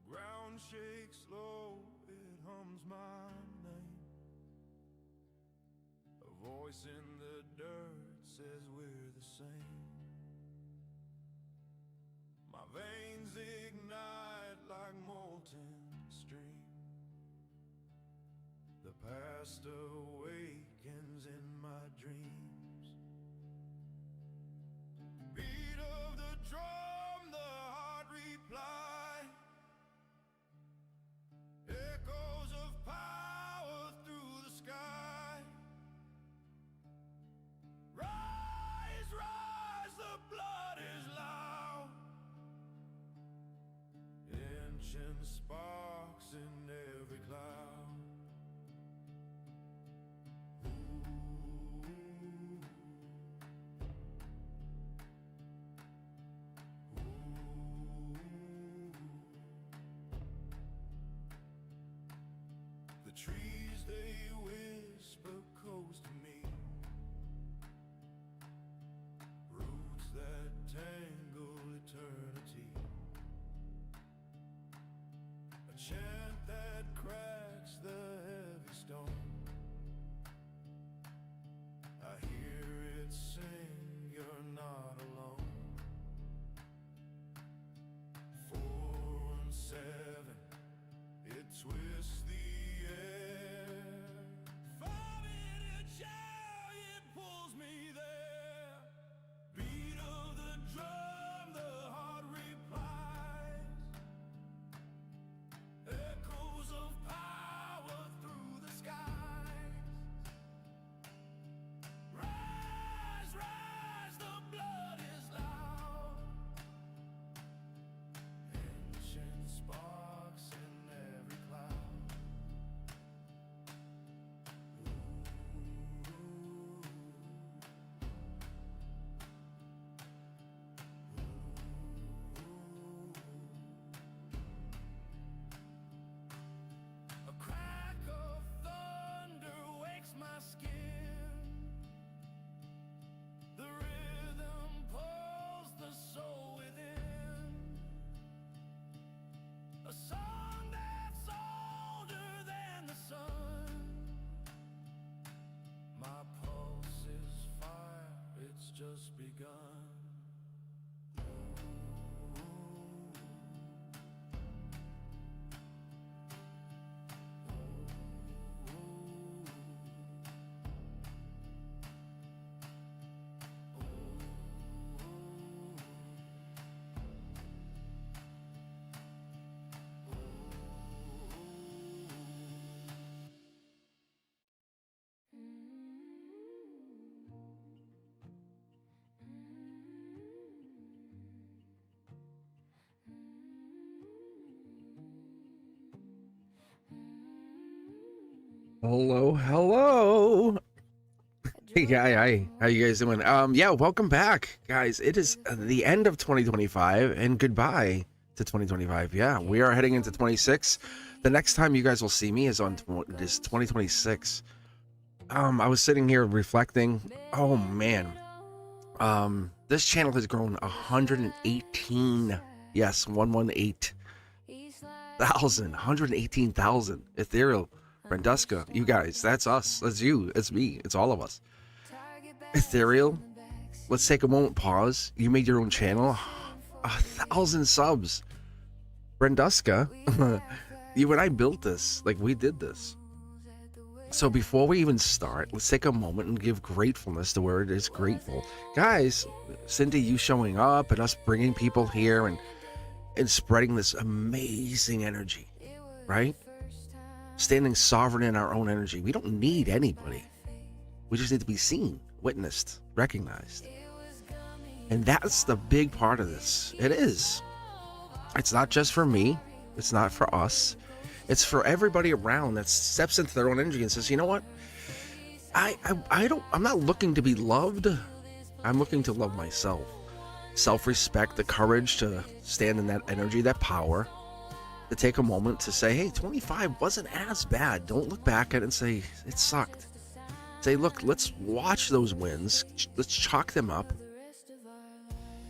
ground shakes low, it hums my name. A voice in the dirt says we're the same. My veins ignite like molten stream. The past awakens in my dreams. Beat of the drum, the heart reply. Echoes of power through the sky. Rise, rise, the blood is loud. Ancient sparks in every cloud. The trees, they whisper close to me. Roots that tangle eternity. A chant that cracks the heavy stone. I hear it sing, you're not alone. 4 and 7, it twists the air. 5-minute chariot pulls me there. Beat of the drum, the heart replies. Echoes of power through the skies. Rise, rise, the blood is loud. Ancient sparks in every cloud. A crack of thunder wakes my skin. The rhythm pulls the soul within. A song that's older than the sun. My pulse is fire, it's just begun. Hello. Hey, hi. How you guys doing? Yeah, welcome back, guys. It is the end of 2025, and goodbye to 2025. Yeah, we are heading into 26. The next time you guys will see me is on this 2026. I was sitting here reflecting. Oh man, this channel has grown 118. Yes, 118,000 ethereal. Branduska, you guys, that's us, that's you, it's me, it's all of us. Ethereal, let's take a moment, pause. You made your own channel, 1,000 subs. Branduska, you and I built this, like we did this. So before we even start, let's take a moment and give gratefulness to where it is grateful. Guys, Cindy, you showing up and us bringing people here and spreading this amazing energy, right? Standing sovereign in our own energy. We don't need anybody. We just need to be seen, witnessed, recognized. And that's the big part of this. It is. It's not just for me. It's not for us. It's for everybody around that steps into their own energy and says, you know what? I'm not looking to be loved. I'm looking to love myself. Self-respect, the courage to stand in that energy, that power. To take a moment to say, hey, 25 wasn't as bad. Don't look back at it and say, it sucked. Say, look, let's watch those wins. Let's chalk them up.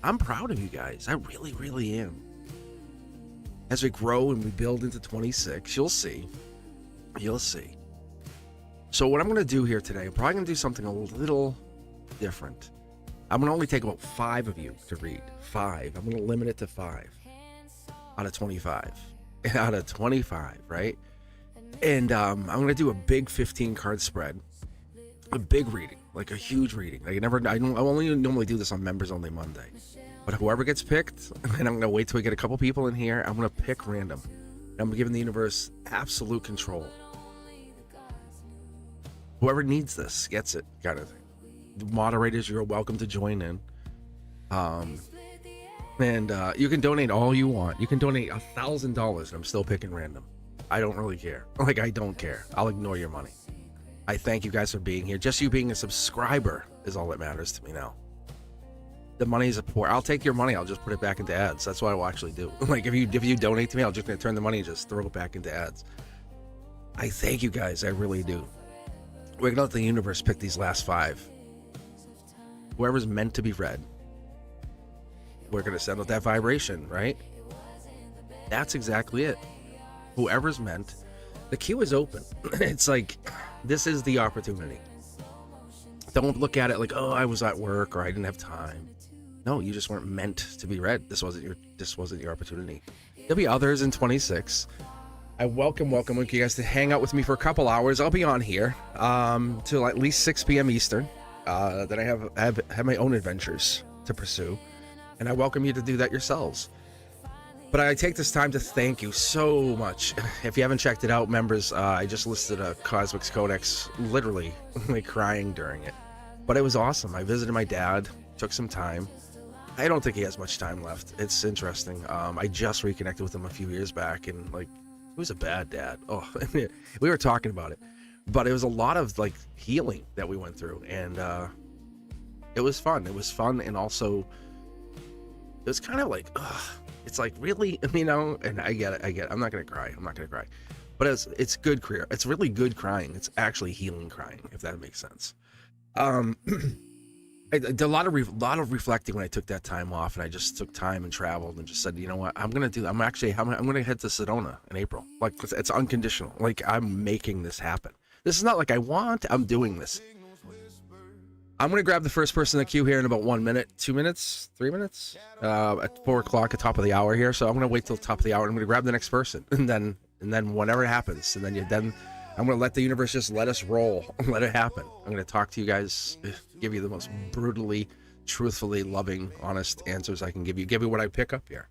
I'm proud of you guys. I really, really am. as we grow and we build into 26, you'll see. You'll see. So what I'm going to do here today, I'm probably going to do something a little different. I'm going to only take about 5 of you to read. 5. I'm going to limit it to 5 out of 25. Out of 25, right? And I'm going to do a big 15 card spread. A big reading, like a huge reading. I only normally do this on Members Only Monday. But whoever gets picked, and I'm going to wait till we get a couple people in here, I'm going to pick random. I'm giving the universe absolute control. Whoever needs this gets it, kind of thing. The moderators, you're welcome to join in. And you can donate all you want. You can donate $1,000 and I'm still picking random. I don't really care. Like, I don't care. I'll ignore your money. I thank you guys for being here. Just you being a subscriber is all that matters to me now. The money is a poor. I'll take your money. I'll just put it back into ads. That's what I will actually do. Like, if you donate to me, I'll just turn the money and just throw it back into ads. I thank you guys. I really do. We're gonna let the universe pick these last 5. Whoever's meant to be read, we're gonna send out that vibration, right? That's exactly it. Whoever's meant. The queue is open. It's like, this is the opportunity. Don't look at it like, oh, I was at work or I didn't have time. No, you just weren't meant to be read. This wasn't your opportunity. There'll be others in 26. I welcome you guys to hang out with me for a couple hours. I'll be on here till at least 6 p.m. Eastern. Then I have my own adventures to pursue, and I welcome you to do that yourselves. But I take this time to thank you so much. If you haven't checked it out, members, I just listed a Cosmic Codex, literally like crying during it. But it was awesome. I visited my dad, took some time. I don't think he has much time left. It's interesting. I just reconnected with him a few years back, and like, he was a bad dad. Oh, we were talking about it. But it was a lot of like healing that we went through, and it was fun. It was fun, and also it was kind of like, it's like, really, you know. And I get it. I'm not gonna cry. But it's good career. It's really good crying. It's actually healing crying, if that makes sense. I did a lot of reflecting when I took that time off, and I just took time and traveled and just said, you know what, I'm gonna head to Sedona in April. Like, it's unconditional. Like, I'm making this happen. This is not like I want. I'm doing this. I'm gonna grab the first person in the queue here in about 1 minute, 2 minutes, 3 minutes, at 4 o'clock, at top of the hour here. So I'm gonna wait till top of the hour. I'm gonna grab the next person, and then whenever it happens, and then I'm going to let the universe just let us roll, let it happen. I'm going to talk to you guys, give you the most brutally, truthfully, loving, honest answers I can give you what I pick up here.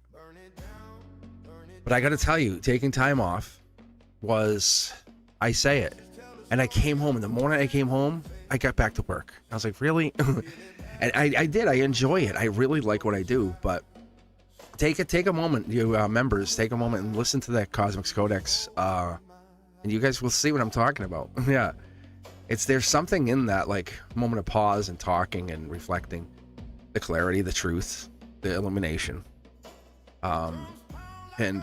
But I got to tell you, taking time off was, I say it, and I came home, and the morning I came home, I got back to work. I was like, really? And I did. I enjoy it. I really like what I do, but take a moment, you members, take a moment and listen to that Cosmic Codex, and you guys will see what I'm talking about. Yeah. There's something in that, like, moment of pause and talking and reflecting. The clarity, the truth, the illumination. And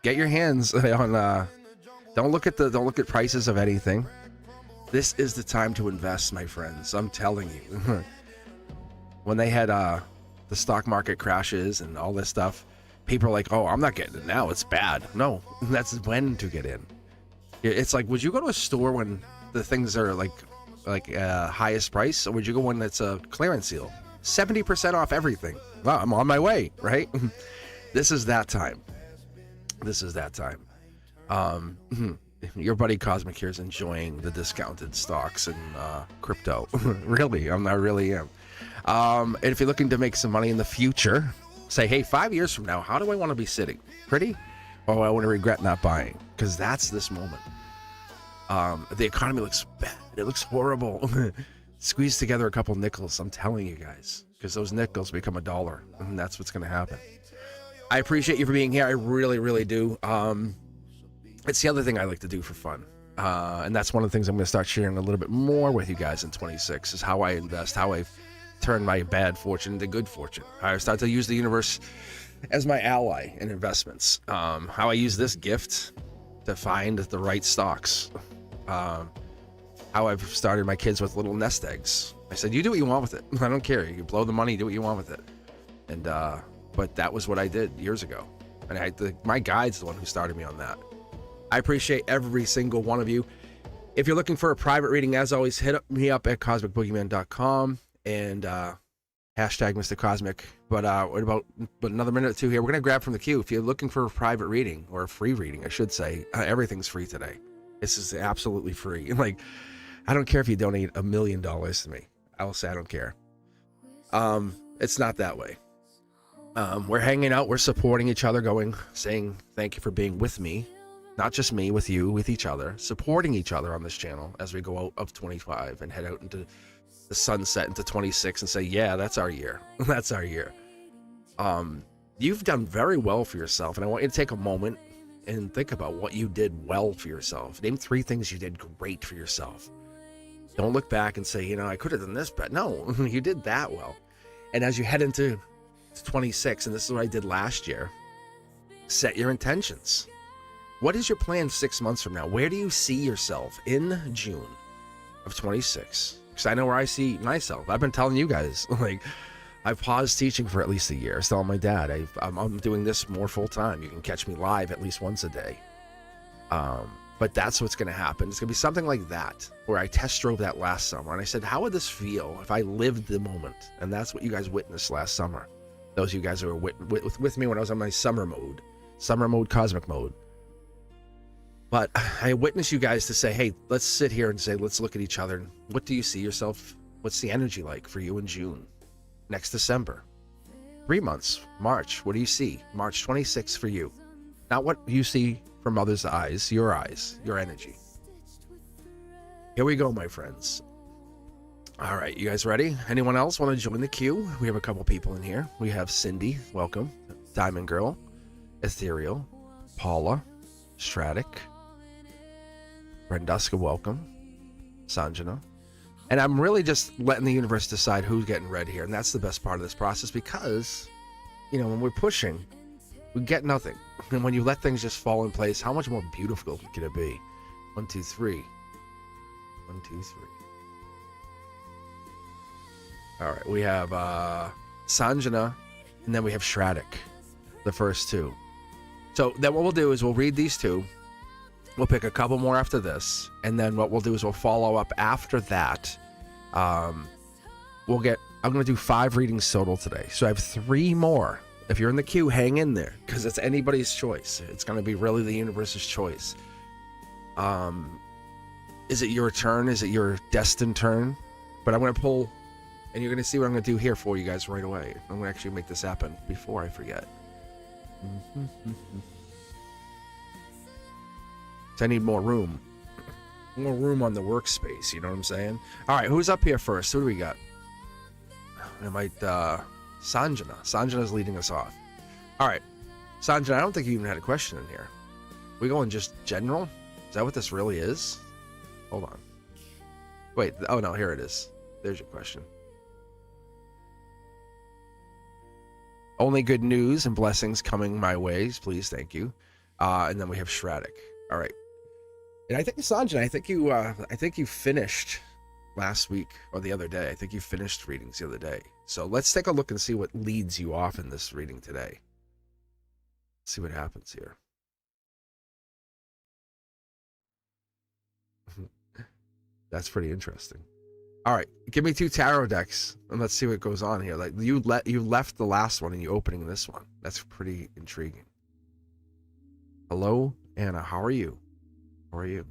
get your hands on, don't look at prices of anything. This is the time to invest, my friends. I'm telling you. When they had the stock market crashes and all this stuff, people are like, oh, I'm not getting it now. It's bad. No, that's when to get in. It's like, would you go to a store when the things are like highest price, or would you go when it's a clearance sale, 70% off everything? Well, I'm on my way, right? This is that time. Your buddy Cosmic here is enjoying the discounted stocks and crypto. Really, I really am. And if you're looking to make some money in the future, say, hey, 5 years from now, how do I want to be sitting? Pretty? Or I want to regret not buying? Because that's this moment. The economy looks bad. It looks horrible. Squeeze together a couple nickels, I'm telling you guys, because those nickels become $1, and that's what's going to happen. I appreciate you for being here. I really, really do. It's the other thing I like to do for fun. And that's one of the things I'm going to start sharing a little bit more with you guys in 26, is how I invest, how I've turned my bad fortune into good fortune. I start to use the universe as my ally in investments. How I use this gift to find the right stocks. How I've started my kids with little nest eggs. I said, you do what you want with it. I don't care. You blow the money, do what you want with it. And but that was what I did years ago. And my guide's the one who started me on that. I appreciate every single one of you. If you're looking for a private reading, as always, hit me up at cosmicboogeyman.com and hashtag Mr. Cosmic. But about another minute or two here, we're going to grab from the queue. If you're looking for a private reading, or a free reading, I should say, everything's free today. This is absolutely free. Like, I don't care if you donate $1 million to me. I will say I don't care. It's not that way. We're hanging out, we're supporting each other, saying thank you for being with me. Not just me, with you, with each other, supporting each other on this channel as we go out of 25 and head out into the sunset into 26 and say, yeah, that's our year. That's our year. You've done very well for yourself, and I want you to take a moment and think about what you did well for yourself. Name 3 things you did great for yourself. Don't look back and say, I could have done this, but no, you did that well. And as you head into 26, and this is what I did last year, set your intentions. What is your plan 6 months from now? Where do you see yourself in June of 26? Because I know where I see myself. I've been telling you guys, like, I've paused teaching for at least a year. I was telling my dad, I'm doing this more full time. You can catch me live at least once a day. But that's what's going to happen. It's going to be something like that, where I test drove that last summer. And I said, how would this feel if I lived the moment? And that's what you guys witnessed last summer. Those of you guys who were with me when I was on my summer mode, cosmic mode. But I witnessed you guys to say, hey, let's sit here and say, let's look at each other. What do you see yourself? What's the energy like for you in June? Next December? 3 months. March. What do you see? March 26th for you. Not what you see from others' eyes, your energy. Here we go, my friends. All right, you guys ready? Anyone else want to join the queue? We have a couple people in here. We have Cindy, welcome. Diamond Girl, Ethereal, Paula, Stratic, Brenduska, welcome. Sanjana. And I'm really just letting the universe decide who's getting read here. And that's the best part of this process, because, when we're pushing, we get nothing. And when you let things just fall in place, how much more beautiful can it be? 1, 2, 3. 1, 2, 3. All right, we have Sanjana, and then we have Stratic, the first 2. So then what we'll do is we'll read these 2. We'll pick a couple more after this, and then what we'll do is we'll follow up after that. I'm going to do 5 readings total today. So I have 3 more. If you're in the queue, hang in there, because it's anybody's choice. It's going to be really the universe's choice. Is it your turn? Is it your destined turn? But I'm going to pull, and you're going to see what I'm going to do here for you guys right away. I'm going to actually make this happen before I forget. I need more room. More room on the workspace, you know what I'm saying? All right, who's up here first? Who do we got? I might, Sanjana. Sanjana's leading us off. All right. Sanjana, I don't think you even had a question in here. We going just general? Is that what this really is? Hold on. Wait, oh no, here it is. There's your question. Only good news and blessings coming my ways, please, thank you. And then we have Stratic. All right. And I think, Sanjana, I think you finished last week or the other day. I think you finished readings the other day. So let's take a look and see what leads you off in this reading today. Let's see what happens here. That's pretty interesting. All right, give me 2 tarot decks and let's see what goes on here. Like you left the last one and you opening this one. That's pretty intriguing. Hello, Anna. How are you? How are you?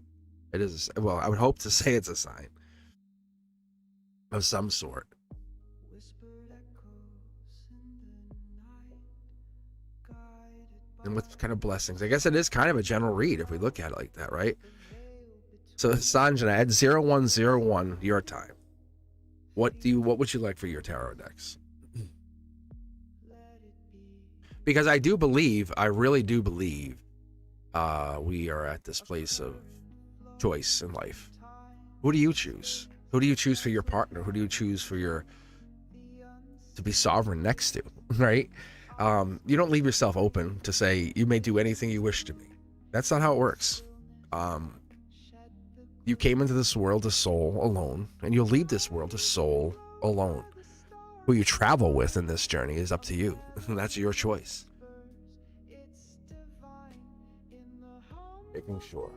It is, well, I would hope to say it's a sign of some sort. And with kind of blessings. I guess it is kind of a general read if we look at it like that, right? So Sanjana, at 0101 your time. What would you like for your tarot decks? Because I really do believe we are at this place of choice in life. Who do you choose? Who do you choose for your partner? Who do you choose for to be sovereign next to, right? You don't leave yourself open to say you may do anything you wish to be. That's not how it works. You came into this world as soul alone, and you'll leave this world as soul alone. Who you travel with in this journey is up to you. That's your choice. Making sure.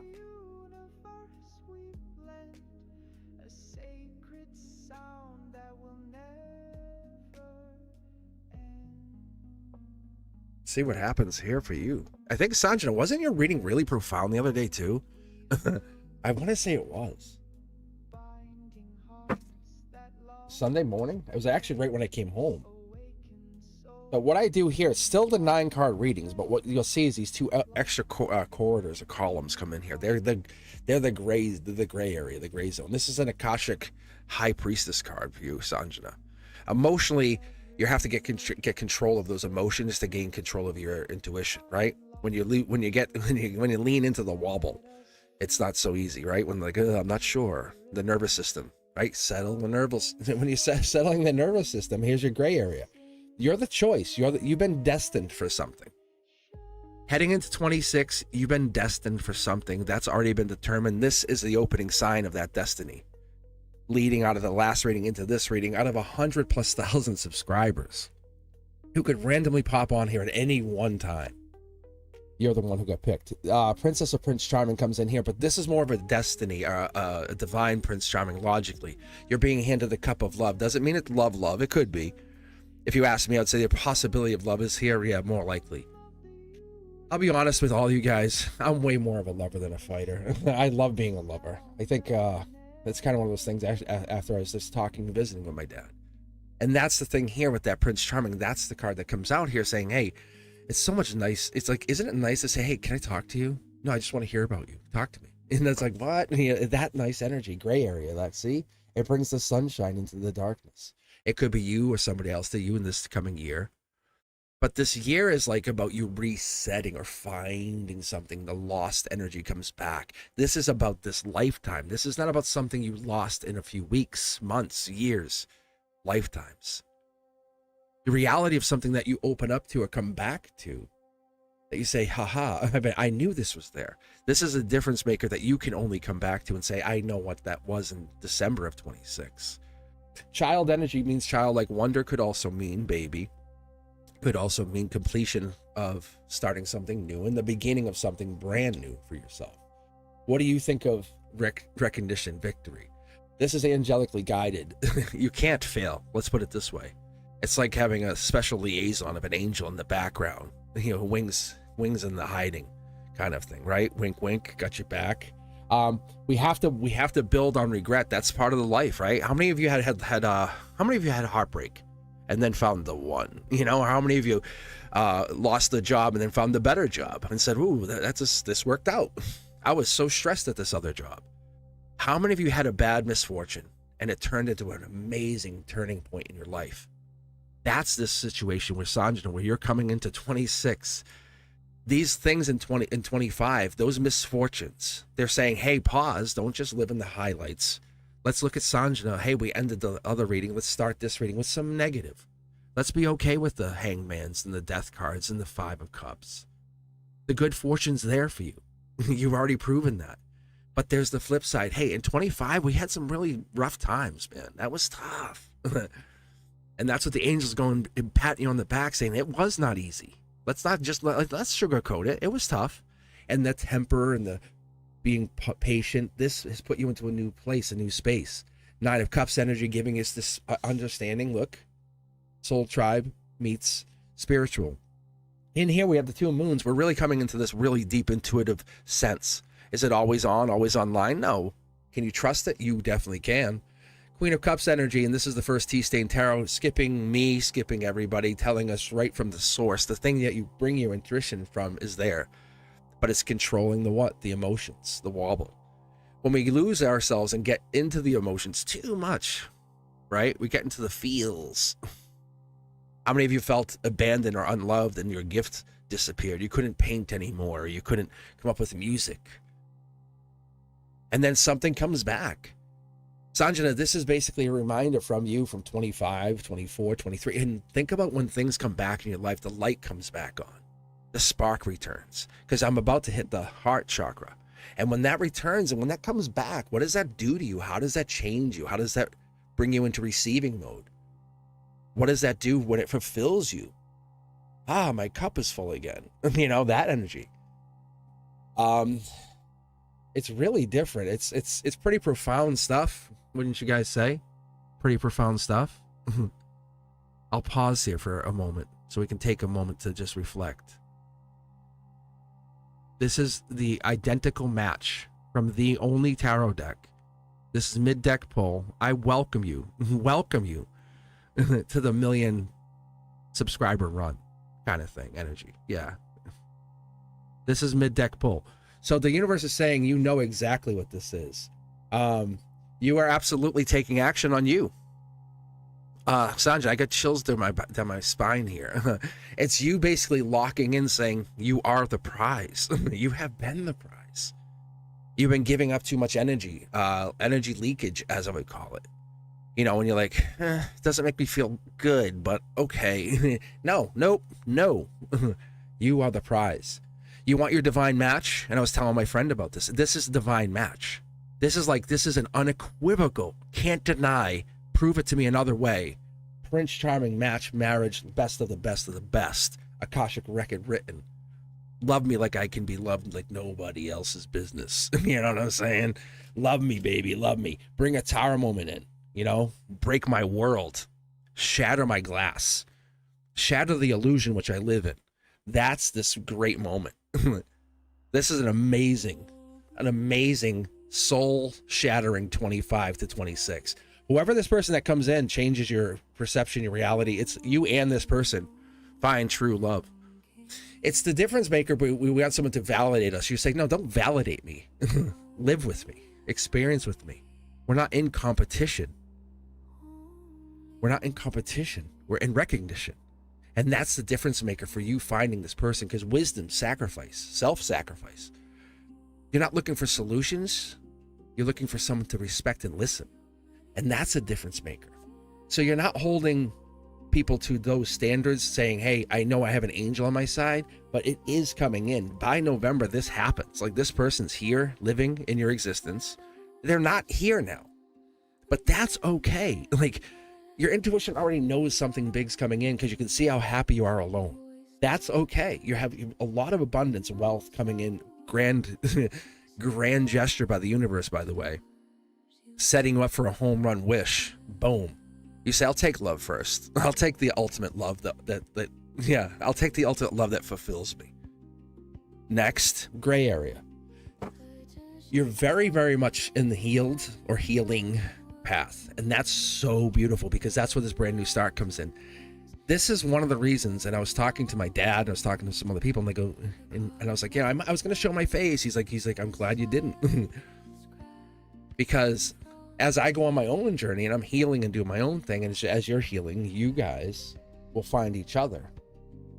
See what happens here for you. I think, Sanjana, wasn't your reading really profound the other day too? I want to say it was. Sunday morning? It was actually right when I came home. But what I do here, it's still the 9-card readings, but what you'll see is these 2 extra corridors or columns come in here. They're the gray area, the gray zone. This is an Akashic High Priestess card for you, Sanjana. Emotionally, you have to get control of those emotions to gain control of your intuition, right? When you lean into the wobble, it's not so easy, right? When like, I'm not sure. The nervous system, right? Settle the nervous. When you're settling the nervous system, here's your gray area. You're the choice. You've been destined for something. Heading into 26, you've been destined for something that's already been determined. This is the opening sign of that destiny. Leading out of the last reading into this reading, out of 100,000+ subscribers who could randomly pop on here at any one time, you're the one who got picked. Princess or Prince Charming comes in here, but this is more of a destiny, a divine Prince Charming. Logically, you're being handed the cup of love. Doesn't mean it's love. It could be. If you ask me, I'd say the possibility of love is here. Yeah, more likely. I'll be honest with all you guys. I'm way more of a lover than a fighter. I love being a lover. I think that's kind of one of those things after I was just talking and visiting with my dad. And that's the thing here with that Prince Charming. That's the card that comes out here saying, hey, it's so much nice. It's like, isn't it nice to say, hey, can I talk to you? No, I just want to hear about you. Talk to me. And that's like, what? You know, that nice energy, gray area. That, see? It brings the sunshine into the darkness. It could be you or somebody else to you in this coming year. But this year is like about you resetting or finding something. The lost energy comes back. This is about this lifetime. This is not about something you lost in a few weeks, months, years, lifetimes. The reality of something that you open up to or come back to, that you say, haha, I knew this was there. This is a difference maker that you can only come back to and say, I know what that was in December of 26. Child energy means childlike wonder, could also mean baby, could also mean completion of starting something new and the beginning of something brand new for yourself. What do you think of recognition, victory? This is angelically guided. You can't fail. Let's put it this way. It's like having a special liaison of an angel in the background, you know, wings in the hiding kind of thing, right? Wink, wink, got your back. We have to build on regret. That's part of the life, right? How many of you had heartbreak and then found the one? You know, how many of you lost the job and then found the better job and said, ooh, this worked out. I was so stressed at this other job. How many of you had a bad misfortune and it turned into an amazing turning point in your life? That's this situation with Sanjana, where you're coming into 26. These things in 25, those misfortunes, they're saying, hey, pause, don't just live in the highlights. Let's look at Sanjana. Hey, we ended the other reading. Let's start this reading with some negative. Let's be okay with the hangmans and the death cards and the 5 of cups. The good fortune's there for you. You've already proven that. But there's the flip side. Hey, in 25, we had some really rough times, man. That was tough. And that's what the angel's going and patting you on the back saying, it was not easy. Let's not just let's sugarcoat it. It was tough. And the temper and the being patient, this has put you into a new place, a new space. 9 of Cups energy giving us this understanding. Look, soul tribe meets spiritual. In here, we have the 2 of moons. We're really coming into this really deep intuitive sense. Is it always on, always online? No. Can you trust it? You definitely can. Queen of Cups energy, and this is the first T-Stain Tarot, skipping me, skipping everybody, telling us right from the source. The thing that you bring your intuition from is there, but it's controlling the what? The emotions, the wobble. When we lose ourselves and get into the emotions too much, right? We get into the feels. How many of you felt abandoned or unloved and your gift disappeared? You couldn't paint anymore. You couldn't come up with music. And then something comes back. Sanjana, this is basically a reminder from you from 25, 24, 23. And think about when things come back in your life, the light comes back on. The spark returns. Because I'm about to hit the heart chakra. And when that returns and when that comes back, what does that do to you? How does that change you? How does that bring you into receiving mode? What does that do when it fulfills you? Ah, my cup is full again. You know, that energy. It's really different. It's pretty profound stuff, wouldn't you guys say? Pretty profound stuff. I'll pause here for a moment so we can take a moment to just reflect. This is the identical match from the only tarot deck. This is mid-deck pull. I welcome you to the 1,000,000 subscriber run kind of thing, energy. Yeah. This is mid-deck pull. So the universe is saying you know exactly what this is. You are absolutely taking action on you. Sanja, I got chills down my spine here. It's you basically locking in, saying you are the prize. You have been the prize. You've been giving up too much energy, energy leakage, as I would call it. You know, when you're like, it doesn't make me feel good, but okay. No. You are the prize. You want your divine match? And I was telling my friend about this. This is divine match. This is an unequivocal, can't deny, prove it to me another way. Prince Charming match, marriage, best of the best of the best. Akashic record written. Love me like I can be loved like nobody else's business. You know what I'm saying? Love me, baby, love me. Bring a Tara moment in, you know? Break my world. Shatter my glass. Shatter the illusion which I live in. That's this great moment. This is an amazing soul-shattering 25 to 26. Whoever this person that comes in changes your perception, your reality. It's you and this person find true love. It's the difference maker, but we want someone to validate us. You say, no, don't validate me. Live with me. Experience with me. We're not in competition. We're in recognition. And that's the difference maker for you finding this person, because wisdom, sacrifice, self-sacrifice. You're not looking for solutions. You're looking for someone to respect and listen. And that's a difference maker. So you're not holding people to those standards saying, hey, I know I have an angel on my side, but it is coming in. By November, this happens. Like, this person's here living in your existence. They're not here now. But that's okay. Like, your intuition already knows something big's coming in because you can see how happy you are alone. That's okay. You have a lot of abundance and wealth coming in. Grand gesture by the universe, by the way. Setting you up for a home run wish. Boom. You say, I'll take love first. I'll take the ultimate love I'll take the ultimate love that fulfills me. Next, gray area. You're very, very much in the healed or healing path. And that's so beautiful, because that's where this brand new start comes in. This is one of the reasons, and I was talking to my dad, I was talking to some other people, and they go, and I was like, yeah, I was going to show my face. He's like, I'm glad you didn't. Because as I go on my own journey and I'm healing and doing my own thing, and as you're healing, you guys will find each other.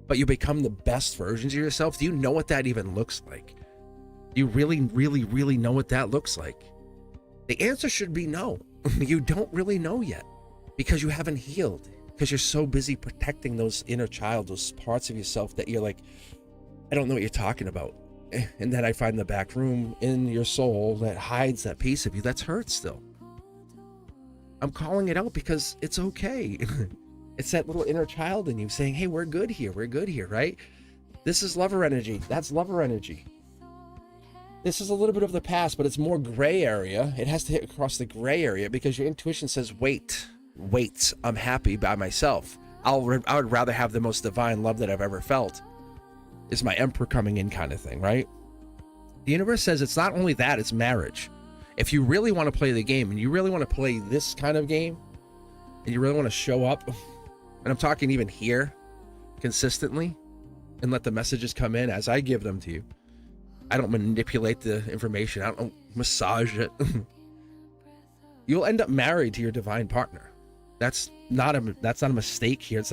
But you become the best versions of yourself. Do you know what that even looks like? Do you really, really, really know what that looks like? The answer should be no. You don't really know yet, because you haven't healed, because you're so busy protecting those inner child, those parts of yourself that you're like, I don't know what you're talking about. And then I find the back room in your soul that hides that piece of you that's hurt still. I'm calling it out because it's okay. It's that little inner child in you saying, hey, we're good here, right? This is lover energy. That's lover energy. This is a little bit of the past, but it's more gray area. It has to hit across the gray area because your intuition says, wait, I'm happy by myself. I would rather have the most divine love that I've ever felt. Is my emperor coming in kind of thing, right? The universe says it's not only that, it's marriage. If you really want to play the game, and you really want to play this kind of game, and you really want to show up, and I'm talking even here, consistently, and let the messages come in as I give them to you. I don't manipulate the information. I don't massage it. You'll end up married to your divine partner. That's not a mistake here. It's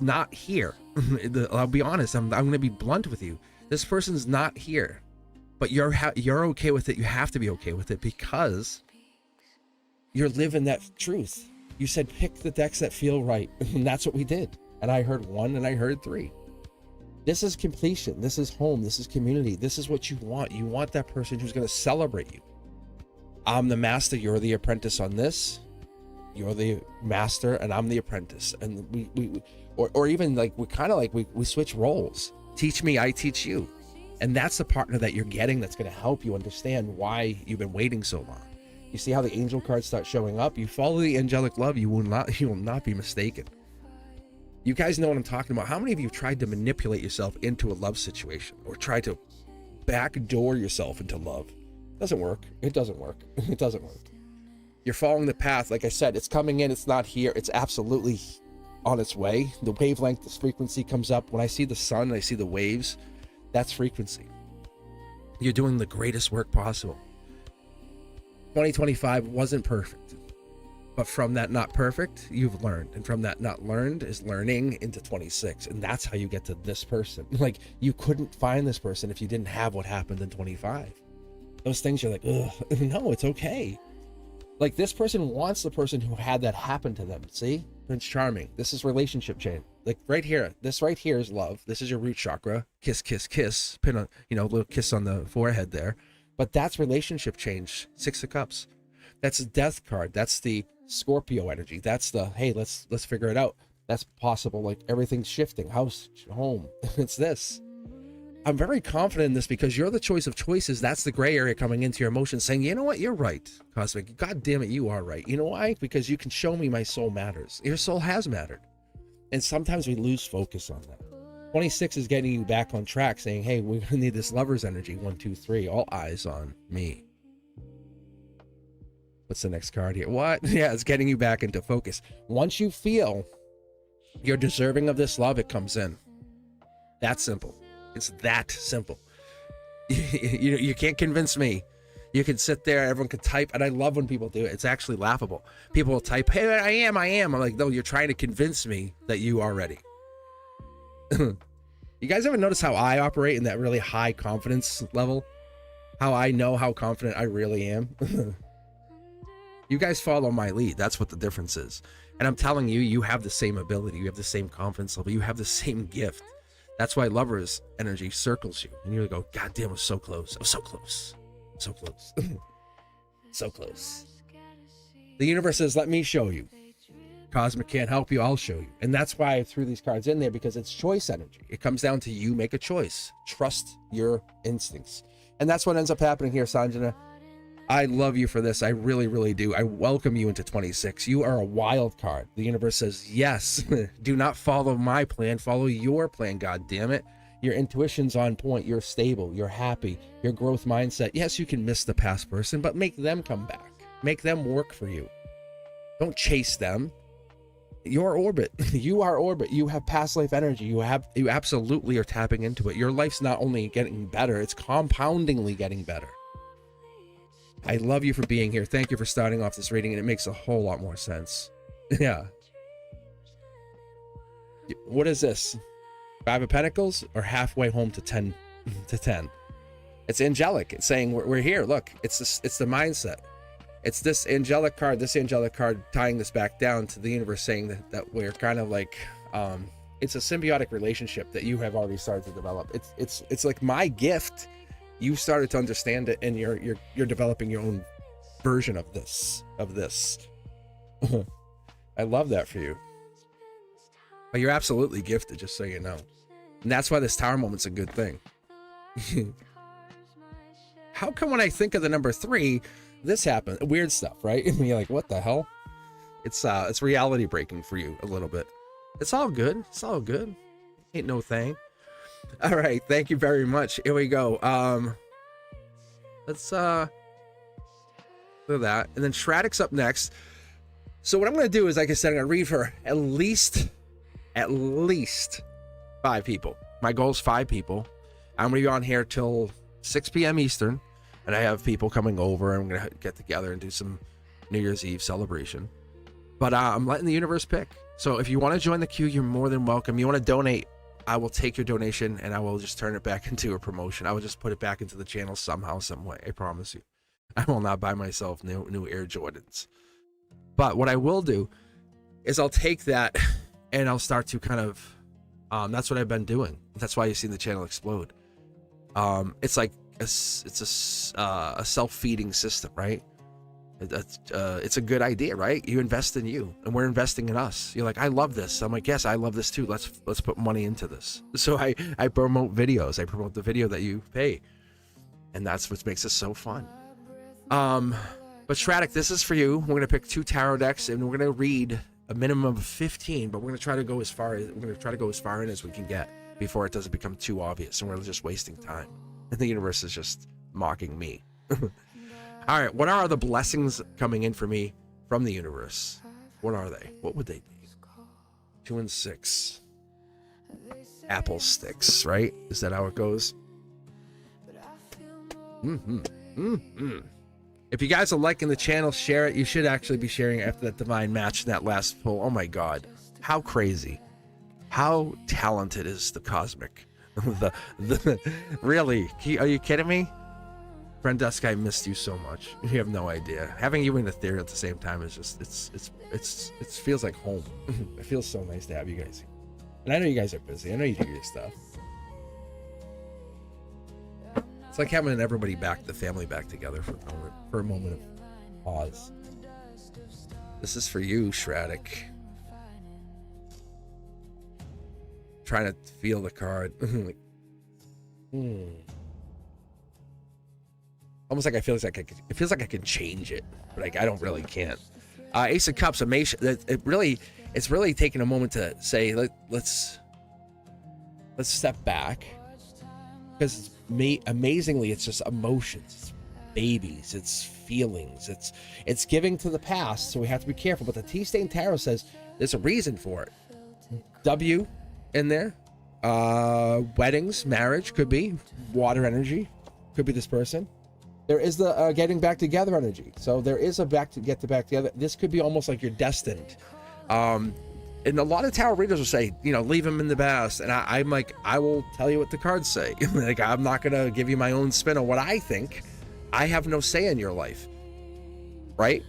not here. I'll be honest. I'm going to be blunt with you. This person's not here, but you're okay with it. You have to be okay with it because you're living that truth. You said pick the decks that feel right, and that's what we did. And I heard 1 and I heard 3. This is completion. This is home. This is community. This is what you want. You want that person who's going to celebrate you. I'm the master. You're the apprentice on this. You're the master and I'm the apprentice. And we even like, we kind of like, we switch roles. Teach me, I teach you. And that's the partner that you're getting that's going to help you understand why you've been waiting so long. You see how the angel cards start showing up? You follow the angelic love, you will not be mistaken. You guys know what I'm talking about. How many of you have tried to manipulate yourself into a love situation or tried to backdoor yourself into love? It doesn't work. It doesn't work. It doesn't work. You're following the path. Like I said, it's coming in. It's not here. It's absolutely on its way. The wavelength, this frequency comes up. When I see the sun and I see the waves, that's frequency. You're doing the greatest work possible. 2025 wasn't perfect. But from that not perfect, you've learned. And from that not learned is learning into 26. And that's how you get to this person. Like, you couldn't find this person if you didn't have what happened in 25. Those things you're like, ugh, no, it's okay. Like, this person wants the person who had that happen to them. See? Prince Charming. This is relationship chain. Like, right here. This right here is love. This is your root chakra. Kiss, kiss, kiss. Pin a, a little kiss on the forehead there. But that's relationship change. 6 of Cups. That's a death card. That's the Scorpio energy. That's the, hey, let's figure it out. That's possible. Like, everything's shifting. House, home. It's this. I'm very confident in this because you're the choice of choices. That's the gray area coming into your emotions saying, you know what? You're right, Cosmic. God damn it, you are right. You know why? Because you can show me my soul matters. Your soul has mattered. And sometimes we lose focus on that. 26 is getting you back on track saying, hey, we're going to need this lover's energy. 1, 2, 3. All eyes on me. What's the next card here? What? Yeah, it's getting you back into focus. Once you feel you're deserving of this love, it comes in. That's simple. It's that simple. You can't convince me. You can sit there, everyone can type, and I love when people do it. It's actually laughable. People will type, hey, I am. I'm like, no, you're trying to convince me that you are ready. You guys ever notice how I operate in that really high confidence level? How I know how confident I really am? You guys follow my lead. That's what the difference is. And I'm telling you, you have the same ability. You have the same confidence level. You have the same gift. That's why lover's energy circles you. And you go, God damn, I was so close. I was so close. So close. So close. The universe says, let me show you. Cosmic can't help you. I'll show you. And that's why I threw these cards in there, because it's choice energy. It comes down to you make a choice. Trust your instincts. And that's what ends up happening here, Sanjana. I love you for this. I really, really do. I welcome you into 26. You are a wild card. The universe says, yes, do not follow my plan. Follow your plan, God damn it. Your intuition's on point. You're stable. You're happy. Your growth mindset. Yes, you can miss the past person, but make them come back. Make them work for you. Don't chase them. Your orbit. You are orbit. You have past life energy. You absolutely are tapping into it. Your life's not only getting better, it's compoundingly getting better. I love you for being here. Thank you for starting off this reading, and it makes a whole lot more sense. Yeah. What is this? 5 of Pentacles or halfway home to 10 to 10? It's angelic. It's saying we're here. Look, it's the mindset. It's this angelic card tying this back down to the universe saying that we're kind of like, it's a symbiotic relationship that you have already started to develop. It's like my gift. You started to understand it, and you're developing your own version of this. I love that for you. But you're absolutely gifted, just so you know. And that's why this tower moment's a good thing. How come when I think of the number 3, this happened? Weird stuff, right? And you're like, what the hell? It's reality breaking for you a little bit. It's all good. It's all good. Ain't no thing. All right, thank you very much. Here we go. Let's do that, and then Shraddick's up next. So what I'm going to do is, like I said, I'm going to read for at least 5 people. My goal is 5 people. I'm going to be on here till 6 p.m. Eastern, and I have people coming over. I'm going to get together and do some New Year's Eve celebration. But I'm letting the universe pick. So if you want to join the queue, you're more than welcome. You want to donate, I will take your donation and I will just turn it back into a promotion. I will just put it back into the channel somehow, some way. I promise you. I will not buy myself new Air Jordans. But what I will do is I'll take that and I'll start to kind of, that's what I've been doing. That's why you've seen the channel explode. It's like it's a self-feeding system, right? It's a good idea, right? You invest in you, and we're investing in us. You're like, I love this. I'm like, yes, I love this too. Let's put money into this. So I promote videos. I promote the video that you pay, and that's what makes it so fun. But Shraddick, this is for you. We're gonna pick 2 tarot decks, and we're gonna read a minimum of 15. But we're gonna try to go as far in as we can get before it doesn't become too obvious, and we're just wasting time. And the universe is just mocking me. All right, what are the blessings coming in for me from the universe? What are they? What would they be? 2 and 6. Apple sticks, right? Is that how it goes? If you guys are liking the channel, share it. You should actually be sharing after that divine match in that last poll. Oh my God, how crazy! How talented is the Cosmic? Really? Are you kidding me? Brenduska, I missed you so much. You have no idea. Having you in Ethereal at the same time is just it feels like home. It feels so nice to have you guys. And I know you guys are busy. I know you do your stuff. It's like having everybody back, the family back together for a moment of pause. This is for you, Shraddick. Trying to feel the card. Like, almost like it feels like I can change it, but like I don't really can't. Ace of Cups, amazing. It's really taking a moment to say let's step back, because amazingly it's just emotions, it's babies, it's feelings, it's giving to the past. So we have to be careful. But the Tea Stain Tarot says there's a reason for it. W in there, weddings, marriage, could be water energy, could be this person. There is the getting back together energy. So there is a back together. This could be almost like you're destined. And a lot of tarot readers will say, leave him in the past. And I'm like, I will tell you what the cards say. Like, I'm not going to give you my own spin on what I think. I have no say in your life. Right?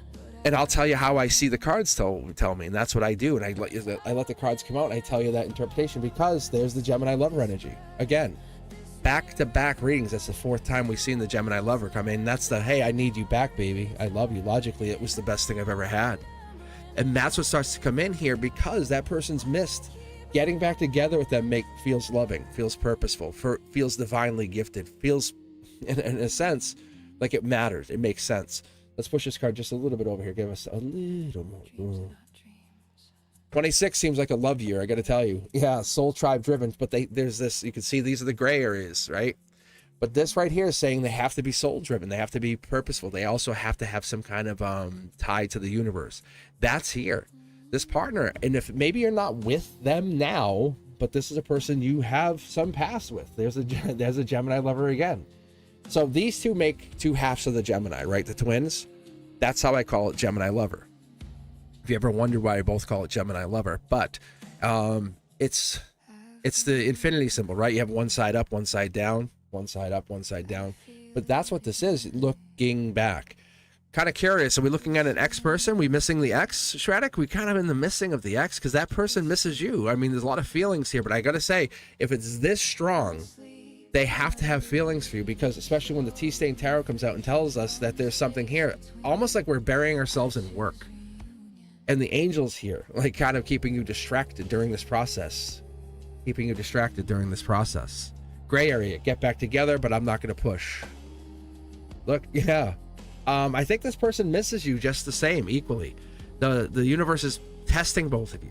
And I'll tell you how I see the cards tell me. And that's what I do. And I let the cards come out and I tell you that interpretation, because there's the Gemini lover energy. Again, back-to-back readings. That's the 4th time we've seen the Gemini lover come in. That's the, hey, I need you back, baby. I love you. Logically, it was the best thing I've ever had. And that's what starts to come in here, because that person's missed. Getting back together with them feels loving, feels purposeful, feels divinely gifted, feels, in a sense, like it matters. It makes sense. Let's push this card just a little bit over here. Give us a little more. 26 seems like a love year, I got to tell you. Yeah, soul tribe driven, but there's this, you can see these are the gray areas, right? But this right here is saying they have to be soul driven. They have to be purposeful. They also have to have some kind of tie to the universe. That's here. This partner, and if maybe you're not with them now, but this is a person you have some past with. There's a Gemini lover again. So these two make 2 halves of the Gemini, right? The twins. That's how I call it Gemini lover. If you ever wonder why I both call it Gemini lover, but it's the infinity symbol, right? You have one side up, one side down, one side up, one side down. But that's what this is, looking back. Kind of curious, are we looking at an X person? We missing the X, Shraddick? We kind of in the missing of the X, because that person misses you. I mean, there's a lot of feelings here, but I got to say, if it's this strong, they have to have feelings for you, because especially when the Tea Stain Tarot comes out and tells us that there's something here, almost like we're burying ourselves in work. And the angels here, like kind of keeping you distracted during this process. Gray area, get back together, but I'm not going to push. Look, yeah. I think this person misses you just the same, equally. The universe is testing both of you.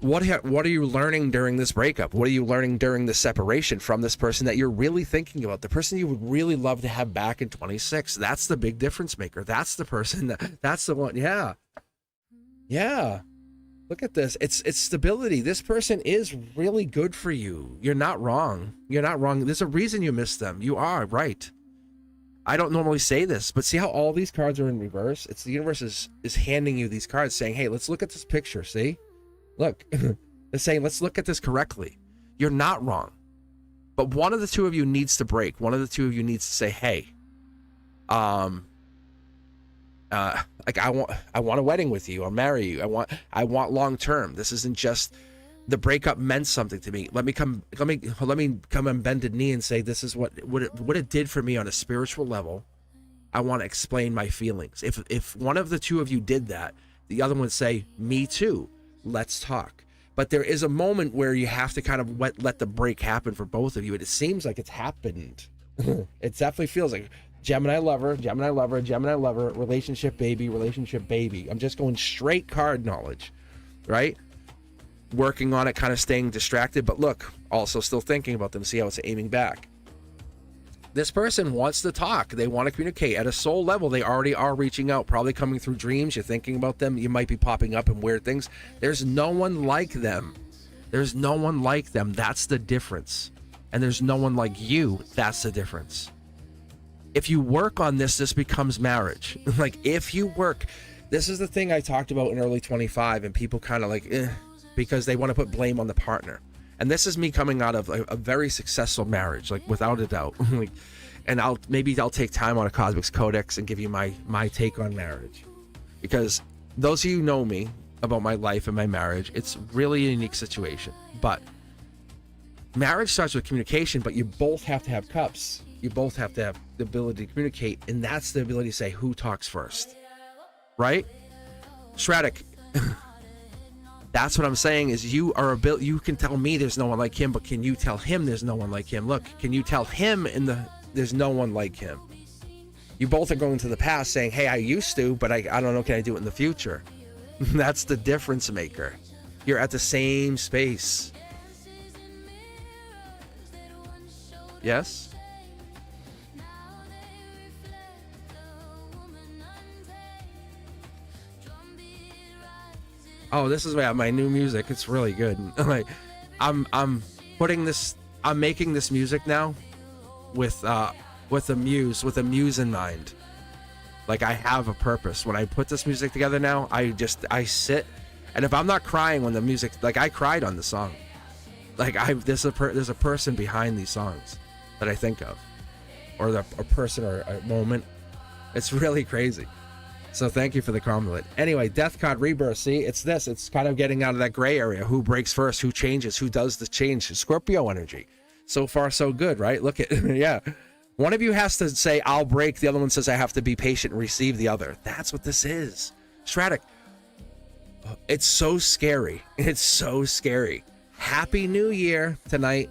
What are you learning during this breakup? What are you learning during the separation from this person that you're really thinking about? The person you would really love to have back in 26. That's the big difference maker. That's the person that's the one. Yeah. Yeah. Look at this. It's stability. This person is really good for you. You're not wrong. There's a reason you miss them. You are right. I don't normally say this, but see how all these cards are in reverse? It's the universe is handing you these cards saying, hey, let's look at this picture. See? Look, it's saying, let's look at this correctly. You're not wrong. But one of the two of you needs to break. One of the two of you needs to say, hey, like I want a wedding with you. I'll marry you. I want long term. This isn't just the breakup meant something to me. Let me come on bended knee and say, this is what it did for me on a spiritual level. I want to explain my feelings. If one of the two of you did that, the other one would say, me too, let's talk. But there is a moment where you have to kind of let the break happen for both of you. And it seems like it's happened. It definitely feels like Gemini lover, Gemini lover, Gemini lover, relationship baby, relationship baby. I'm just going straight card knowledge, right? Working on it, kind of staying distracted. But look, also still thinking about them. See how it's aiming back. This person wants to talk. They want to communicate at a soul level. They already are reaching out, probably coming through dreams. You're thinking about them. You might be popping up in weird things. There's no one like them. There's no one like them. That's the difference. And there's no one like you. That's the difference. If you work on this, this becomes marriage. Like if you work, this is the thing I talked about in early 25, and people kind of like, because they want to put blame on the partner. And this is me coming out of a very successful marriage, like without a doubt. And I'll take time on a Cosmic Codex and give you my take on marriage, because those of you who know me about my life and my marriage, it's really a unique situation. But marriage starts with communication, but you both have to have cups. You both have to have the ability to communicate, and that's the ability to say who talks first, right? Shradik. That's what I'm saying is you can tell me there's no one like him, but can you tell him there's no one like him? Look, can you tell him there's no one like him? You both are going to the past saying, hey, I used to, but I don't know, can I do it in the future? That's the difference maker. You're at the same space. Yes? Oh, this is my new music. It's really good. Like, I'm making this music now with a muse in mind. Like I have a purpose. When I put this music together now, I sit, and if I'm not crying when the music, like I cried on the song. Like there's a person behind these songs that I think of, or a person or a moment. It's really crazy. So thank you for the compliment. Anyway, Death Card Rebirth. See, it's kind of getting out of that gray area. Who breaks first? Who changes? Who does the change? Scorpio energy. So far, so good, right? Look at, yeah. One of you has to say, I'll break. The other one says, I have to be patient and receive the other. That's what this is. Shradik. It's so scary. It's so scary. Happy New Year tonight,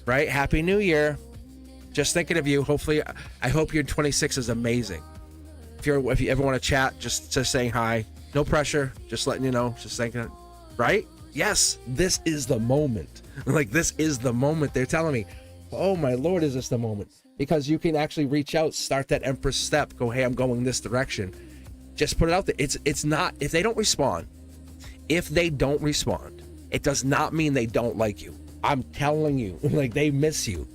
right? Happy New Year. Just thinking of you. Hopefully, I hope your 26 is amazing. If you ever want to chat, just saying hi. No pressure. Just letting you know. Just thinking, right? Yes, this is the moment. Like, this is the moment. They're telling me, oh my Lord, is this the moment? Because you can actually reach out, start that Empress step, go, hey, I'm going this direction. Just put it out there. It's not, if they don't respond, it does not mean they don't like you. I'm telling you, like, they miss you.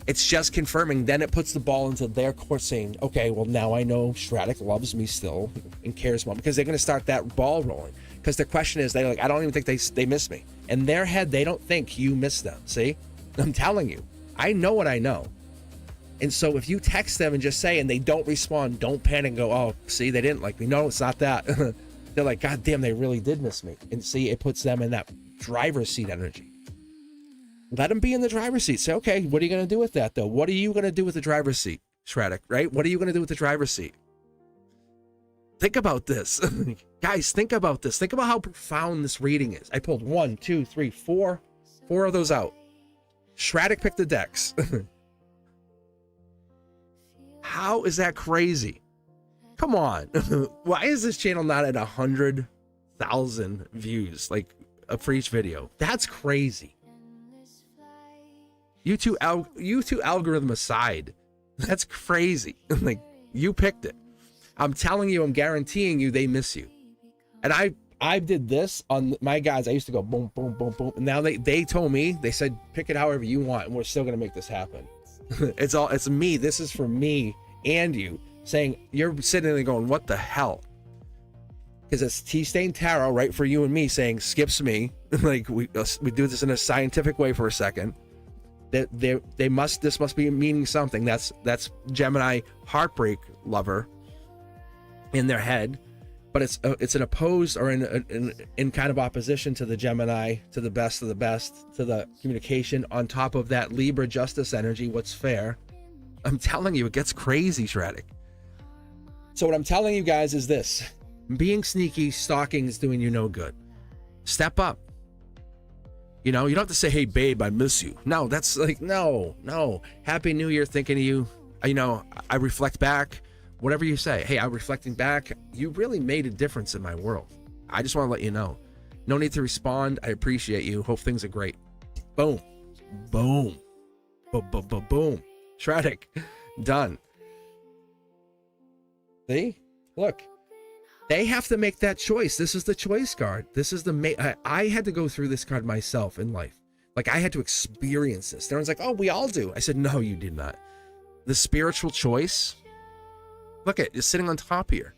It's just confirming. Then it puts the ball into their court saying, okay, well, now I know Shradik loves me still and cares more, because they're going to start that ball rolling. Because the question is, they're like, I don't even think they miss me. In their head, they don't think you miss them. See? I'm telling you. I know what I know. And so if you text them and just say, and they don't respond, don't panic and go, oh, see, they didn't like me. No, it's not that. They're like, God damn, they really did miss me. And see, it puts them in that driver's seat energy. Let them be in the driver's seat. Say, okay, what are you going to do with that, though? What are you going to do with the driver's seat, Shradik, right? What are you going to do with the driver's seat? Think about this. Guys, think about this. Think about how profound this reading is. I pulled 1, 2, 3, 4 of those out. Shradik picked the decks. How is that crazy? Come on. Why is this channel not at 100,000 views, like for each video? That's crazy. YouTube algorithm aside, that's crazy. Like, you picked it. I'm telling you, I'm guaranteeing you, they miss you. And I did this on my guys. I used to go boom, boom, boom, boom. And now they told me, they said, pick it however you want, and we're still gonna make this happen. It's me. This is for me and you, saying, you're sitting there going, what the hell? Because it's T-Stain Tarot, right, for you and me, saying skips me. Like, we do this in a scientific way for a second. This must be meaning something. That's Gemini heartbreak lover in their head, but it's an opposed, or in kind of opposition to the Gemini, to the best of the best, to the communication. On top of that, Libra justice energy, what's fair, I'm telling you, it gets crazy, Shreddick. So what I'm telling you guys is this. Being sneaky, stalking is doing you no good. Step up. You know, you don't have to say, hey, babe, I miss you. No, that's like, no. Happy New Year, thinking of you. You know, I reflect back. Whatever you say. Hey, I'm reflecting back. You really made a difference in my world. I just want to let you know. No need to respond. I appreciate you. Hope things are great. Boom. Boom. Boom. Shreddick. Done. See? Look. They have to make that choice. This is the choice card. This is the... I had to go through this card myself in life. Like, I had to experience this. Everyone's like, oh, we all do. I said, no, you did not. The spiritual choice... Look at it's sitting on top here.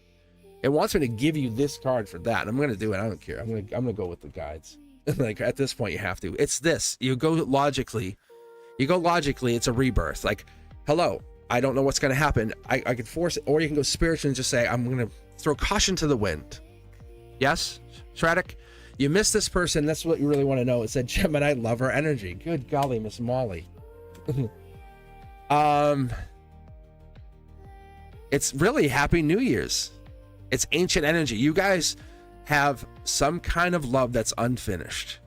It wants me to give you this card for that. I'm gonna do it. I don't care. I'm gonna go with the guides. Like at this point, you have to. It's this. You go logically. It's a rebirth. Like, hello. I don't know what's gonna happen. I can force it, or you can go spiritual and just say, I'm gonna throw caution to the wind. Yes, Shreddick. You miss this person. That's what you really want to know. It said Gemini lover energy. Good golly, Miss Molly. It's really Happy New Year's. It's ancient energy. You guys have some kind of love that's unfinished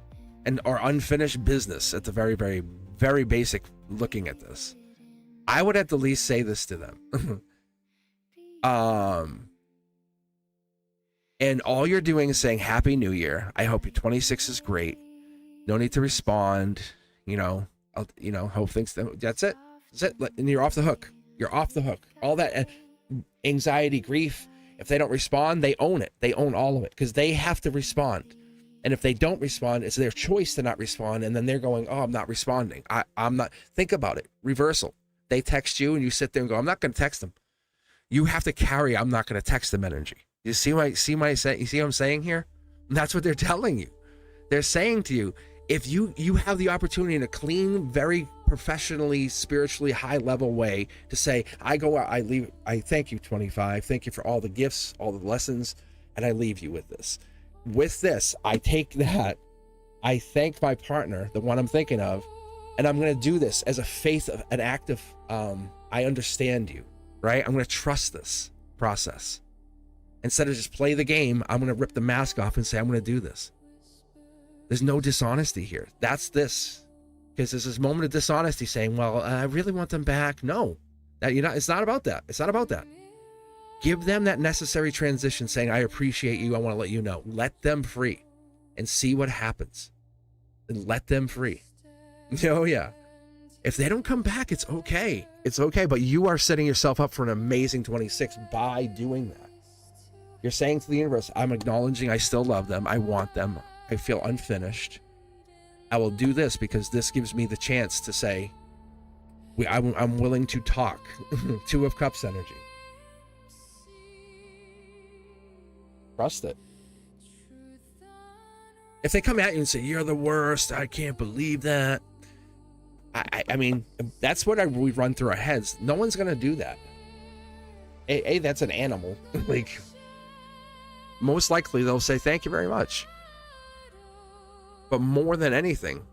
or unfinished business at the very, very, very basic looking at this. I would at the least say this to them. And all you're doing is saying Happy New Year. I hope your 26 is great. No need to respond. You know, hope things. That's it. That's it. And you're off the hook. You're off the hook. All that anxiety, grief, if they don't respond, they own it. They own all of it because they have to respond. And if they don't respond, it's their choice to not respond. And then they're going, oh, I'm not responding. I'm not. Think about it. Reversal. They text you and you sit there and go, I'm not going to text them. You have to carry, I'm not going to text them energy. You see what I'm saying here? And that's what they're telling you. They're saying to you, if you have the opportunity in a clean, very professionally, spiritually high level way to say, I go out, I leave, I thank you 25, thank you for all the gifts, all the lessons, and I leave you with this. With this, I take that, I thank my partner, the one I'm thinking of, and I'm going to do this as a faith of an act of, I understand you, right? I'm going to trust this process. Instead of just play the game, I'm going to rip the mask off and say, I'm going to do this. There's no dishonesty here. That's this. Because there's this moment of dishonesty saying, well, I really want them back. No, it's not about that. It's not about that. Give them that necessary transition saying, I appreciate you. I want to let you know. Let them free and see what happens. And let them free. Oh, yeah. If they don't come back, it's okay. It's okay. But you are setting yourself up for an amazing 26 by doing that. You're saying to the universe, I'm acknowledging I still love them. I want them. I feel unfinished. I will do this because this gives me the chance to say, I'm willing to talk. Two of Cups energy. Trust it. If they come at you and say, you're the worst, I can't believe that. I mean, that's what we run through our heads. No one's going to do that. That's an animal. Like, most likely they'll say, thank you very much. But more than anything,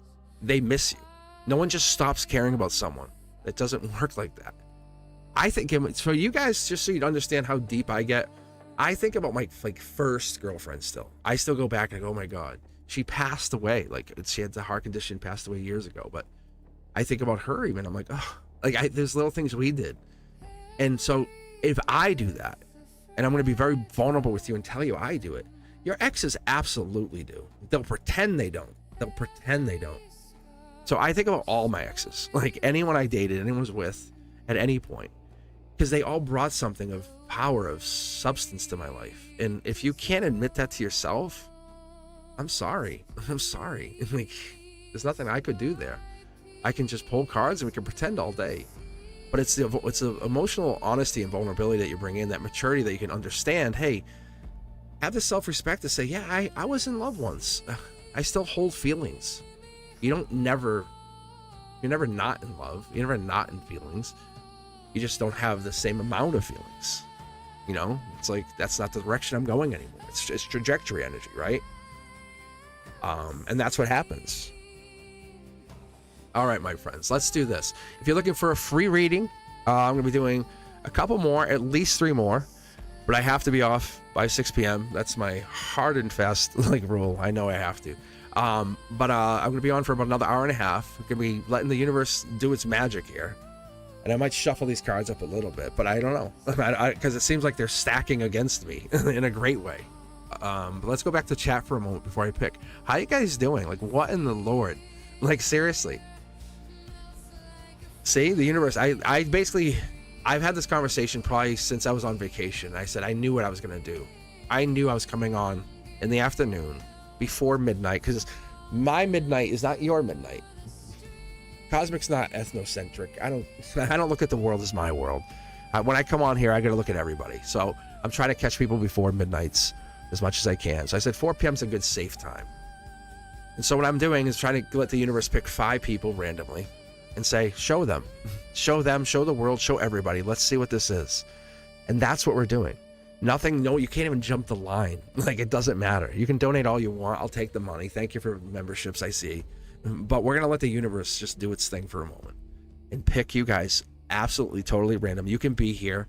they miss you. No one just stops caring about someone. It doesn't work like that. I think, for you guys, just so you understand how deep I get, I think about my first girlfriend still. I still go back and I go, oh my God, she passed away. Like, she had the heart condition, passed away years ago. But I think about her even. I'm like, oh, there's little things we did. And so if I do that, and I'm going to be very vulnerable with you and tell you I do it, your exes absolutely do. They'll pretend they don't. So I think about all my exes, like anyone I dated, anyone was with at any point, because they all brought something of power, of substance to my life. And if you can't admit that to yourself, I'm sorry. Like, there's nothing I could do there. I can just pull cards and we can pretend all day. But it's the emotional honesty and vulnerability that you bring in, that maturity that you can understand. Hey, have the self-respect to say, yeah, I was in love once. I still hold feelings. You're never not in love. You're never not in feelings. You just don't have the same amount of feelings. You know, it's like, that's not the direction I'm going anymore. It's trajectory energy, right? And that's what happens. All right, my friends, let's do this. If you're looking for a free reading, I'm gonna be doing a couple more, at least 3 more, but I have to be off by 6 p.m. That's my hard and fast like rule. I know I have to. But I'm gonna be on for about another hour and a half. I'm gonna be letting the universe do its magic here, and I might shuffle these cards up a little bit, but I don't know, because it seems like they're stacking against me in a great way. But let's go back to chat for a moment before I pick. How you guys doing? Like, what in the Lord? Like, seriously. See, the universe, I basically, I've had this conversation probably since I was on vacation. I said I knew what I was going to do. I knew I was coming on in the afternoon before midnight, because my midnight is not your midnight. Cosmic's not ethnocentric. I don't look at the world as my world. When I come on here, I got to look at everybody. So I'm trying to catch people before midnights as much as I can. So I said 4 p.m. is a good safe time. And so what I'm doing is trying to let the universe pick 5 people randomly and say, show them, show the world, show everybody. Let's see what this is. And that's what we're doing. Nothing, no, you can't even jump the line. Like, it doesn't matter. You can donate all you want. I'll take the money. Thank you for memberships, I see. But we're going to let the universe just do its thing for a moment and pick you guys absolutely, totally random. You can be here.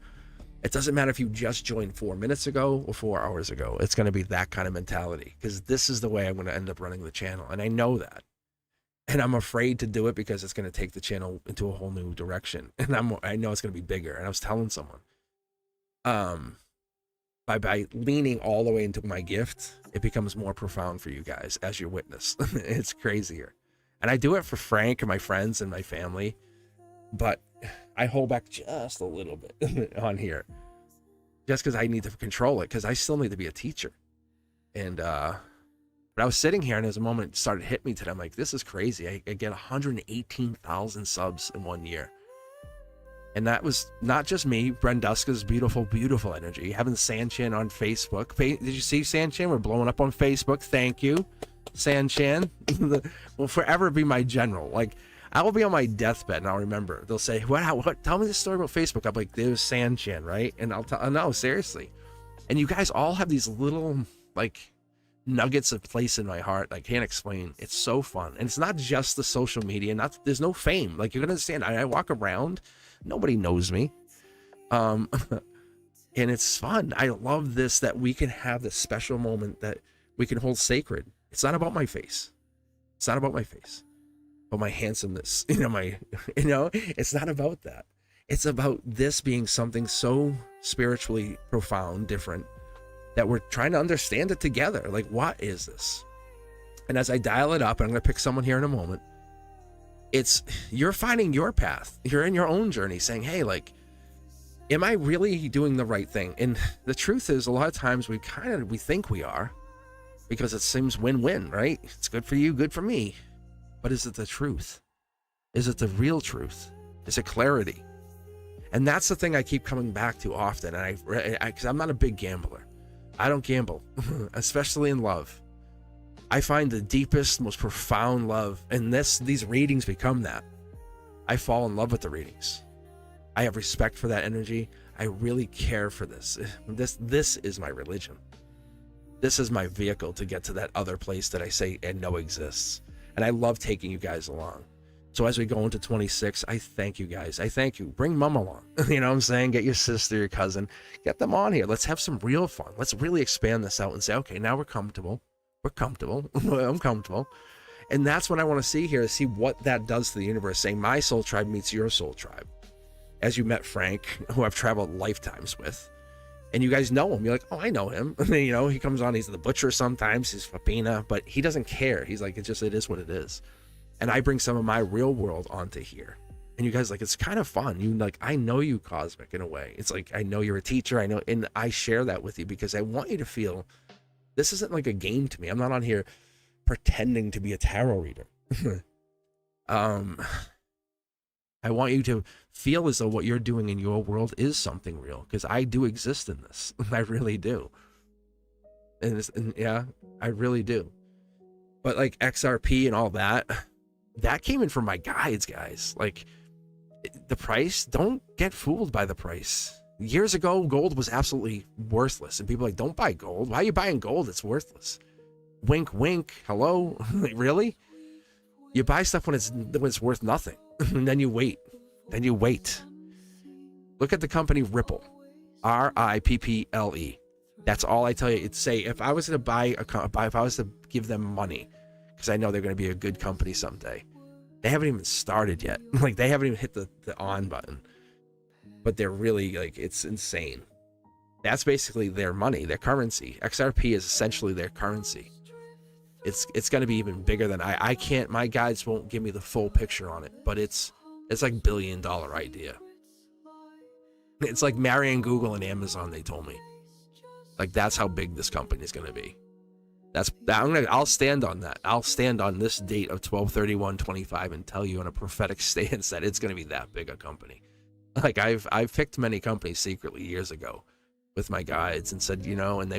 It doesn't matter if you just joined 4 minutes ago or 4 hours ago. It's going to be that kind of mentality, because this is the way I'm going to end up running the channel. And I know that. And I'm afraid to do it because it's going to take the channel into a whole new direction. And I know it's going to be bigger. And I was telling someone, by leaning all the way into my gift, it becomes more profound for you guys as your witness. It's crazier. And I do it for Frank and my friends and my family, but I hold back just a little bit on here, just because I need to control it, because I still need to be a teacher. And but I was sitting here, and as a moment started to hit me today, I'm like, this is crazy. I get 118,000 subs in 1 year. And that was not just me, Brenduska's beautiful, beautiful energy. Having Sanchin on Facebook. Did you see Sanchin? We're blowing up on Facebook. Thank you, Sanchin. Will forever be my general. Like, I will be on my deathbed and I'll remember. They'll say, what? Tell me the story about Facebook. I'm like, there's Sanchin, right? And I'll tell, no, seriously. And you guys all have these little, like, nuggets of place in my heart I can't explain. It's so fun. And it's not just the social media. There's no fame. Like, you're gonna understand, I walk around, nobody knows me, and it's fun. I love this, that we can have this special moment that we can hold sacred. It's not about my face. It's not about my face, but my handsomeness. It's not about that. It's about this being something so spiritually profound, different, that we're trying to understand it together. Like, what is this? And as I dial it up, and I'm going to pick someone here in a moment, you're finding your path. You're in your own journey saying, hey, like, am I really doing the right thing? And the truth is, a lot of times we think we are, because it seems win-win, right? It's good for you, good for me. But is it the truth? Is it the real truth? Is it clarity? And that's the thing I keep coming back to often. And because I'm not a big gambler. I don't gamble, especially in love. I find the deepest, most profound love, and these readings become that. I fall in love with the readings. I have respect for that energy. I really care for this. This is my religion. This is my vehicle to get to that other place that I say and know exists. And I love taking you guys along. So as we go into 26, I thank you guys. I thank you. Bring mom along. You know what I'm saying? Get your sister, your cousin. Get them on here. Let's have some real fun. Let's really expand this out and say, okay, now we're comfortable. We're comfortable. I'm comfortable. And that's what I want to see here, is see what that does to the universe, saying my soul tribe meets your soul tribe. As you met Frank, who I've traveled lifetimes with. And you guys know him. You're like, oh, I know him. He comes on. He's the butcher sometimes. He's Fapina. But he doesn't care. He's like, it is what it is. And I bring some of my real world onto here. And you guys, like, it's kind of fun. I know you, Cosmic, in a way. It's like, I know you're a teacher. I know, and I share that with you because I want you to feel this isn't like a game to me. I'm not on here pretending to be a tarot reader. I want you to feel as though what you're doing in your world is something real, because I do exist in this. I really do. And yeah, I really do. But like XRP and all that came in from my guides, guys. Like, the price, don't get fooled by the price. Years ago, gold was absolutely worthless. And people are like, don't buy gold. Why are you buying gold? It's worthless. Wink, wink. Hello? Really? You buy stuff when it's worth nothing. And then you wait. Look at the company Ripple, RIPPLE. That's all I tell you. It's say if I was to if I was to give them money, because I know they're going to be a good company someday. They haven't even started yet. Like they haven't even hit the on button, but they're really like, it's insane. That's basically their money, their currency. XRP is essentially their currency. It's going to be even bigger than I can't. My guides won't give me the full picture on it, but it's like $1 billion idea. It's like marrying Google and Amazon. They told me, like that's how big this company is going to be. I'll stand on that. I'll stand on this date of 12/31/25 and tell you in a prophetic stance that it's going to be that big a company. Like I've picked many companies secretly years ago with my guides and said, you know, and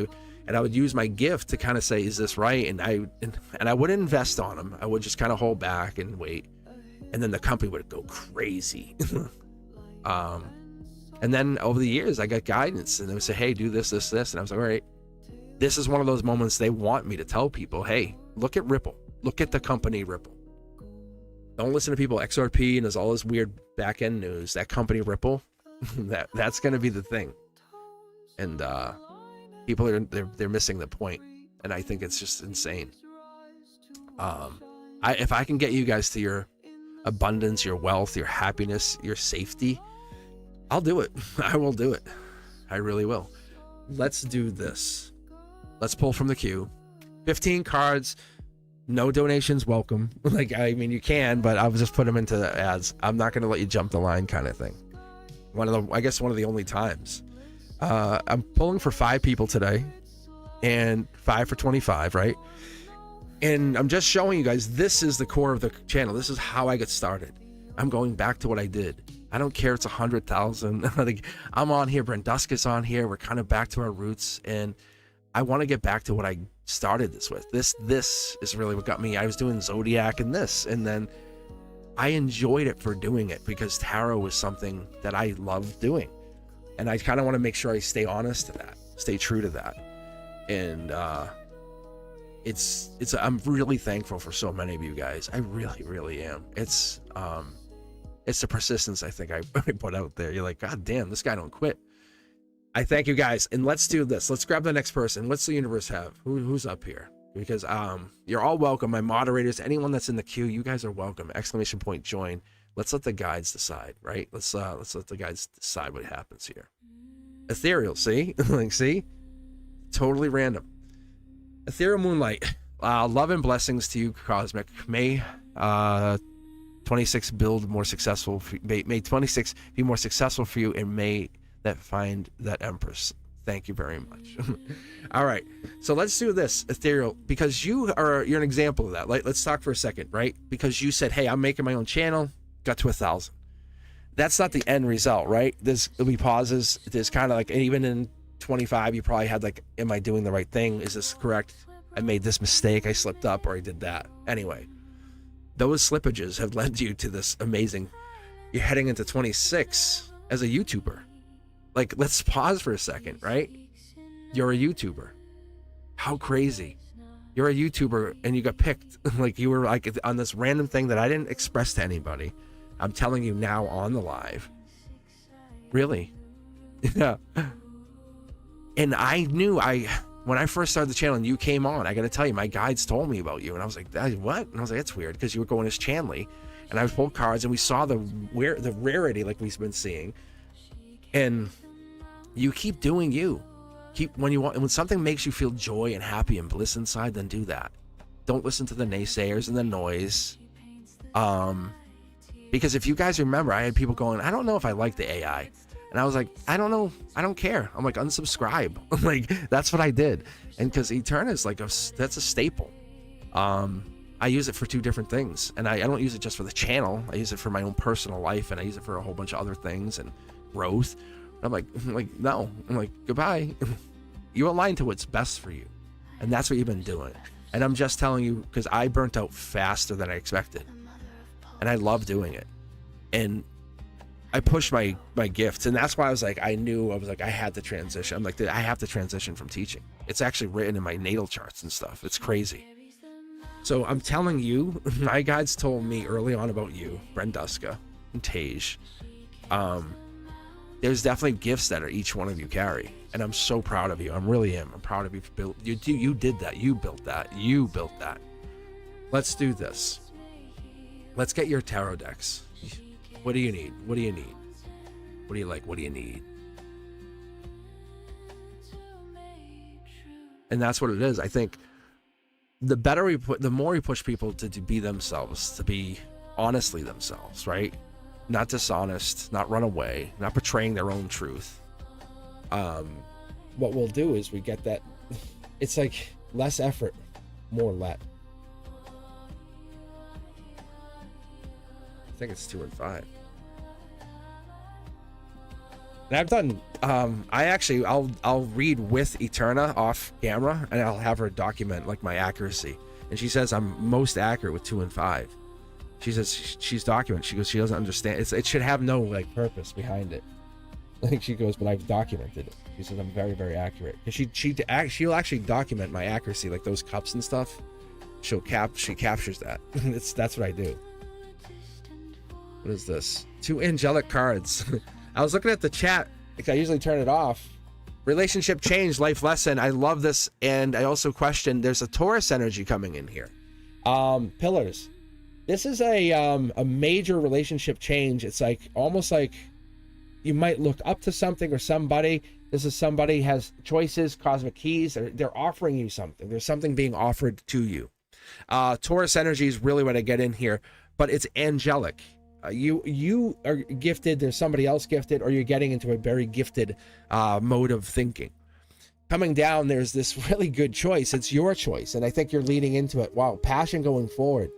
I would use my gift to kind of say, is this right? And I wouldn't invest on them. I would just kind of hold back and wait. And then the company would go crazy. And then over the years, I got guidance and they would say, hey, do this, this, this. And I was like, all right, this is one of those moments they want me to tell people, hey, look at Ripple. Look at the company Ripple. Don't listen to people XRP and there's all this weird back end news. That company Ripple, that's going to be the thing. And people they're missing the point, and I think it's just insane. If I can get you guys to your abundance, your wealth, your happiness, your safety, I'll do it. I will do it. I really will. Let's do this. Let's pull from the queue. 15 cards. No donations welcome. Like, I mean, you can, but I'll just put them into the ads. I'm not going to let you jump the line kind of thing. I guess one of the only times. I'm pulling for 5 people today and 5 for 25, right? And I'm just showing you guys, this is the core of the channel. This is how I get started. I'm going back to what I did. I don't care. It's 100,000. Like, I'm on here. Brenduska's on here. We're kind of back to our roots. And I want to get back to what I started this with. This is really what got me. I was doing Zodiac and this, and then I enjoyed it for doing it because tarot was something that I loved doing. And I kind of want to make sure I stay honest to that, stay true to that. And I'm really thankful for so many of you guys. I really, really am. It's the persistence I think I put out there. You're like, God damn, this guy don't quit. I thank you guys. And let's do this. Let's grab the next person. What's the universe have? Who's up here? Because you're all welcome. My moderators, anyone that's in the queue, you guys are welcome. ! Join. Let's let the guides decide, right? Let's let the guides decide what happens here. Ethereal, see? Like, see? Totally random. Ethereal Moonlight. Love and blessings to you, Cosmic. May 26 build more successful. May 26 be more successful for you, and may that find that Empress. Thank you very much. All right, so let's do this, Ethereal, because you're an example of that. Like, let's talk for a second, right? Because you said, hey, I'm making my own channel. Got to 1,000. That's not the end result, right? There'll be pauses. There's kind of like, even in 25, you probably had like, am I doing the right thing? Is this correct? I made this mistake. I slipped up, or I did that. Anyway, those slippages have led you to this amazing. You're heading into 26 as a YouTuber. Like, let's pause for a second, right? You're a YouTuber. How crazy. You're a YouTuber and you got picked. Like, you were like on this random thing that I didn't express to anybody. I'm telling you now on the live. Really? Yeah. And I knew when I first started the channel and you came on, I got to tell you, my guides told me about you. And I was like, what? And I was like, that's weird, because you were going as Chanley. And I pulled cards and we saw the rarity like we've been seeing. And you keep doing you. When something makes you feel joy and happy and bliss inside, then do that. Don't listen to the naysayers and the noise. Because if you guys remember, I had people going, I don't know if I like the AI. And I was like, I don't know. I don't care. I'm like, unsubscribe. Like, that's what I did. And because Eterna is like, that's a staple. I use it for 2 different things. And I don't use it just for the channel. I use it for my own personal life. And I use it for a whole bunch of other things and growth. I'm like, no. I'm like, goodbye. You align to what's best for you. And that's what you've been doing. And I'm just telling you, because I burnt out faster than I expected. And I love doing it. And I pushed my gifts. And that's why I had to transition. I'm like, I have to transition from teaching. It's actually written in my natal charts and stuff. It's crazy. So I'm telling you, my guides told me early on about you, Brenduska and Tage. there's definitely gifts that are each one of you carry, and I'm so proud of you. I really am. I'm proud of you. You did that. You built that. You built that. Let's do this. Let's get your tarot decks. What do you need? What do you need? What do you like? What do you need? And that's what it is. I think the better we put, the more we push people to be themselves, to be honestly themselves, right? Not dishonest, not run away, not betraying their own truth. What we'll do is we get that. It's like less effort, more let. I think it's 2 and 5. And I've done. I'll read with Eterna off camera, and I'll have her document like my accuracy. And she says I'm most accurate with 2 and 5. She says she's documented. She goes, she doesn't understand. It should have no like purpose behind it. Like she goes, but I've documented it. She says I'm very, very accurate. Because she'll actually document my accuracy, like those cups and stuff. She captures that. That's what I do. What is this? 2 angelic cards. I was looking at the chat. I usually turn it off. Relationship change, life lesson. I love this, and I also question. There's a Taurus energy coming in here. Pillars. This is a major relationship change. It's like almost like you might look up to something or somebody. This is somebody has choices, cosmic keys. They're offering you something. There's something being offered to you. Taurus energy is really what I get in here, but it's angelic. You are gifted. There's somebody else gifted, or you're getting into a very gifted mode of thinking. Coming down, there's this really good choice. It's your choice, and I think you're leading into it. Wow, passion going forward.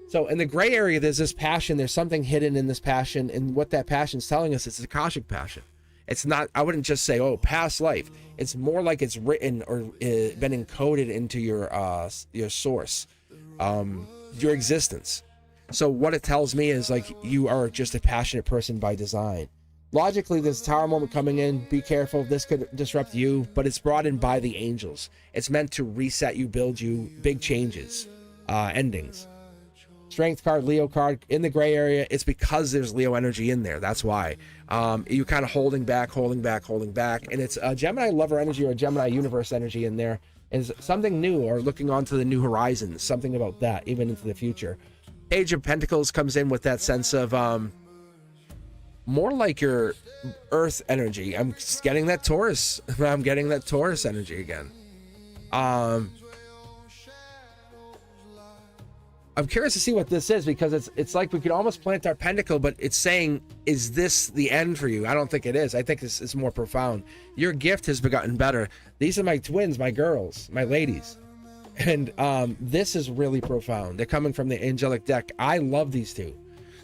So in the gray area, there's this passion. There's something hidden in this passion, and what that passion's telling us, it's a Akashic passion. It's not. I wouldn't just say, "Oh, past life." It's more like it's written or been encoded into your source, your existence. So what it tells me is like you are just a passionate person by design. Logically, there's a tower moment coming in. Be careful. This could disrupt you, but it's brought in by the angels. It's meant to reset you, build you, big changes, endings. Strength card, Leo card in the gray area. It's because there's Leo energy in there. That's why you're kind of holding back, and it's a Gemini lover energy or a Gemini universe energy in there. Is something new or looking onto the new horizons. Something about that, even into the future. Page of Pentacles comes in with that sense of more like your Earth energy. I'm getting that Taurus. I'm getting that Taurus energy again. I'm curious to see what this is, because it's like we could almost plant our pentacle, but it's saying, is this the end for you? I don't think it is. I think this is more profound. Your gift has gotten better. These are my twins, my girls, my ladies. And this is really profound. They're coming from the angelic deck. I love these two.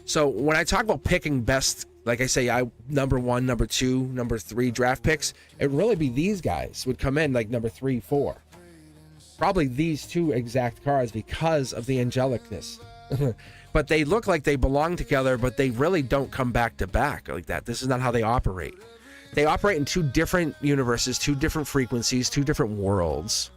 So when I talk about picking best, like I say, number 1, number 2, number 3 draft picks, it would really be these guys would come in like number 3, 4. Probably these 2 exact cards because of the angelicness. But they look like they belong together, but they really don't come back to back like that. This is not how they operate. They operate in 2 different universes, 2 different frequencies, 2 different worlds.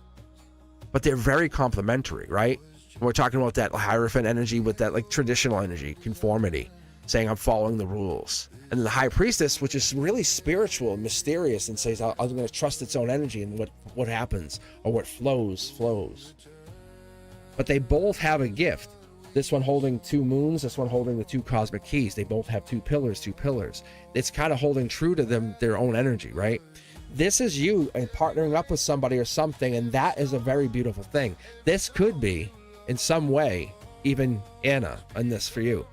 But they're very complementary, right? We're talking about that Hierophant energy with that like traditional energy, conformity, saying I'm following the rules. And then the High Priestess, which is really spiritual and mysterious, and says I'm going to trust its own energy, and what happens or what flows. But they both have a gift. This one holding 2 moons, this one holding the 2 cosmic keys. They both have 2 pillars. It's kind of holding true to them, their own energy, right? This is you and partnering up with somebody or something, and that is a very beautiful thing. This could be, in some way, even Anna in this for you.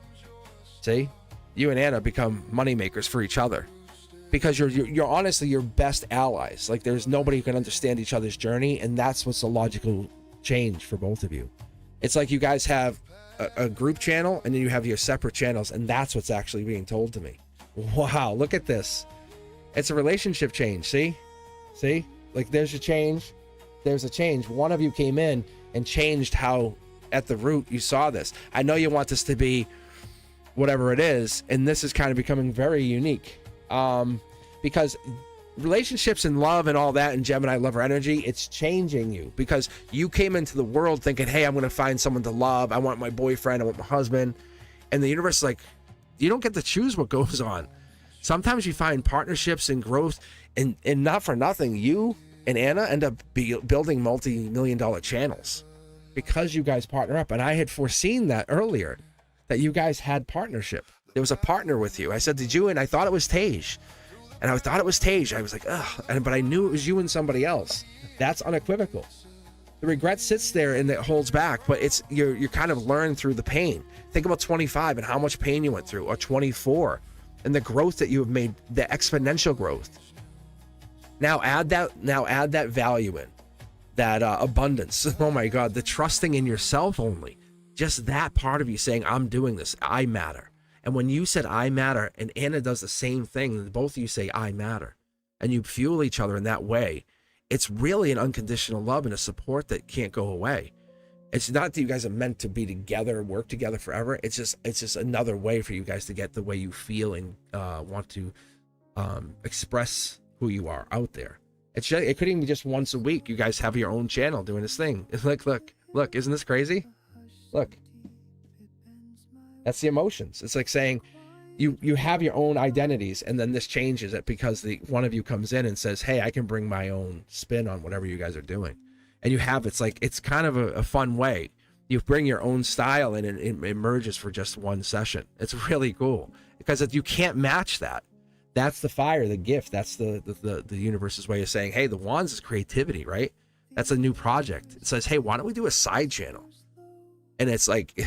See? You and Anna become money makers for each other, because you're honestly your best allies. Like there's nobody who can understand each other's journey, and that's what's the logical change for both of you. It's like you guys have a group channel, and then you have your separate channels, and that's what's actually being told to me. Wow, look at this. It's a relationship change. See? Like there's a change. One of you came in and changed how at the root you saw this. I know you want this to be whatever it is, and this is kind of becoming very unique, because relationships and love and all that and Gemini lover energy, it's changing you, because you came into the world thinking, hey, I'm going to find someone to love. I want my boyfriend. I want my husband. And the universe is like, you don't get to choose what goes on. Sometimes you find partnerships and growth, and not for nothing, you and Anna end up building multi-million-dollar channels because you guys partner up. And I had foreseen that earlier, that you guys had partnership. There was a partner with you. I said, did you? And I thought it was Tage. And I thought it was Tage. I was like, ugh. But I knew it was you and somebody else. That's unequivocal. The regret sits there and it holds back, but it's you're kind of learn through the pain. Think about 25 and how much pain you went through, or 24, and the growth that you have made, the exponential growth. Now add that value in, that abundance. Oh my God, the trusting in yourself only. Just that part of you saying, I'm doing this, I matter. And when you said I matter, and Anna does the same thing, both of you say I matter, and you fuel each other in that way, it's really an unconditional love and a support that can't go away. It's not that you guys are meant to be together, work together forever. It's just another way for you guys to get the way you feel and want to express who you are out there. It could even be just once a week. You guys have your own channel doing this thing. It's like, look, isn't this crazy? Look, that's the emotions. It's like saying you have your own identities, and then this changes it because one of you comes in and says, hey, I can bring my own spin on whatever you guys are doing. And it's kind of a fun way. You bring your own style in, and it emerges for just one session. It's really cool because you can't match that. That's the fire, the gift. That's the universe's way of saying, hey, the wands is creativity, right? That's a new project. It says, hey, why don't we do a side channel? And it's like,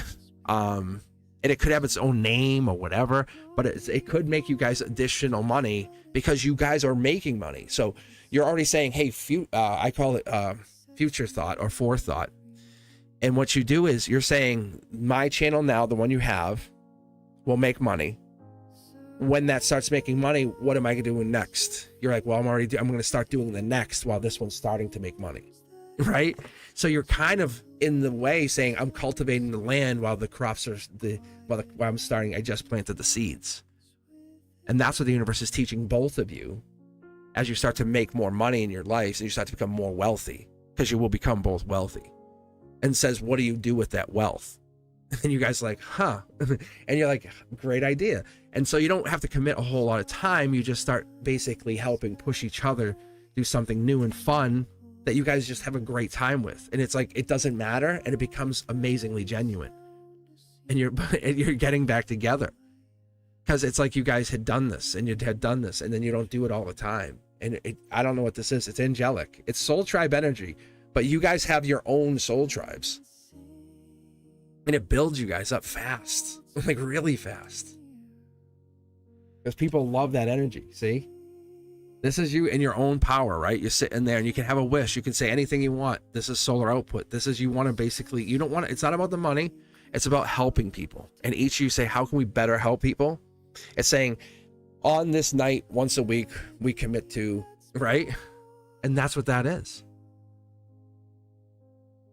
and it could have its own name or whatever, but it could make you guys additional money because you guys are making money. So you're already saying, hey, I call it future thought or forethought. And what you do is you're saying, my channel now, the one you have, will make money. When that starts making money, what am I doing next? You're like, well, I'm going to start doing the next while this one's starting to make money, right? So you're kind of in the way saying, I'm cultivating the land while the crops are while I'm starting. I just planted the seeds, and that's what the universe is teaching both of you as you start to make more money in your lives and you start to become more wealthy, because you will become both wealthy. And says, what do you do with that wealth? And you guys are like, huh? And you're like, great idea. And so you don't have to commit a whole lot of time. You just start basically helping push each other, do something new and fun that you guys just have a great time with. And it's like, it doesn't matter, and it becomes amazingly genuine. And you're getting back together because it's like you guys had done this and you had done this, and then you don't do it all the time. And I don't know what this is. It's angelic. It's soul tribe energy, but you guys have your own soul tribes. And it builds you guys up fast, like really fast. Because people love that energy, see? This is you in your own power, right? You're sitting there and you can have a wish. You can say anything you want. This is solar output. This is, you want to basically, you don't want to, it's not about the money. It's about helping people. And each of you say, how can we better help people? It's saying, on this night, once a week, we commit to, right? And that's what that is.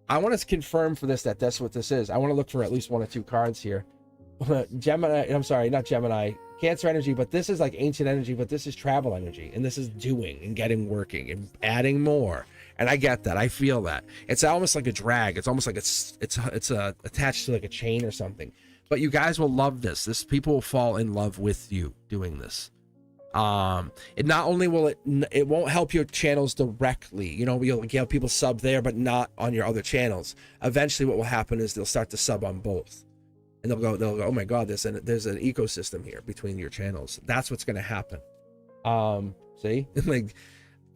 I want to confirm for this that that's what this is. I want to look for at least one or two cards here. Gemini, I'm sorry, not Gemini, Cancer energy, but this is like ancient energy, but this is travel energy, and this is doing and getting working and adding more. And I get that. I feel that. It's almost like a drag. It's almost like it's attached to like a chain or something. But you guys will love this. People will fall in love with you doing this. It not only will it won't help your channels directly. You know, you'll get people sub there, but not on your other channels. Eventually what will happen is they'll start to sub on both. And they'll go, oh my God, there's an ecosystem here between your channels. That's what's going to happen. See, like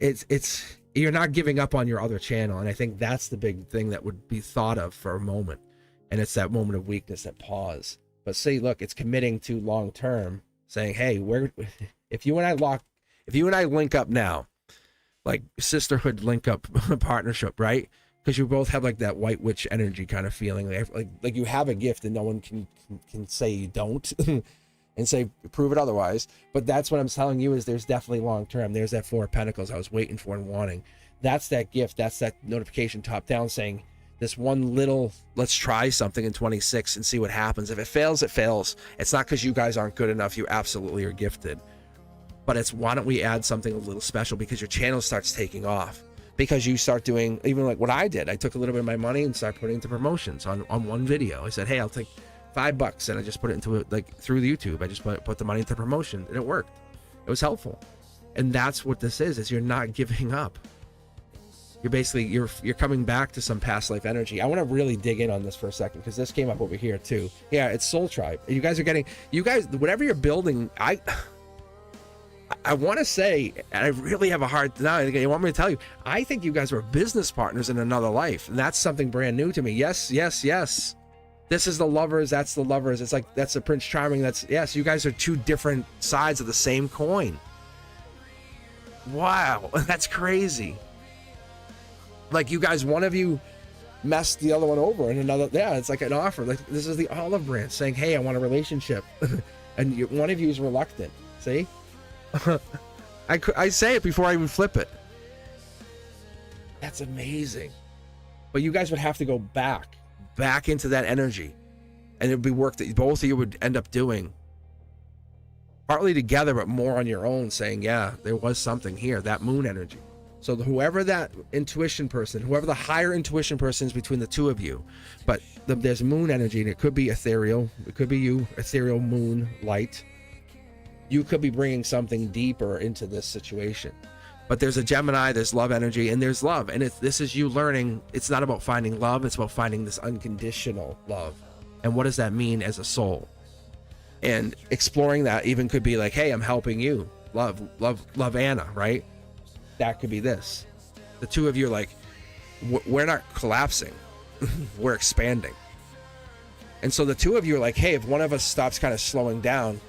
it's, you're not giving up on your other channel. And I think that's the big thing that would be thought of for a moment. And it's that moment of weakness, that pause. But see, look, it's committing to long-term, saying, hey, if you and I link up now, like sisterhood link up partnership, right? Because you both have like that white witch energy kind of feeling, like you have a gift and no one can say you don't and say prove it otherwise. But that's what I'm telling you, is there's definitely long term. There's that Four of Pentacles I was waiting for and wanting. That's that gift. That's that notification top down saying this one little, let's try something in 26 and see what happens. If it fails, it fails. It's not because you guys aren't good enough. You absolutely are gifted. But it's, why don't we add something a little special, because your channel starts taking off. Because you start doing, even like what I did, I took a little bit of my money and started putting into promotions on one video. I said, hey, I'll take $5, and I just put it into it, like through the YouTube. I just put the money into promotion, and it worked. It was helpful. And that's what this is you're not giving up. You're basically, you're coming back to some past life energy. I want to really dig in on this for a second, because this came up over here too. Yeah, it's Soul Tribe. You guys are getting, whatever you're building, I want to say, and I really have a hard time, you want me to tell you, I think you guys were business partners in another life. And that's something brand new to me. Yes, yes, yes. This is the lovers, that's the lovers. It's like, that's the Prince Charming. That's, yes, you guys are two different sides of the same coin. Wow, that's crazy. Like, you guys, one of you messed the other one over, and another, yeah, it's like an offer. Like, this is the olive branch saying, hey, I want a relationship. And one of you is reluctant. See? I say it before I even flip it. That's amazing. But you guys would have to go back into that energy, and it would be work that both of you would end up doing, partly together but more on your own, saying, yeah, there was something here, that moon energy. So whoever that intuition person, whoever the higher intuition person is between the two of you, but there's moon energy, and it could be ethereal, it could be you, ethereal moon light. You could be bringing something deeper into this situation. But there's a Gemini, there's love energy, and there's love. And this is you learning, it's not about finding love, it's about finding this unconditional love. And what does that mean as a soul? And exploring that even could be like, hey, I'm helping you. Love Anna, right? That could be this. The two of you are like, we're not collapsing, we're expanding. And so the two of you are like, hey, if one of us stops kind of slowing down,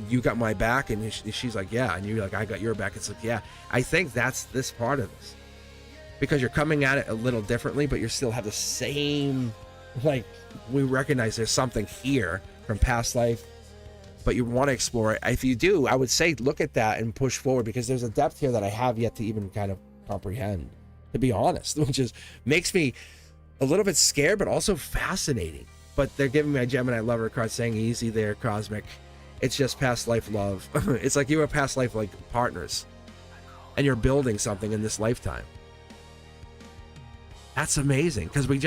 you got my back. And she's like, yeah. And you're like, I got your back. It's like, yeah. I think that's this part of this, because you're coming at it a little differently, but you still have the same, like, we recognize there's something here from past life, but you want to explore it. If you do, I would say look at that and push forward, because there's a depth here that I have yet to even kind of comprehend, to be honest, which is makes me a little bit scared, but also fascinating. But they're giving me a Gemini lover card saying, easy there, Cosmic. It's just past life love. It's like you were past life like partners, and you're building something in this lifetime. That's amazing, because we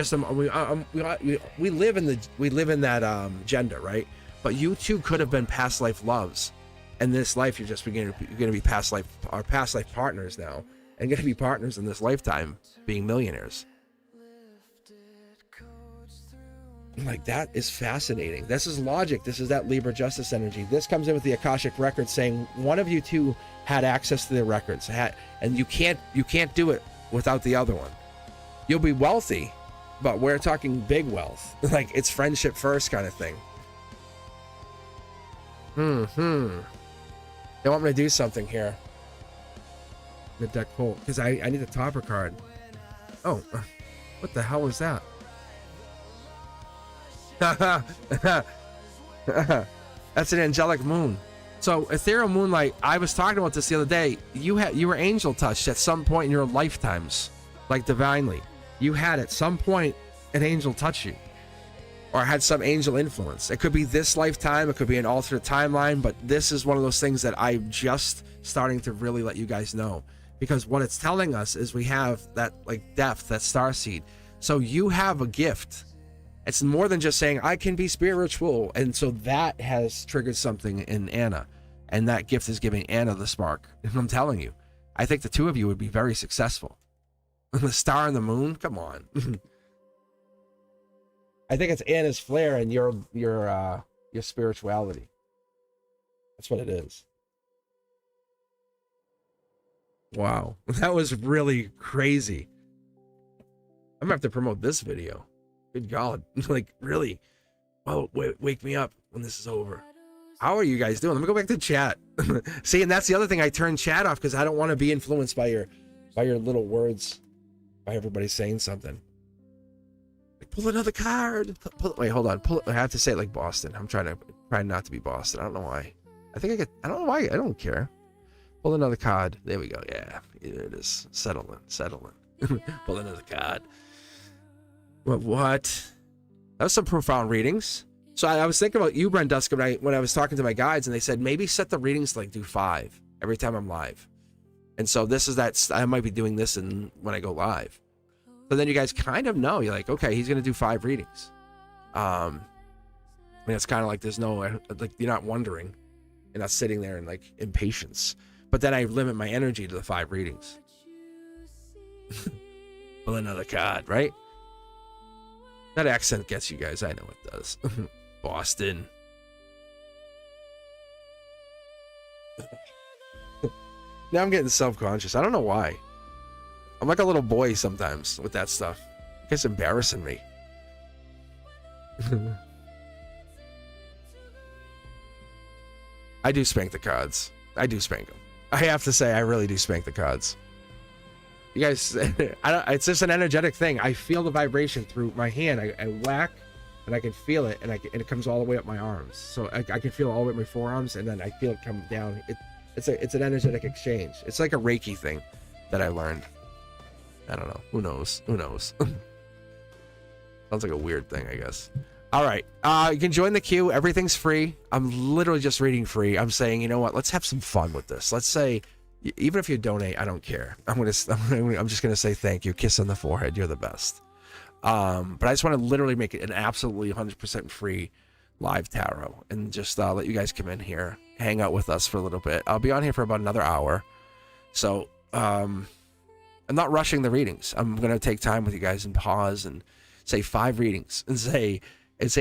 live in that gender, right? But you two could have been past life loves, and this life you're going to be past life partners now, and going to be partners in this lifetime, being millionaires. Like, that is fascinating. This is logic. This is that Libra justice energy. This comes in with the Akashic records saying one of you two had access to the records, and you can't do it without the other one. You'll be wealthy, but we're talking big wealth. Like, it's friendship first kind of thing. They want me to do something here. Mid-deck pull, because I need a topper card. Oh, what the hell was that? That's an angelic moon. So ethereal moonlight, I was talking about this the other day. You were angel touched at some point in your lifetimes, like divinely. You had at some point an angel touch you, or had some angel influence. It could be this lifetime, it could be an alternate timeline, but this is one of those things that I'm just starting to really let you guys know, because what it's telling us is we have that, like, depth, that starseed. So you have a gift. It's more than just saying I can be spiritual. And so that has triggered something in Anna, and that gift is giving Anna the spark. And I'm telling you, I think the two of you would be very successful. The star and the moon, come on. I think it's Anna's flair and your spirituality. That's what it is. Wow, that was really crazy. I'm gonna have to promote this video. Good God, like, really? Well, wake me up when this is over. How are you guys doing? Let me go back to chat. See, and that's the other thing. I turned chat off because I don't want to be influenced by your little words, by everybody saying something. Like, pull another card. Wait, hold on. I have to say it like Boston. I'm trying not to be Boston. I don't know why. I don't know why. I don't care. Pull another card. There we go. Yeah, there it is. Settle in. Pull another card. What? That was some profound readings. So I was thinking about you, Brenduska, when I was talking to my guides, and they said maybe set the readings to like do 5 every time I'm live. And so this is that I might be doing this when I go live. So then you guys kind of know. You're like, okay, he's gonna do 5 readings. I mean, it's kind of like there's no, like, you're not wondering. and not sitting there in like impatience. But then I limit my energy to the 5 readings. Well, another card, right? That accent gets you guys. I know it does. Boston. Now I'm getting self-conscious. I don't know why. I'm like a little boy sometimes with that stuff. It's embarrassing me. I do spank the cards. I do spank them. I have to say, I really do spank the cards. You guys, it's just an energetic thing. I feel the vibration through my hand. I whack, and I can feel it, and it comes all the way up my arms. So I can feel it all the way up my forearms, and then I feel it come down. It's an energetic exchange. It's like a Reiki thing that I learned. I don't know. Who knows? Who knows? Sounds like a weird thing, I guess. All right. You can join the queue. Everything's free. I'm literally just reading free. I'm saying, you know what? Let's have some fun with this. Let's say, even if you donate, I don't care. I'm just gonna say thank you. Kiss on the forehead. You're the best. But I just want to literally make it an absolutely 100% free live tarot, and just let you guys come in here, hang out with us for a little bit. I'll be on here for about another hour. So I'm not rushing the readings. I'm gonna take time with you guys and pause and say 5 readings and say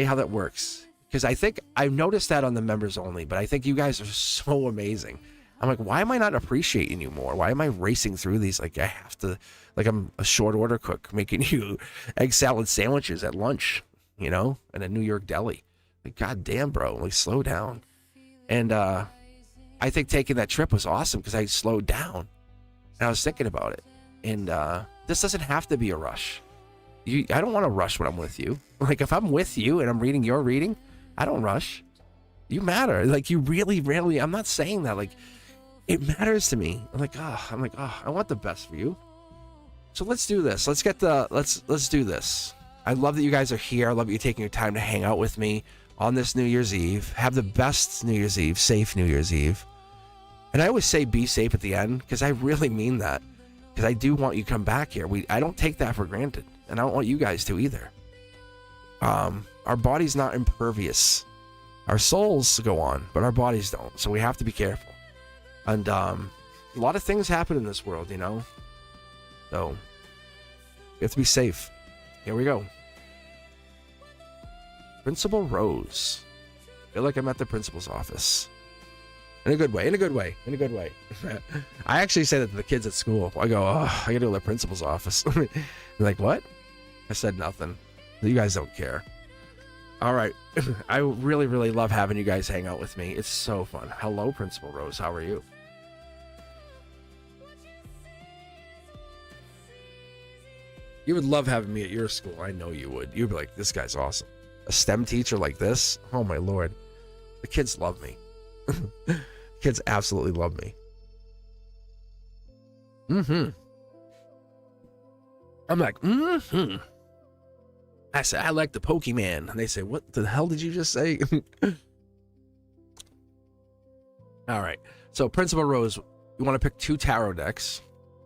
how that works, because I think I've noticed that on the members only, but I think you guys are so amazing. I'm like, why am I not appreciating you more? Why am I racing through these like I have to, like I'm a short order cook making you egg salad sandwiches at lunch, you know, in a New York deli? Like, god damn, bro, like slow down. And I think taking that trip was awesome because I slowed down and I was thinking about it. And this doesn't have to be a rush. I don't want to rush when I'm with you. Like, if I'm with you and I'm reading your reading, I don't rush. You matter. Like, you really, really, I'm not saying that. Like, it matters to me. I'm like, I want the best for you. So let's do this. Let's do this. I love that you guys are here. I love that you're taking your time to hang out with me on this New Year's Eve. Have the best New Year's Eve. Safe New Year's Eve. And I always say be safe at the end, because I really mean that. Because I do want you to come back here. I don't take that for granted. And I don't want you guys to either. Our body's not impervious. Our souls go on, but our bodies don't. So we have to be careful. And a lot of things happen in this world, you know. So we have to be safe. Here we go. Principal Rose. I feel like I'm at the principal's office. In a good way. In a good way. In a good way. I actually say that to the kids at school. I go, I gotta go to the principal's office. They're like, what? I said nothing. You guys don't care. All right. I really, really love having you guys hang out with me. It's so fun. Hello, Principal Rose. How are you? You would love having me at your school. I know you would. You'd be like, this guy's awesome. A STEM teacher like this? Oh, my Lord. The kids love me. Kids absolutely love me. I'm like, I said, I like the Pokemon. And they say, what the hell did you just say? All right. So, Principal Rose, you want to pick 2 tarot decks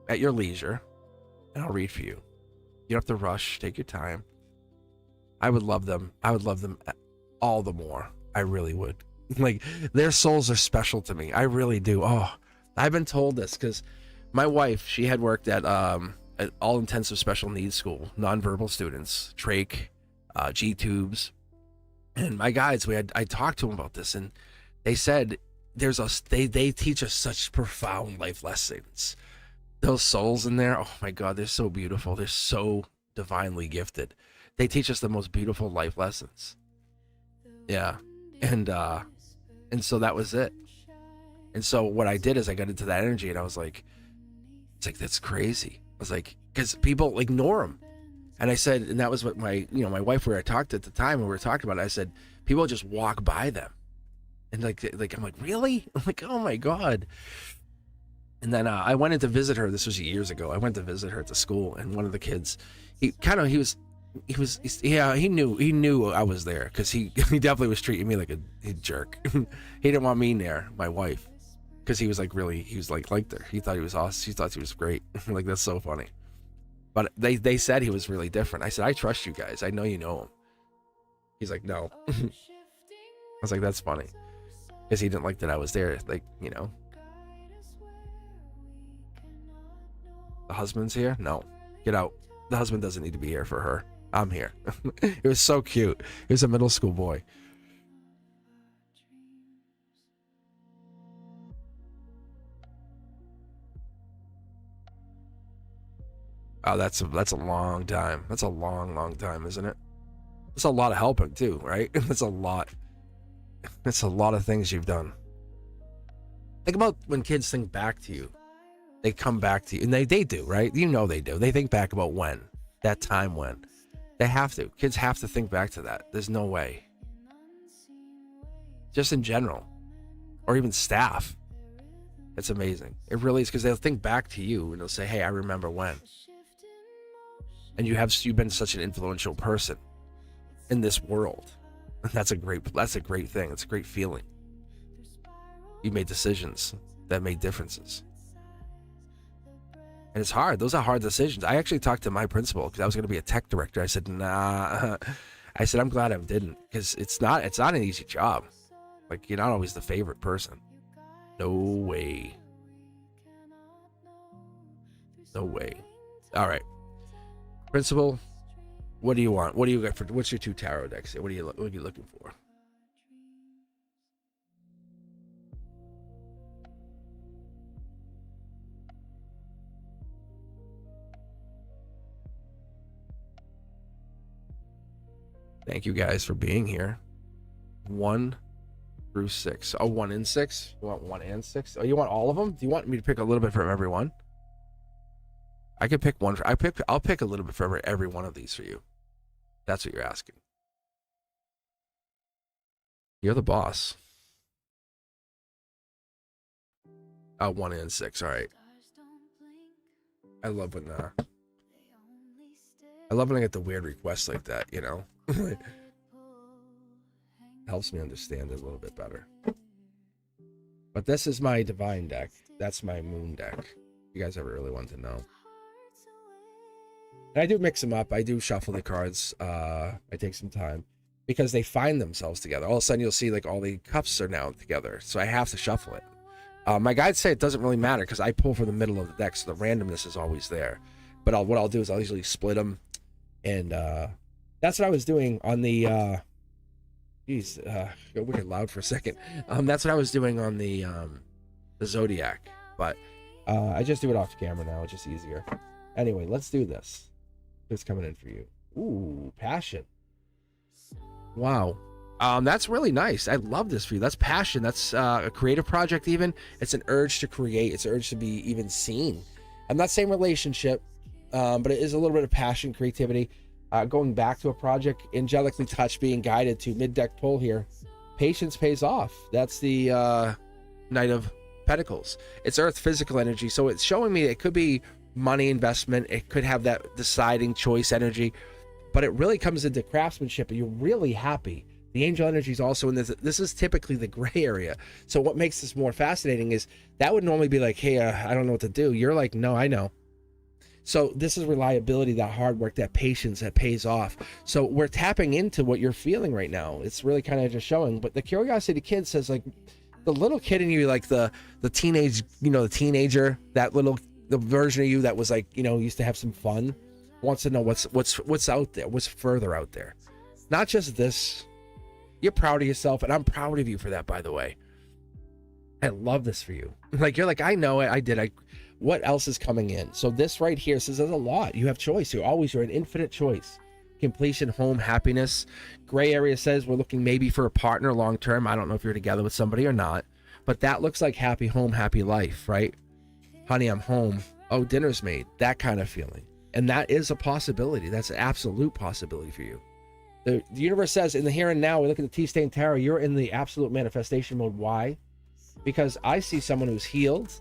at your leisure, and I'll read for you. You don't have to rush. Take your time. I would love them. I would love them all the more. I really would. Like, their souls are special to me. I really do. Oh, I've been told this because my wife, she had worked at all intensive special needs school, nonverbal students, trach, G-tubes. And my guides, I talked to them about this, and they said they teach us such profound life lessons. Those souls in there, oh my God, they're so beautiful. They're so divinely gifted. They teach us the most beautiful life lessons. Yeah. And so that was it. And so what I did is I got into that energy, and I was like, it's like, that's crazy. I was like, because people ignore them. And I said, and that was what my wife, where I talked at the time, when we were talking about it, I said, people just walk by them. And like I'm like, really? I'm like, oh my God. And then I went in to visit her. This was years ago. I went to visit her at the school, and one of the kids, he knew I was there, because he definitely was treating me like a jerk. He didn't want me near my wife, because he was like liked her. He thought he was awesome. He thought he was great. Like, that's so funny. But they said he was really different. I said, I trust you guys. I know you know him. He's like, no. I was like, that's funny. because he didn't like that I was there. Like, you know, the husband's here. No, get out. The husband doesn't need to be here for her. I'm here. It was so cute. He was a middle school boy. Oh, that's a long time. That's a long time, isn't it? That's a lot of helping too, right? That's a lot. That's a lot of things you've done. Think about when kids think back to you. They come back to you, and they do, right? You know they do. They think back about when. That time when. They have to. Kids have to think back to that. There's no way. Just in general. Or even staff. It's amazing. It really is, because they'll think back to you and they'll say, hey, I remember when. And you've been such an influential person in this world. And that's a great thing. It's a great feeling. You made decisions that made differences. And it's hard. Those are hard decisions. I actually talked to my principal because I was going to be a tech director. I said, nah. I said, I'm glad I didn't, because it's not an easy job. Like, you're not always the favorite person. No way. No way. All right. Principal, what do you want? What do you got for? What's your 2 tarot decks? What are you looking for? Thank you guys for being here. 1 through 6. Oh, 1 and 6. You want 1 and 6? Oh, you want all of them? Do you want me to pick a little bit from every one? I could pick one. I'll pick a little bit for every one of these for you. That's what you're asking. You're the boss. 1 and 6. All right. I love when I get the weird requests like that. You know, it helps me understand it a little bit better. But this is my divine deck. That's my moon deck. You guys ever really want to know? And I do mix them up. I do shuffle the cards. I take some time because they find themselves together. All of a sudden, you'll see like all the cups are now together. So I have to shuffle it. My guides say it doesn't really matter because I pull from the middle of the deck, so the randomness is always there. But what I'll do is I'll usually split them, and that's what I was doing on the. Got wicked loud for a second. That's what I was doing on the Zodiac, but I just do it off camera now. It's just easier. Anyway, let's do this. It's coming in for you. Ooh, passion. Wow. That's really nice. I love this for you. That's passion. That's a creative project even. It's an urge to create. It's an urge to be even seen. I'm not saying relationship, but it is a little bit of passion, creativity. Going back to a project, angelically touched, being guided to mid-deck pull here. Patience pays off. That's the Knight of Pentacles. It's Earth physical energy, so it's showing me it could be money investment. It could have that deciding choice energy, but it really comes into craftsmanship, and you're really happy. The angel energy is also in this. This is typically the gray area. So what makes this more fascinating is that would normally be like, hey, I don't know what to do. You're like, no, I know. So this is reliability, that hard work, that patience that pays off. So we're tapping into what you're feeling right now. It's really kind of just showing. But the Curiosity Kid says, like, the little kid in you, like the teenage, the teenager, the version of you that was like, used to have some fun, wants to know what's out there, what's further out there. Not just this. You're proud of yourself, and I'm proud of you for that, by the way. I love this for you. Like, you're like, I know it, I did. What else is coming in? So this right here says there's a lot. You have choice. You're an infinite choice. Completion, home, happiness. Gray area says we're looking maybe for a partner long term. I don't know if you're together with somebody or not, but that looks like happy home, happy life, right? Honey, I'm home. Oh, dinner's made. That kind of feeling. And that is a possibility. That's an absolute possibility for you. The universe says in the here and now, we look at the T-Stain Tarot, you're in the absolute manifestation mode. Why? Because I see someone who's healed,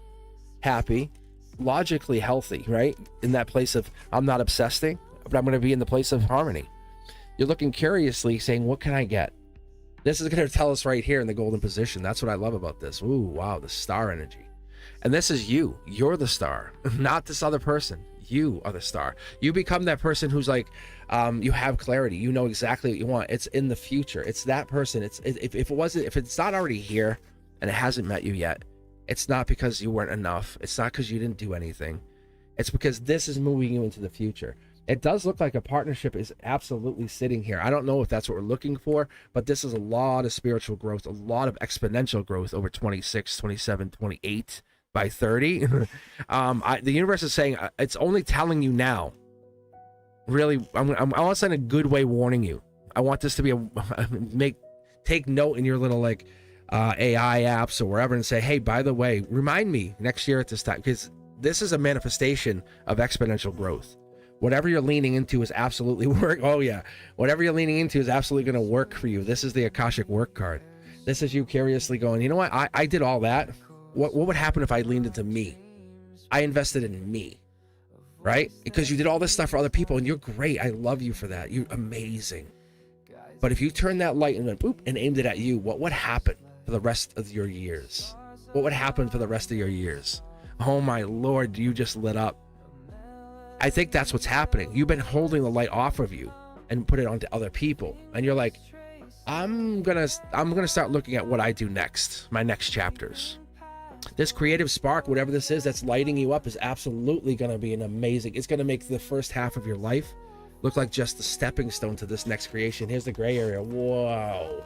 happy, logically healthy, right? In that place of, I'm not obsessing, but I'm going to be in the place of harmony. You're looking curiously, saying, what can I get? This is going to tell us right here in the golden position. That's what I love about this. Ooh, wow, the star energy. And this is you. You're the star, not this other person. You are the star. You become that person who's like, you have clarity. You know exactly what you want. It's in the future. It's that person. If it's not already here, and it hasn't met you yet, it's not because you weren't enough. It's not because you didn't do anything. It's because this is moving you into the future. It does look like a partnership is absolutely sitting here. I don't know if that's what we're looking for, but this is a lot of spiritual growth, a lot of exponential growth over 26, 27, 28 by 30. The universe is saying it's only telling you now. Really, I'm almost in a good way warning you. I want this to be take note in your little like AI apps or wherever and say, hey, by the way, remind me next year at this time, because this is a manifestation of exponential growth. Whatever you're leaning into is absolutely whatever you're leaning into is absolutely going to work for you. This is the Akashic work card. This is you curiously going, you know what? I did all that. What would happen if I leaned into me? I invested in me, right? Because you did all this stuff for other people and you're great. I love you for that. You're amazing. But if you turn that light and then boop and aimed it at you, what would happen for the rest of your years? What would happen for the rest of your years? Oh my Lord, you just lit up. I think that's what's happening. You've been holding the light off of you and put it onto other people. And you're like, I'm gonna start looking at what I do next, my next chapters. This creative spark, whatever this is that's lighting you up, is absolutely gonna be an amazing, it's gonna make the first half of your life look like just the stepping stone to this next creation. Here's the gray area. Whoa.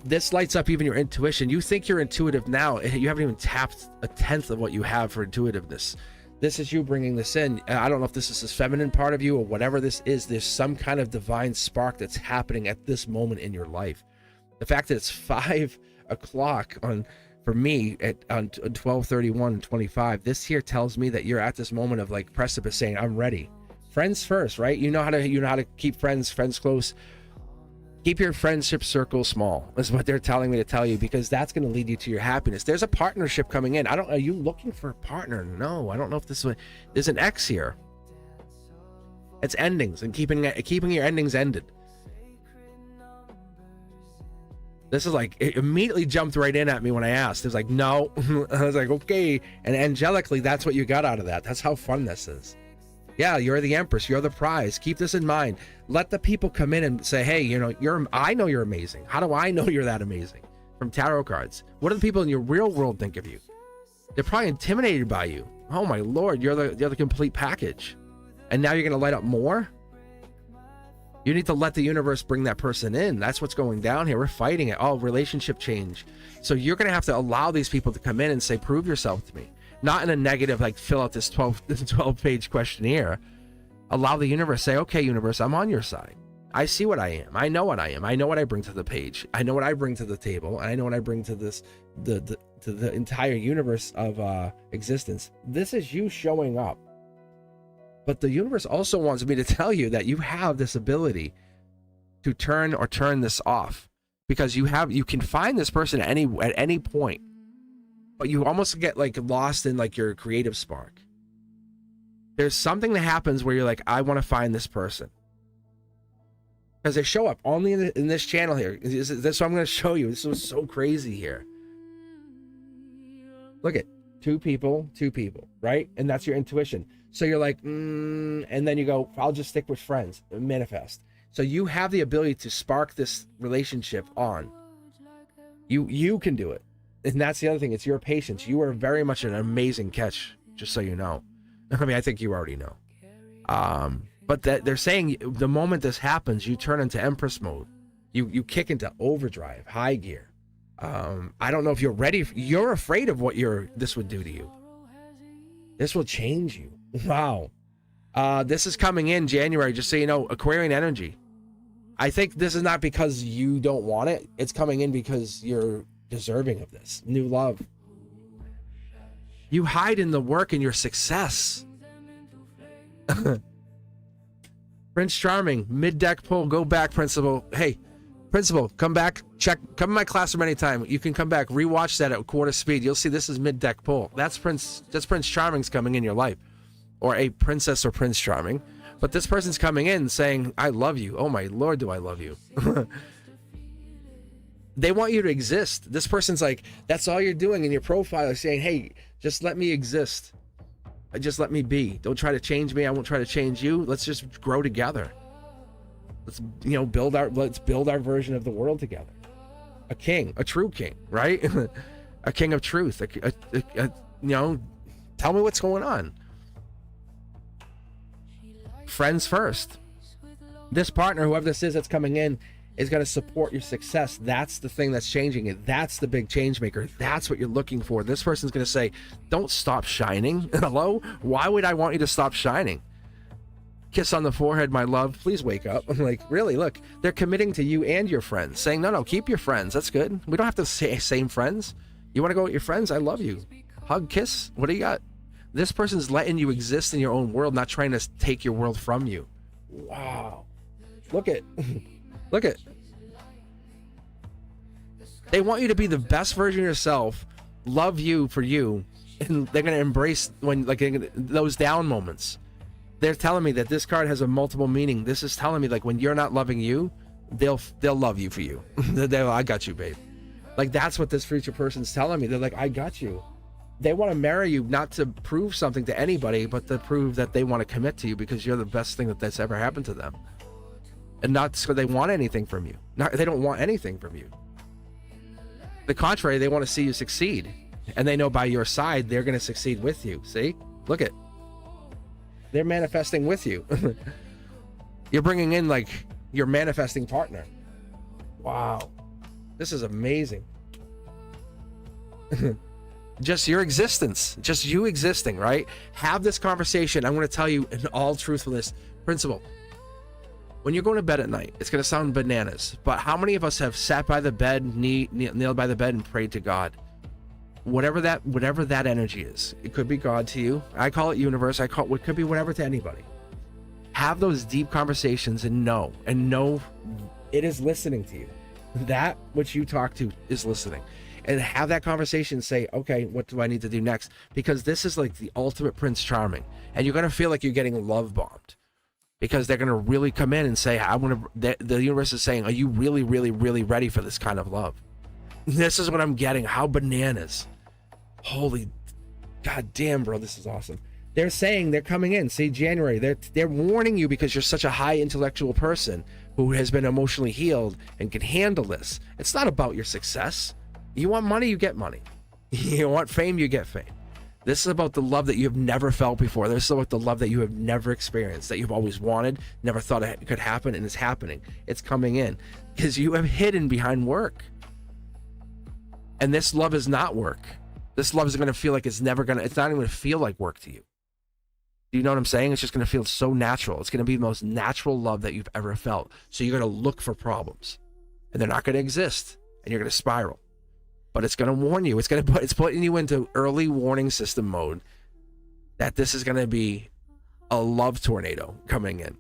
This lights up even your intuition. You think you're intuitive now. You haven't even tapped a tenth of what you have for intuitiveness. This is you bringing this in. I don't know if this is this feminine part of you or whatever this is. There's some kind of divine spark that's happening at this moment in your life. The fact that it's 5 o'clock for me on 12:31 and 25, this here tells me that you're at this moment of like precipice saying, I'm ready. Friends first, right? You know how to keep friends close. Keep your friendship circle small is what they're telling me to tell you, because that's going to lead you to your happiness. There's a partnership coming in. Are you looking for a partner? No, I don't know if this is there's an X here. It's endings and keeping your endings ended. This is like, it immediately jumped right in at me when I asked. It was like, no. I was like, okay. And angelically, that's what you got out of that. That's how fun this is. Yeah, you're the Empress. You're the prize. Keep this in mind. Let the people come in and say, hey, I know you're amazing. How do I know you're that amazing? From tarot cards. What do the people in your real world think of you? They're probably intimidated by you. Oh my Lord, you're the complete package. And now you're going to light up more? You need to let the universe bring that person in. That's what's going down here. We're fighting it. Oh, relationship change. So you're going to have to allow these people to come in and say, prove yourself to me. Not in a negative, like fill out this 12-page questionnaire. Allow the universe, say, okay, universe, I'm on your side. I see what I am. I know what I am. I know what I bring to the page. I know what I bring to the table. And I know what I bring to this, to the entire universe of existence. This is you showing up. But the universe also wants me to tell you that you have this ability to turn this off, because you can find this person at any point. But you almost get like lost in like your creative spark. There's something that happens where you're like, I want to find this person, because they show up only in this channel here. This is what I'm going to show you. This was so crazy here. Look at two people, right? And that's your intuition. So you're like, and then you go, I'll just stick with friends, manifest. So you have the ability to spark this relationship on. You can do it. And that's the other thing. It's your patience. You are very much an amazing catch, just so you know. I mean, I think you already know. But they're saying the moment this happens, you turn into Empress mode. You kick into overdrive, high gear. I don't know if you're ready. You're afraid of what this would do to you. This will change you. Wow. This is coming in January, just so you know. Aquarian energy. I think this is not because you don't want it. It's coming in because you're deserving of this new love. You hide in the work and your success. Prince Charming, mid-deck pull, go back, Principal. Hey, Principal, come back, come in my classroom anytime. You can come back, rewatch that at quarter speed. You'll see this is mid-deck pull. That's Prince Charming's coming in your life, or a princess or Prince Charming. But this person's coming in saying, I love you. Oh my Lord, do I love you. They want you to exist. This person's like, that's all you're doing in your profile, is saying, hey, just let me exist. Just let me be. Don't try to change me. I won't try to change you. Let's just grow together. Let's build our version of the world together. a king, a true king, right? A king of truth. Tell me what's going on. Friends first. This partner, whoever this is that's coming in, is going to support your success. That's the thing that's changing it. That's the big change maker. That's what you're looking for. This person's going to say, don't stop shining. Hello? Why would I want you to stop shining? Kiss on the forehead, my love. Please wake up. I'm like, really? Look, they're committing to you and your friends, saying, no, keep your friends. That's good. We don't have to say same friends. You want to go with your friends? I love you. Hug, kiss. What do you got? This person's letting you exist in your own world, not trying to take your world from you. Wow. Look at. Look at. They want you to be the best version of yourself, love you for you, and they're going to embrace those down moments. They're telling me that this card has a multiple meaning. This is telling me when you're not loving you, they'll love you for you. I got you, babe. That's what this future person's telling me. They're like, I got you. They want to marry you not to prove something to anybody, but to prove that they want to commit to you because you're the best thing that's ever happened to them. And not because they want anything from you. They don't want anything from you. The contrary, they want to see you succeed. And they know by your side, they're going to succeed with you. See? Look at. They're manifesting with you. You're bringing in your manifesting partner. Wow. This is amazing. Just your existence. Just you existing, right? Have this conversation. I'm going to tell you in all truthfulness principle. When you're going to bed at night, it's going to sound bananas, but how many of us have sat by the bed, kneeled by the bed and prayed to God? Whatever that energy is. It could be God to you. I call it universe. It could be whatever to anybody. Have those deep conversations and know it is listening to you. That which you talk to is listening. And have that conversation, say, okay, what do I need to do next? Because this is the ultimate Prince Charming. And you're going to feel like you're getting love bombed. Because they're going to really come in and say, the universe is saying, are you really, really, really ready for this kind of love? This is what I'm getting. How bananas. Holy goddamn, bro. This is awesome. They're saying they're coming in. See, January. They're warning you because you're such a high intellectual person who has been emotionally healed and can handle this. It's not about your success. You want money, you get money. You want fame, you get fame. This is about the love that you have never felt before. This is about the love that you have never experienced, that you've always wanted, never thought it could happen, and it's happening. It's coming in because you have hidden behind work. And this love is not work. This love is going to feel like it's not even going to feel like work to you. Do you know what I'm saying? It's just going to feel so natural. It's going to be the most natural love that you've ever felt. So you're going to look for problems and they're not going to exist and you're going to spiral. But it's going to warn you. It's putting you into early warning system mode that this is going to be a love tornado coming in.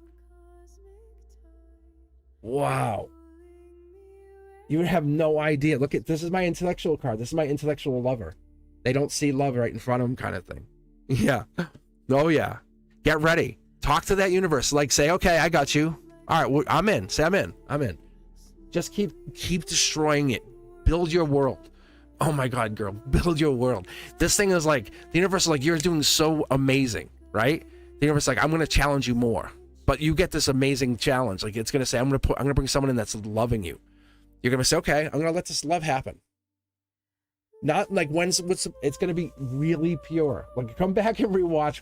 Wow. You would have no idea. Look this is my intellectual card. This is my intellectual lover. They don't see love right in front of them kind of thing. Yeah. Oh yeah. Get ready. Talk to that universe. Say, okay, I got you. All right, well, I'm in. Say I'm in. Just keep destroying it. Build your world. Oh my God, girl, build your world. This thing is the universe is you're doing so amazing, right? The universe is I'm going to challenge you more, but you get this amazing challenge. It's going to say, I'm going to bring someone in that's loving you. You're going to say, okay, I'm going to let this love happen. Not it's going to be really pure. Come back and rewatch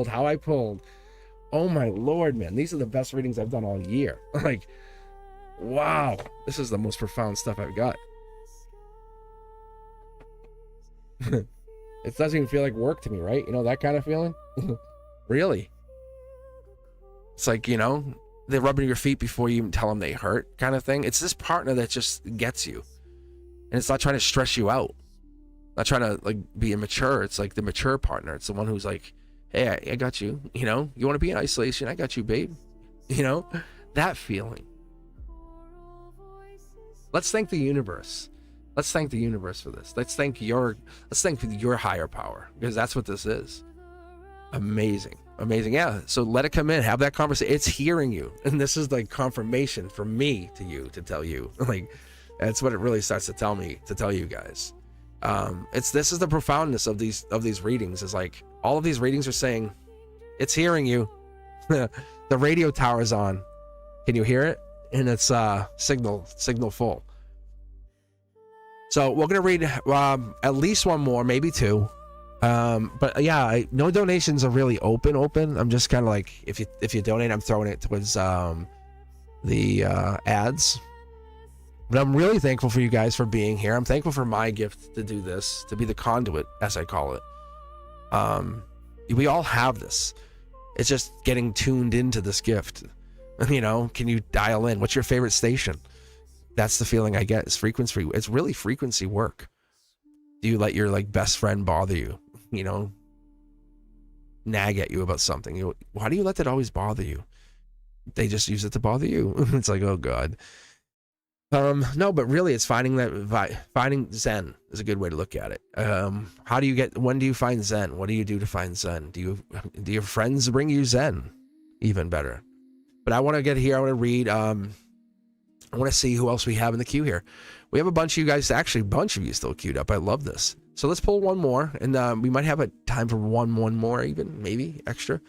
how I pulled. Oh my Lord, man. These are the best readings I've done all year. Wow. This is the most profound stuff I've got. It doesn't even feel like work to me, right? You know, that kind of feeling? Really? It's they're rubbing your feet before you even tell them they hurt kind of thing. It's this partner that just gets you. And it's not trying to stress you out. Not trying to be immature. It's the mature partner. It's the one who's hey, I got you. You want to be in isolation? I got you, babe. That feeling. Let's thank the universe. Let's thank the universe for this. Let's thank your higher power, because that's what this is. Amazing. Yeah. So let it come in. Have that conversation. It's hearing you. And this is confirmation from me to you to tell you. That's what it really starts to tell you guys. This is the profoundness of these readings, is all of these readings are saying it's hearing you. The radio tower is on. Can you hear it? And it's signal full. So we're gonna read at least one more, maybe two. But yeah, no donations are really open. I'm just kind of like, if you donate, I'm throwing it towards the ads. But I'm really thankful for you guys for being here. I'm thankful for my gift to do this, to be the conduit, as I call it. We all have this. It's just getting tuned into this gift. You know, can you dial in? What's your favorite station? That's the feeling I get. It's frequency. It's really frequency work. Do you let your like best friend bother you? You know, nag at you about something. Why do you let that always bother you? They just use it to bother you. It's like, oh God. No, but really, it's finding Zen is a good way to look at it. When do you find Zen? What do you do to find Zen? Do your friends bring you Zen? Even better. But I want to get here. I want to read. I want to see who else we have in the queue here. We have a bunch of you guys, actually a bunch of you still queued up. I love this. So let's pull one more, and we might have a time for one more, even maybe extra.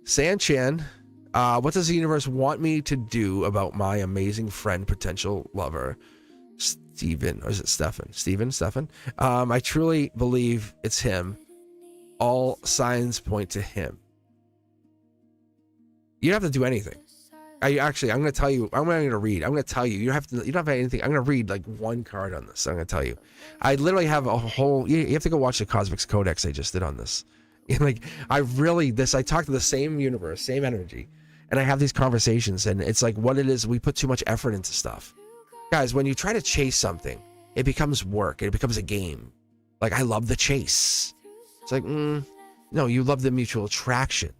Sanchan, what does the universe want me to do about my amazing friend, potential lover, Steven, or is it Stefan? Stefan? I truly believe it's him. All signs point to him. You don't have to do anything. I'm going to tell you. I'm going to read. I'm going to tell you. You don't have anything. I'm going to read like one card on this. I'm going to tell you. I literally have a whole. You have to go watch the Cosmic Codex I just did on this. Like I talk to the same universe, same energy, and I have these conversations, and it's like what it is. We put too much effort into stuff, guys. When you try to chase something, it becomes work. It becomes a game. Like I love the chase. It's like no, you love the mutual attraction.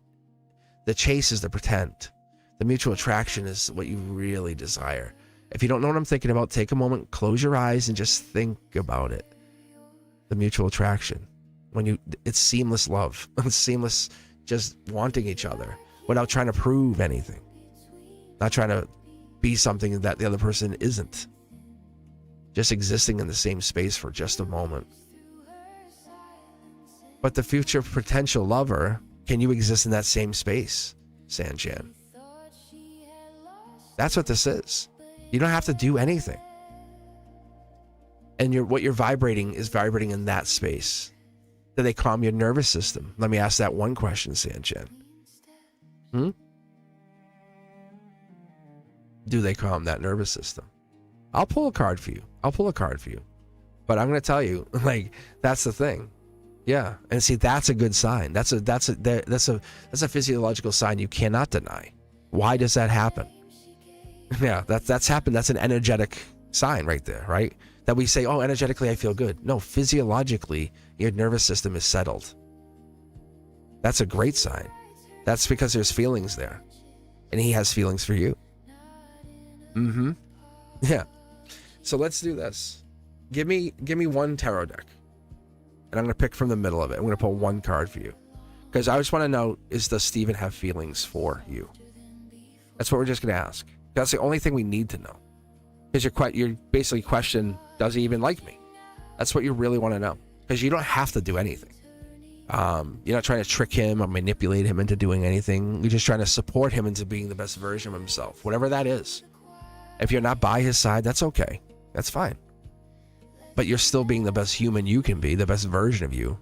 The chase is the pretend. The mutual attraction is what you really desire. If you don't know what I'm thinking about, take a moment, close your eyes, and just think about it. The mutual attraction. It's seamless love. It's seamless just wanting each other without trying to prove anything. Not trying to be something that the other person isn't. Just existing in the same space for just a moment. But the future potential lover, can you exist in that same space, Sanchan? That's what this is. You don't have to do anything. And what you're vibrating is vibrating in that space. Do they calm your nervous system? Let me ask that one question, Sanchan. Do they calm that nervous system? I'll pull a card for you. But I'm going to tell you, like, that's the thing. Yeah. And see, that's a good sign. That's a physiological sign you cannot deny. Why does that happen? Yeah, that's happened. That's an energetic sign right there, right? That we say, oh, energetically I feel good. No, physiologically, your nervous system is settled. That's a great sign. That's because there's feelings there. And he has feelings for you. Yeah. So let's do this. Give me one tarot deck. And I'm going to pick from the middle of it. I'm going to pull one card for you. Because I just want to know, does Steven have feelings for you? That's what we're just going to ask. That's the only thing we need to know. Because you're basically question, does he even like me? That's what you really want to know. Because you don't have to do anything. You're not trying to trick him or manipulate him into doing anything. You're just trying to support him into being the best version of himself. Whatever that is. If you're not by his side, that's okay. That's fine. But you're still being the best human you can be, the best version of you.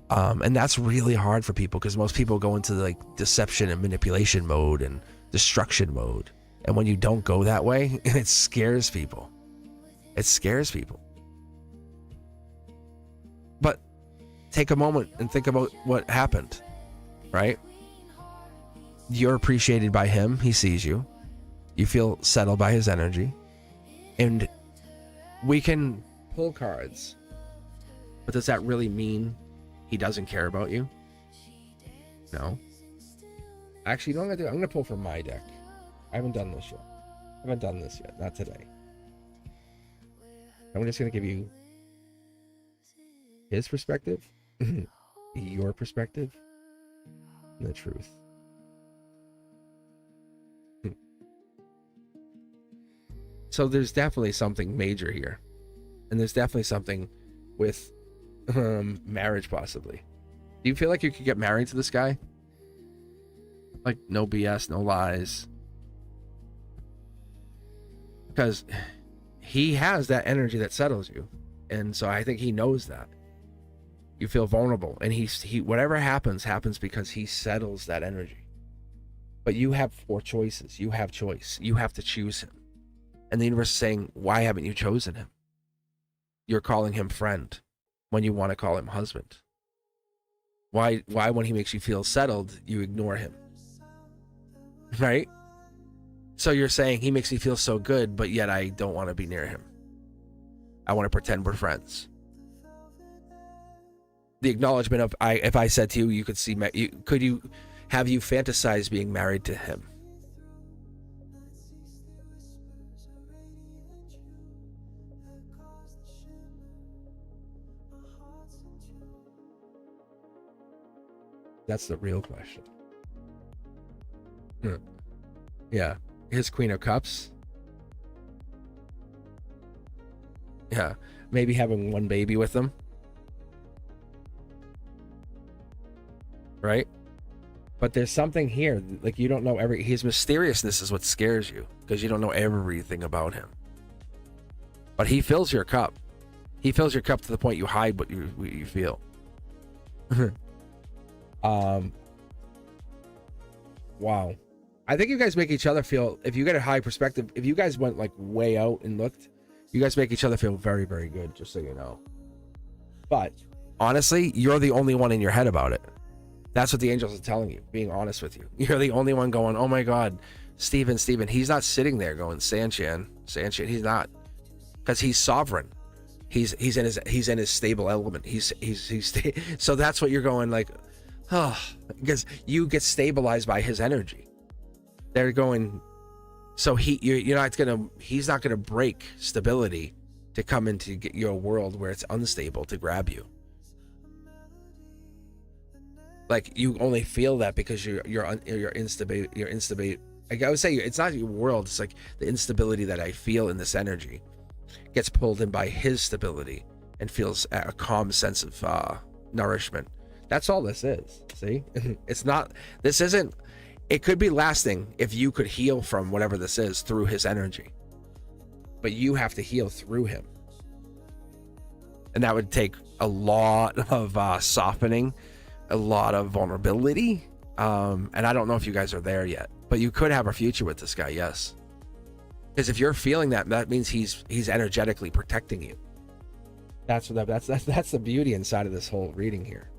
And that's really hard for people because most people go into like deception and manipulation mode and destruction mode. And when you don't go that way, it scares people. It scares people. But take a moment and think about what happened, right? You're appreciated by him. He sees you. You feel settled by his energy. And we can pull cards. But does that really mean he doesn't care about you? No. Actually, you know what I'm going to do? I'm going to pull from my deck. I haven't done this yet. Not today. I'm just going to give you his perspective, your perspective, and the truth. So there's definitely something major here. And there's definitely something with marriage possibly. Do you feel like you could get married to this guy? Like no BS, no lies. Because he has that energy that settles you. And so I think he knows that. You feel vulnerable, and he whatever happens because he settles that energy. But you have 4 choices. You have choice. You have to choose him. And the universe is saying, why haven't you chosen him? You're calling him friend when you want to call him husband. Why when he makes you feel settled, you ignore him? Right? So you're saying he makes me feel so good, but yet I don't want to be near him. I want to pretend we're friends. The acknowledgement of, if I said to you, you could see, have you fantasize being married to him? That's the real question. Yeah. His Queen of Cups. Yeah. Maybe having 1 baby with him. Right? But there's something here, like you don't know his mysteriousness is what scares you, because you don't know everything about him. But he fills your cup. He fills your cup to the point you hide what you feel. Wow. I think you guys make each other feel, if you get a high perspective, if you guys went like way out and looked, you guys make each other feel very, very good, just so you know. But honestly, you're the only one in your head about it. That's what the angels are telling you, being honest with you. You're the only one going, oh my God, Steven. He's not sitting there going, Sanchan. He's not, because he's sovereign. He's in his stable element. So that's what you're going like, oh, because you get stabilized by his energy. They're going, so he's not gonna break stability to come into your world where it's unstable to grab you. Like you only feel that because you're instable. Like I would say, it's not your world. It's like the instability that I feel in this energy gets pulled in by his stability and feels a calm sense of nourishment. That's all this is. See, it's not. This isn't. It could be lasting if you could heal from whatever this is through his energy, but you have to heal through him, and that would take a lot of softening. A lot of vulnerability, and I don't know if you guys are there yet, but you could have a future with this guy. Yes, because if you're feeling that means he's energetically protecting you. That's the beauty inside of this whole reading here.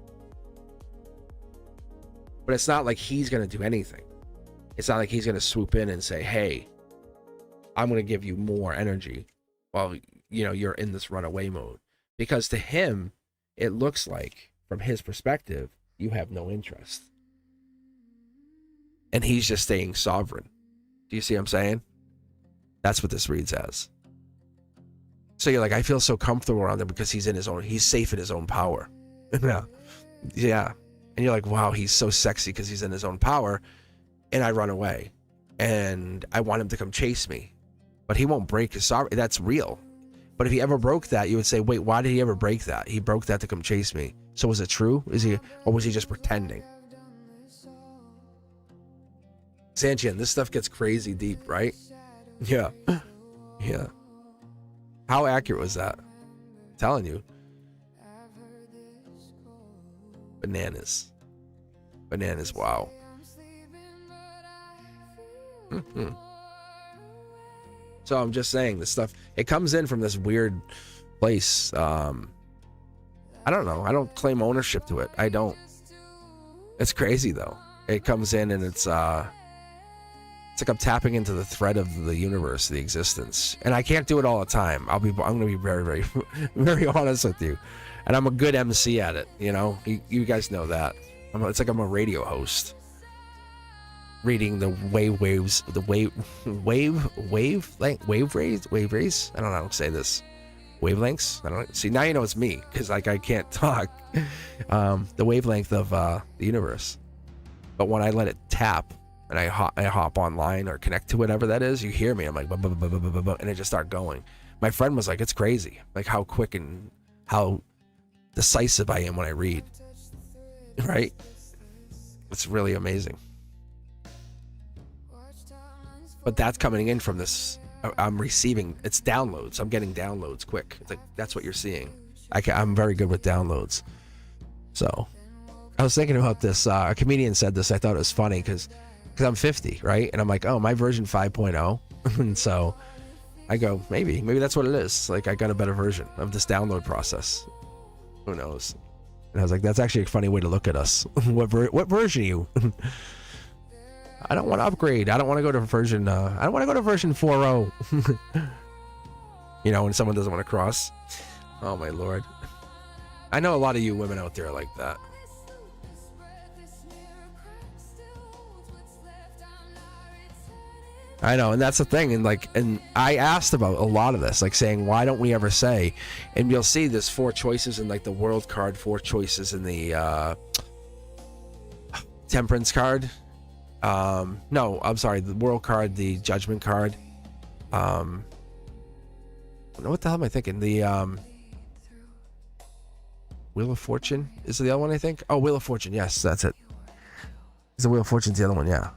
But it's not like he's going to do anything. It's not like he's going to swoop in and say, hey, I'm going to give you more energy while you're in this runaway mode. Because to him, it looks like, from his perspective, you have no interest. And he's just staying sovereign. Do you see what I'm saying? That's what this reads as. So you're like, I feel so comfortable around him because he's safe in his own power. Yeah. And you're like, wow, he's so sexy because he's in his own power. And I run away. And I want him to come chase me. But he won't break his sovereignty. That's real. But if he ever broke that, you would say, wait, why did he ever break that? He broke that to come chase me. So was it true? Or was he just pretending? Sanchin, this stuff gets crazy deep, right? Yeah. Yeah. How accurate was that? I'm telling you. Bananas. Wow. So I'm just saying, this stuff, it comes in from this weird place. I don't know. I don't claim ownership to it. I don't. It's crazy though. It comes in and it's like I'm tapping into the thread of the universe, the existence. And I can't do it all the time. I'm going to be very, very, very honest with you. And I'm a good MC at it. You guys know that. It's like I'm a radio host. Reading the wave rays. I don't know how to say this. Wavelengths. I don't know. See, now you know it's me because I can't talk. The wavelength of the universe. But when I let it tap and I hop online or connect to whatever that is, you hear me. I'm like, and it just start going. My friend was like, it's crazy, like how quick and how decisive I am when I read. Right? It's really amazing. But that's coming in from this I'm receiving. It's downloads. I'm getting downloads quick. It's like that's what you're seeing. I'm very good with downloads. So I was thinking about this. A comedian said this. I thought it was funny because I'm 50, right? And I'm like, oh, my version 5.0. And so I go, maybe that's what it is. Like I got a better version of this download process. Who knows? And I was like, that's actually a funny way to look at us. What version are you? I don't want to upgrade. I don't want to go to version. I don't want to go to version 4.0. You know, when someone doesn't want to cross. Oh my lord. I know a lot of you women out there are like that. I know, and that's the thing, and I asked about a lot of this, like saying, why don't we ever say, and you'll see there's 4 choices in like the world card, 4 choices in the temperance card. No, I'm sorry, the world card, the judgment card. What the hell am I thinking? The Wheel of Fortune is the other one, I think. Oh, Wheel of Fortune, yes, that's it. Is the Wheel of Fortune's the other one, yeah.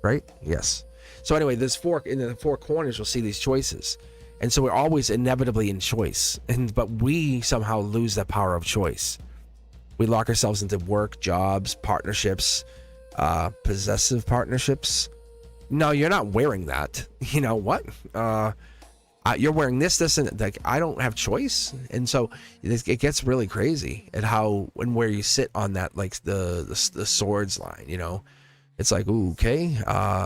Right? Yes. So anyway, there's 4 in the 4 corners. You'll see these choices, and so we're always inevitably in choice. But we somehow lose that power of choice. We lock ourselves into work, jobs, partnerships, possessive partnerships. No, you're not wearing that. You know what? You're wearing this, and like I don't have choice, and so it gets really crazy at how and where you sit on that, like the swords line. You know. It's like, ooh, okay,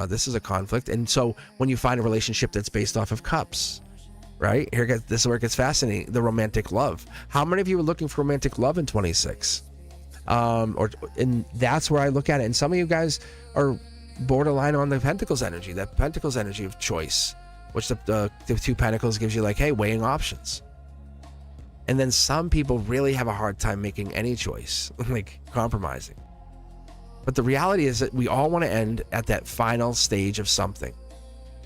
this is a conflict. And so when you find a relationship that's based off of cups, right? This is where it gets fascinating, the romantic love. How many of you are looking for romantic love in 26? And that's where I look at it. And some of you guys are borderline on the Pentacles energy, that Pentacles energy of choice, which the 2 Pentacles gives you like, hey, weighing options. And then some people really have a hard time making any choice, like compromising. But the reality is that we all want to end at that final stage of something.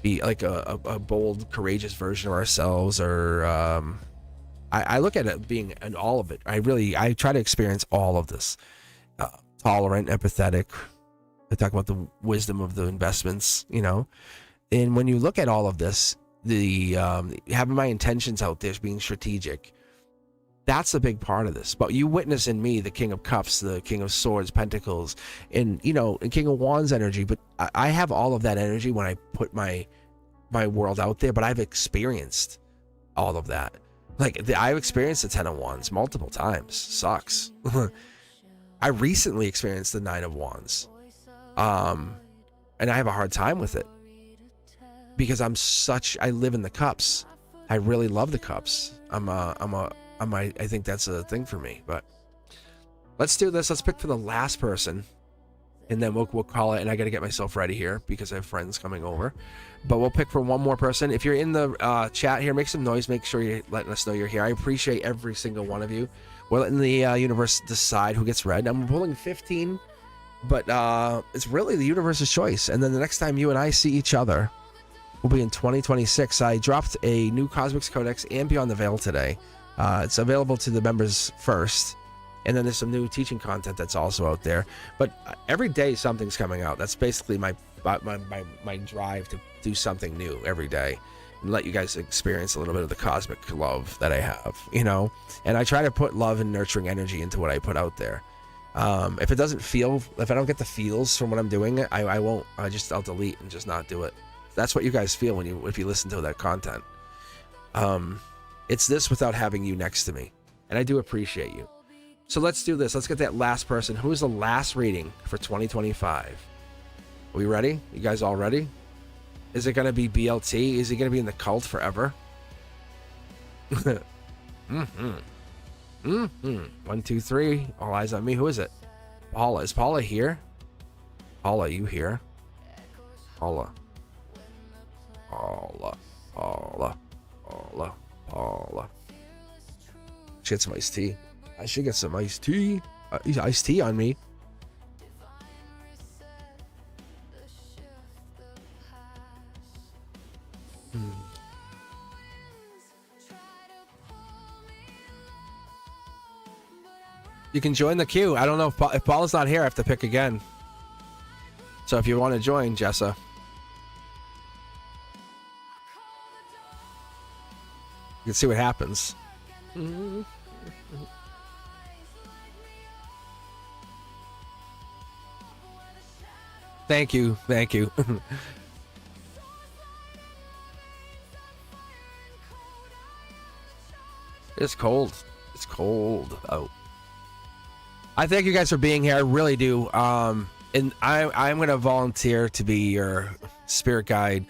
Be like a bold, courageous version of ourselves, or I look at it being in all of it. I try to experience all of this. Tolerant, empathetic. I talk about the wisdom of the investments, you know. And when you look at all of this, the having my intentions out there, being strategic, that's a big part of this. But you witness in me the King of Cups, the King of Swords, Pentacles, and King of Wands energy. But I have all of that energy when I put my world out there. But I've experienced all of that. Like I've experienced the 10 of Wands multiple times. Sucks. I recently experienced the 9 of Wands, and I have a hard time with it because I live in the cups. I really love the cups. I think that's a thing for me. But let's do this. Let's pick for the last person, and then we'll call it. And I got to get myself ready here because I have friends coming over. But we'll pick for one more person. If you're in the chat here, make some noise. Make sure you're letting us know you're here. I appreciate every single one of you. We're letting the universe decide who gets read. I'm pulling 15, but it's really the universe's choice. And then the next time you and I see each other will be in 2026. I dropped a new Cosmic Codex and Beyond the Veil today. It's available to the members first, and then there's some new teaching content that's also out there. But every day something's coming out. That's basically my drive to do something new every day and let you guys experience a little bit of the cosmic love that I have, and I try to put love and nurturing energy into what I put out there. If I don't get the feels from what I'm doing, I won't. I'll delete and just not do it. That's what you guys feel if you listen to that content. It's this without having you next to me, and I do appreciate you. So let's do this. Let's get that last person. Who's the last reading for 2025? Are we ready? You guys all ready? Is it going to be BLT? Is he going to be in the cult forever? 1, 2, 3. All eyes on me. Who is it? Paula. Is Paula here? Paula, you here? Paula. She get some iced tea. I should get some iced tea. Iced tea on me. You can join the queue. I don't know if Paula's not here. I have to pick again. So if you want to join, Jessa. can see what happens. Thank you. It's cold. It's cold out. I thank you guys for being here. I really do. And I'm going to volunteer to be your spirit guide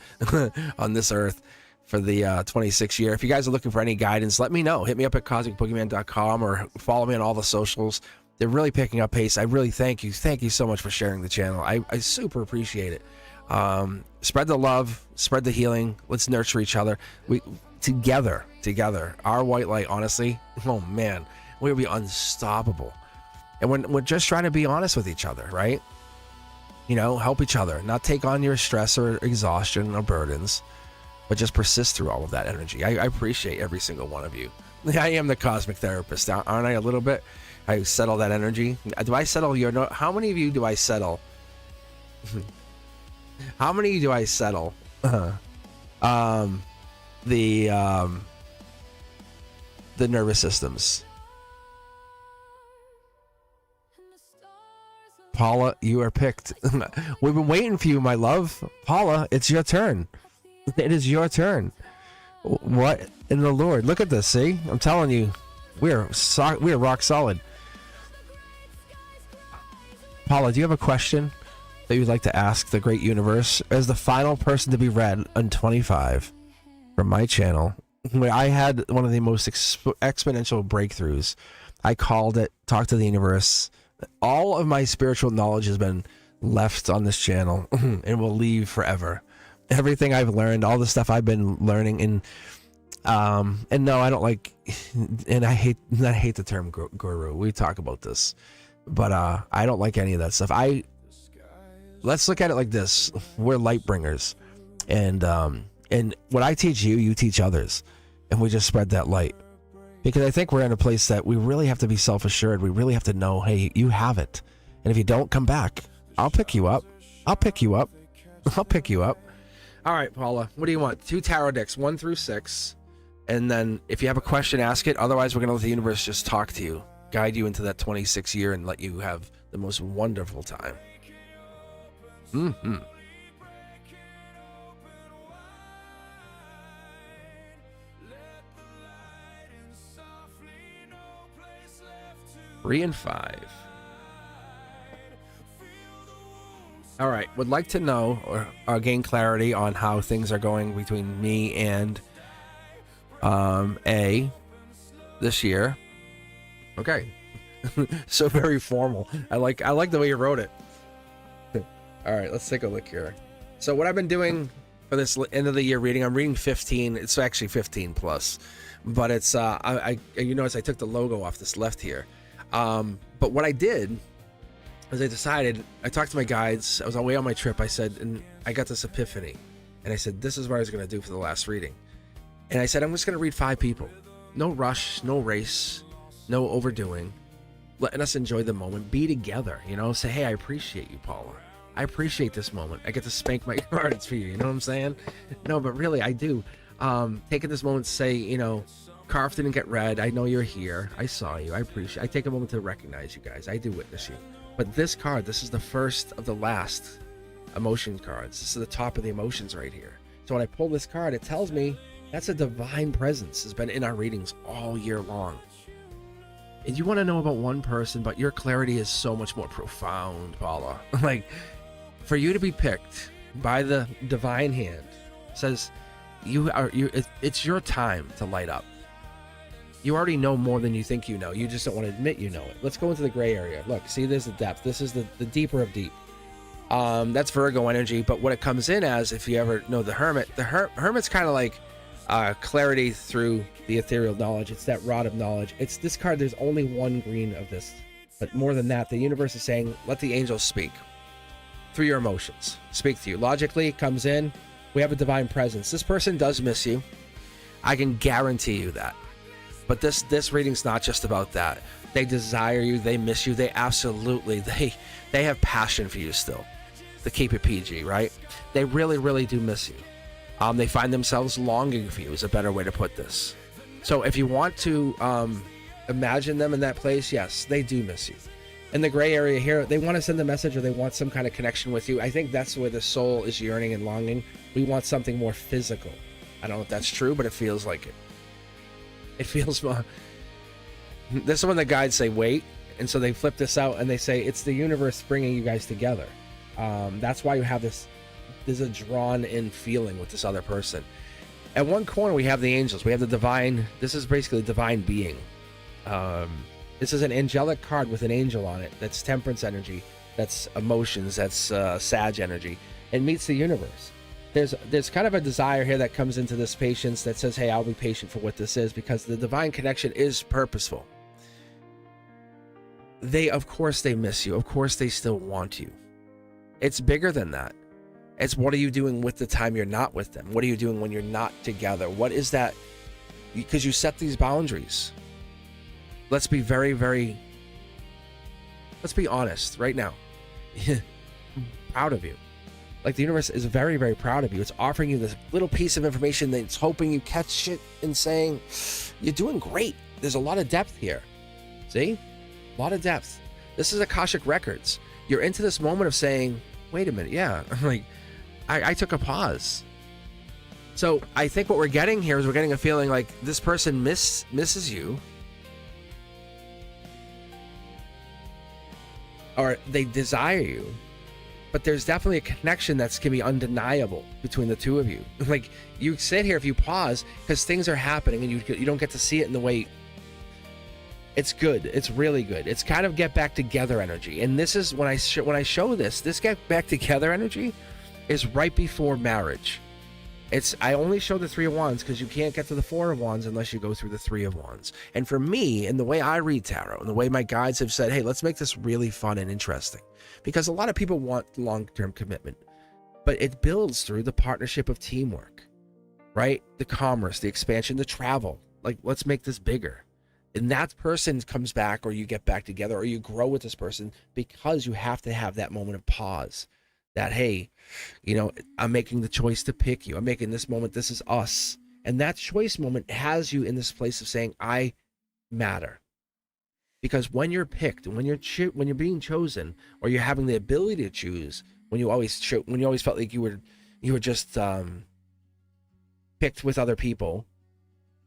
on this earth for the 26th year. If you guys are looking for any guidance, let me know. Hit me up at cosmicboogeyman.com or follow me on all the socials. They're really picking up pace. I really thank you. Thank you so much for sharing the channel. I super appreciate it. Spread the love, spread the healing. Let's nurture each other. We together, our white light, honestly, oh man, we'll be unstoppable. And we're just trying to be honest with each other, right? You know, help each other, not take on your stress or exhaustion or burdens, but just persist through all of that energy. I appreciate every single one of you. I am the cosmic therapist, aren't I, a little bit? I settle that energy. Do I settle your... How many of you do I settle? How many do I settle? The nervous systems. Paula, you are picked. We've been waiting for you, my love. Paula, it's your turn. It is your turn. What in the Lord? Look at this. See, I'm telling you, we're rock solid. Paula, do you have a question that you'd like to ask the great universe as the final person to be read on 25 from my channel? Where I had one of the most exponential breakthroughs. I called it, talked to the universe. All of my spiritual knowledge has been left on this channel and will leave forever. Everything I've learned, all the stuff I've been learning, and no, I don't like, and I hate the term guru. We talk about this, but I don't like any of that stuff. Let's look at it like this: we're light bringers, and what I teach you, you teach others, and we just spread that light. Because I think we're in a place that we really have to be self-assured. We really have to know, hey, you have it. And if you don't, come back. I'll pick you up. I'll pick you up. All right, Paula, what do you want? 2 tarot decks, 1 through 6. And then if you have a question, ask it. Otherwise, we're going to let the universe just talk to you, guide you into that 26th year, and let you have the most wonderful time. Mm-hmm. 3 and 5. All right, would like to know or gain clarity on how things are going between me and A this year. Okay. So very formal. I like the way you wrote it. All right, let's take a look here. So what I've been doing for this end of the year reading, I'm reading 15. It's actually 15 plus, but it's you notice I took the logo off this left here. But what I did is I talked to my guides. I was away on my trip. I said, and I got this epiphany, and I said, this is what I was going to do for the last reading. And I said, I'm just going to read 5 people. No rush, no race, no overdoing. Letting us enjoy the moment, be together, you know, say, hey, I appreciate you, Paula. I appreciate this moment. I get to spank my cards for you. You know what I'm saying? No, but really, I do. Taking this moment to say, you know, Carf didn't get read. I know you're here. I saw you. I appreciate. I take a moment to recognize you guys. I do witness you. But this card, this is the first of the last emotion cards. This is the top of the emotions right here. So when I pull this card, it tells me that's a divine presence has been in our readings all year long. And you want to know about one person, but your clarity is so much more profound, Paula. Like, for you to be picked by the divine hand says it's your time to light up. You already know more than you think you know. You just don't want to admit you know it. Let's go into the gray area. Look, see, there's the depth. This is the deeper of deep. That's Virgo energy. But what it comes in as, if you ever know the Hermit, Hermit's kind of like clarity through the ethereal knowledge. It's that rod of knowledge. It's this card. There's only one green of this. But more than that, the universe is saying, let the angels speak through your emotions. Speak to you. Logically, it comes in. We have a divine presence. This person does miss you. I can guarantee you that. But this reading's not just about that. They desire you. They miss you. They absolutely, they have passion for you still. To keep it PG, right? They really, really do miss you. They find themselves longing for you is a better way to put this. So if you want to imagine them in that place, yes, they do miss you. In the gray area here, they want to send a message or they want some kind of connection with you. I think that's where the soul is yearning and longing. We want something more physical. I don't know if that's true, but it feels like it. It feels more. This is when the guides say wait, and so they flip this out and they say it's the universe bringing you guys together. That's why you have this. There's a drawn-in feeling with this other person. At one corner, we have the angels. We have the divine. This is basically divine being. This is an angelic card with an angel on it. That's temperance energy. That's emotions. That's sage energy. It meets the universe. There's kind of a desire here that comes into this patience that says, hey, I'll be patient for what this is, because the divine connection is purposeful. Of course they miss you. Of course they still want you. It's bigger than that. It's what are you doing with the time you're not with them? What are you doing when you're not together? What is that? Because you set these boundaries. Let's be very, very, let's be honest right now. Proud of you. Like, the universe is very, very proud of you. It's offering you this little piece of information that it's hoping you catch it and saying, you're doing great. There's a lot of depth here. See? A lot of depth. This is Akashic Records. You're into this moment of saying, wait a minute, yeah. Like, I took a pause. So I think what we're getting here is we're getting a feeling like this person misses you. Or they desire you. But there's definitely a connection that's going to be undeniable between the two of you. Like, you sit here if you pause because things are happening and you don't get to see it in the way. It's good. It's really good. It's kind of get back together energy. And this is when I show this get back together energy is right before marriage. I only show the 3 of Wands because you can't get to the 4 of Wands unless you go through the 3 of Wands. And for me, and the way I read tarot and the way my guides have said, hey, let's make this really fun and interesting. Because a lot of people want long-term commitment, but it builds through the partnership of teamwork, right? The commerce, the expansion, the travel. Like, let's make this bigger. And that person comes back, or you get back together, or you grow with this person because you have to have that moment of pause. That, hey, I'm making the choice to pick you. I'm making this moment. This is us. And that choice moment has you in this place of saying, I matter. Because when you're picked and when you're being chosen, or you're having the ability to choose, when you always felt like you were just picked with other people,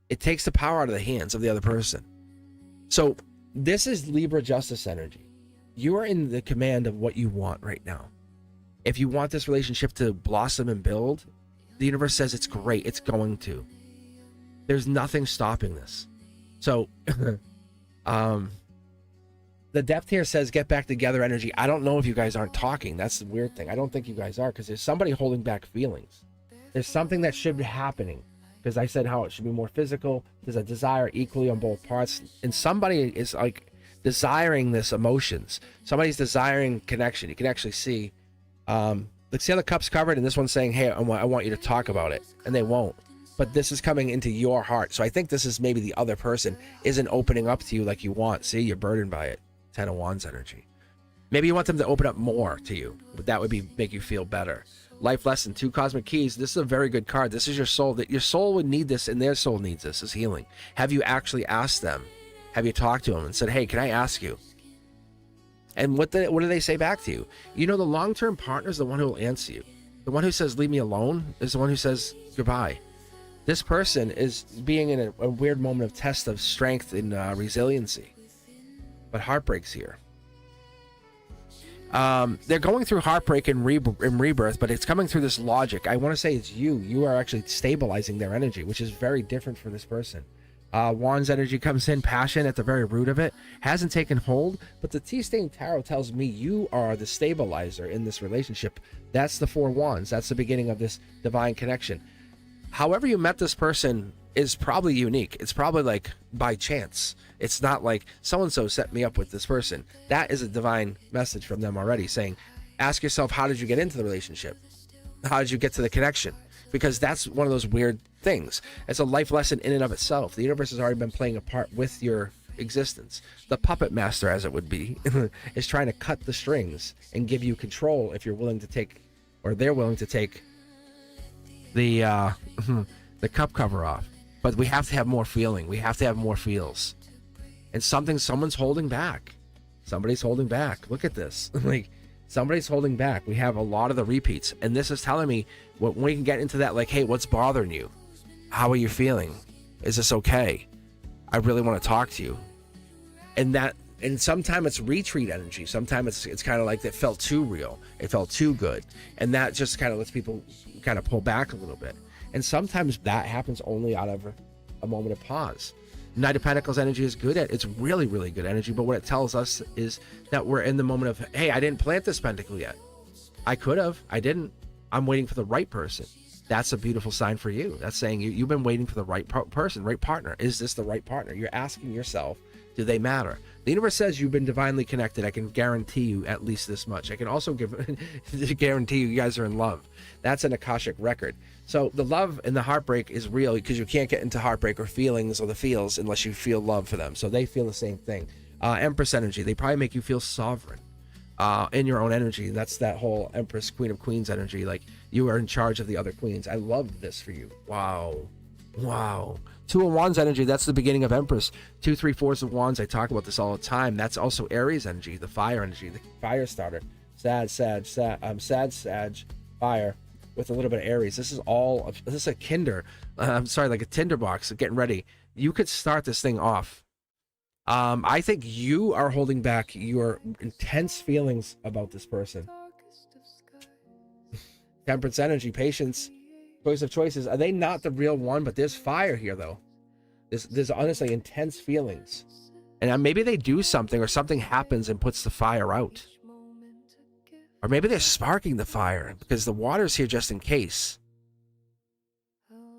it takes the power out of the hands of the other person. So this is Libra justice energy. You are in the command of what you want right now. If you want this relationship to blossom and build, the universe says it's great. It's going to. There's nothing stopping this. So, the depth here says get back together energy. I don't know if you guys aren't talking. That's the weird thing. I don't think you guys are, because there's somebody holding back feelings. There's something that should be happening, because I said how it should be more physical. There's a desire equally on both parts, and somebody is like desiring this emotions. Somebody's desiring connection. You can actually see. Let's see how the cup's covered, and this one's saying, hey, I want you to talk about it, and they won't. But this is coming into your heart. So I think this is maybe the other person isn't opening up to you like you want. See, you're burdened by it. 10 of Wands energy. Maybe you want them to open up more to you, but that would make you feel better. Life lesson, 2 cosmic keys. This is a very good card. This is your soul. That your soul would need this, and their soul needs this, is healing. Have you actually asked them? Have you talked to them and said, hey, can I ask you? And what do they say back to you? The long-term partner is the one who will answer you. The one who says, leave me alone, is the one who says goodbye. This person is being in a weird moment of test of strength and resiliency. But heartbreak's here. They're going through heartbreak and rebirth, but it's coming through this logic. I want to say it's you. You are actually stabilizing their energy, which is very different for this person. Wands energy comes in, passion at the very root of it. Hasn't taken hold, but the Tea-Stain Tarot tells me you are the stabilizer in this relationship. That's the 4 Wands. That's the beginning of this divine connection. However you met this person is probably unique. It's probably like by chance. It's not like so-and-so set me up with this person. That is a divine message from them already saying, ask yourself, how did you get into the relationship? How did you get to the connection? Because that's one of those weird things. It's a life lesson in and of itself. The universe has already been playing a part with your existence. The puppet master, as it would be, is trying to cut the strings and give you control if you're willing to take, or they're willing to take the cup cover off. But we have to have more feeling. We have to have more feels. And someone's holding back. Somebody's holding back. Look at this. Like, somebody's holding back. We have a lot of the repeats. And this is telling me when we can get into that, like, hey, what's bothering you? How are you feeling? Is this okay? I really want to talk to you. And sometimes it's retreat energy. Sometimes it's kind of like it felt too real. It felt too good. And that just kind of lets people kind of pull back a little bit. And sometimes that happens only out of a moment of pause. Knight of Pentacles energy is good it's really, really good energy. But what it tells us is that we're in the moment of, hey, I didn't plant this pentacle yet. I could have. I didn't. I'm waiting for the right person. That's a beautiful sign for you. That's saying you've been waiting for the right person, right partner. Is this the right partner? You're asking yourself, do they matter? The universe says you've been divinely connected. I can guarantee you at least this much. I can also guarantee you guys are in love. That's an Akashic record. So the love and the heartbreak is real because you can't get into heartbreak or feelings or the feels unless you feel love for them. So they feel the same thing. Empress energy. They probably make you feel sovereign in your own energy. That's that whole Empress, Queen of Queens energy. Like you are in charge of the other queens. I love this for you. Wow. Wow. Two of Wands energy, that's the beginning of Empress. 2, 3, 4s of Wands, I talk about this all the time. That's also Aries energy, the fire energy, the fire starter. Sag, fire with a little bit of Aries. This is a Kinder. Like a tinderbox, getting ready. You could start this thing off. I think you are holding back your intense feelings about this person. Temperance energy, patience. Choice of choices. Are they not the real one? But there's fire here, though. There's honestly intense feelings. And maybe they do something or something happens and puts the fire out. Or maybe they're sparking the fire because the water's here just in case.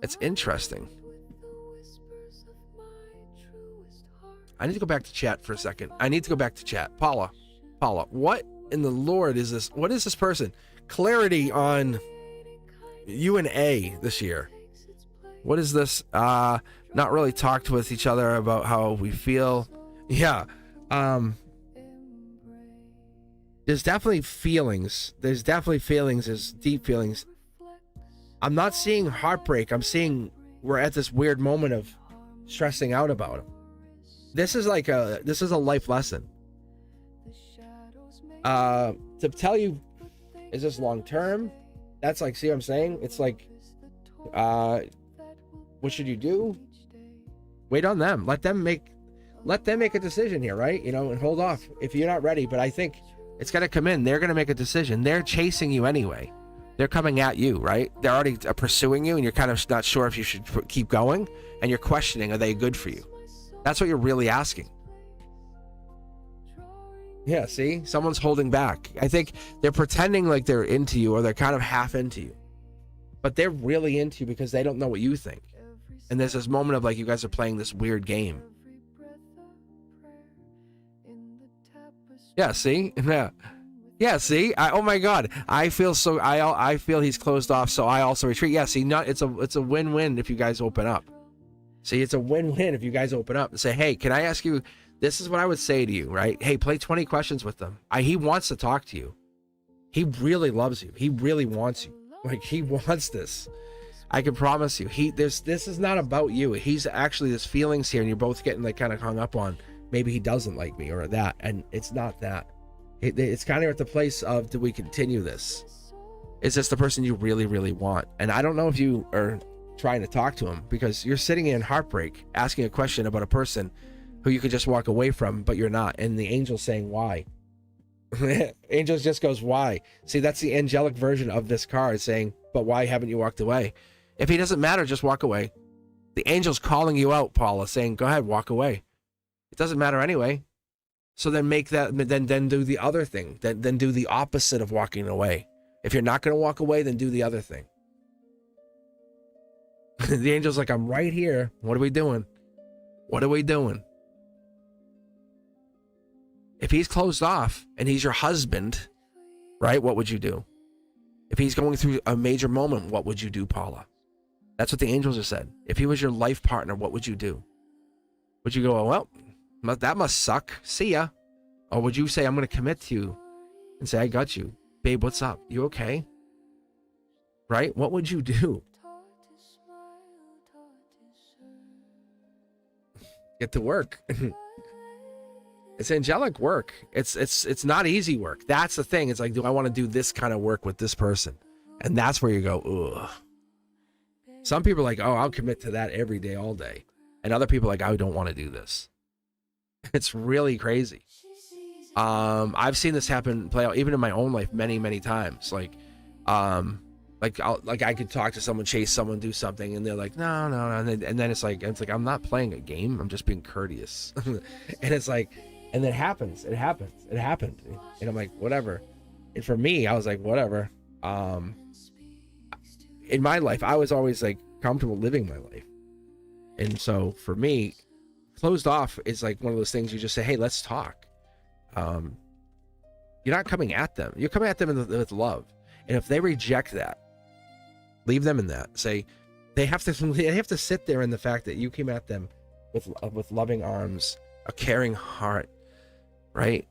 It's interesting. I need to go back to chat for a second. Paula, what in the Lord is this? What is this person? Clarity on you and A this year. What is this? Not really talked with each other about how we feel. Yeah. There's definitely feelings. There's deep feelings. I'm not seeing heartbreak. I'm seeing we're at this weird moment of stressing out about him. This is a life lesson. To tell you, is this long term? That's like, see what I'm saying? It's like, what should you do? Wait on them. Let them make a decision here, right? And hold off if you're not ready. But I think it's gonna come in. They're gonna make a decision. They're chasing you anyway. They're coming at you, right? They're already pursuing you, and you're kind of not sure if you should keep going, and you're questioning, are they good for you? That's what you're really asking. Yeah, see? Someone's holding back. I think they're pretending like they're into you, or they're kind of half into you. But they're really into you because they don't know what you think. And there's this moment of like you guys are playing this weird game. Yeah, see? Yeah, see? Oh my God. I feel he's closed off, so I also retreat. Yeah, see, it's a win-win if you guys open up. See, it's a win-win if you guys open up and say, hey, can I ask you, this is what I would say to you, right? Hey, play 20 questions with them. He wants to talk to you. He really loves you. He really wants you. Like, he wants this. I can promise you. This is not about you. He's actually, there's feelings here, and you're both getting like kind of hung up on maybe he doesn't like me or that, and it's not that. It's kind of at the place of, do we continue this? Is this the person you really, really want? And I don't know if you are trying to talk to him because you're sitting in heartbreak, asking a question about a person who you could just walk away from, but you're not. And the angel's saying, why? Angels just goes, why? See, that's the angelic version of this card saying, but why haven't you walked away? If he doesn't matter, just walk away. The angel's calling you out, Paula, saying, go ahead, walk away. It doesn't matter anyway. So then then do the other thing. Then do the opposite of walking away. If you're not going to walk away, then do the other thing. The angel's like, I'm right here. What are we doing? What are we doing? If he's closed off and he's your husband, right, what would you do? If he's going through a major moment, what would you do, Paula? That's what the angels have said. If he was your life partner, what would you do? Would you go, oh, well, that must suck. See ya. Or would you say, I'm going to commit to you and say, I got you. Babe, what's up? You okay? Right? What would you do? get to work. It's angelic work. It's not easy work. That's the thing. It's like, do I want to do this kind of work with this person? And that's where you go, ugh. Some people are like, oh, I'll commit to that every day, all day. And other people are like, I don't want to do this. It's really crazy. I've seen this happen, play out even in my own life many, many times. Like I could talk to someone, chase someone, do something, and they're like, no, and then it's like I'm not playing a game. I'm just being courteous. And it's like, and it happens. It happened. And I'm like, whatever. And for me, I was like, whatever. In my life, I was always like comfortable living my life. And so for me, closed off is like one of those things you just say, hey, let's talk. You're not coming at them. You're coming at them with love. And if they reject that, leave them in that. Say they have to sit there in the fact that you came at them with loving arms, a caring heart, right?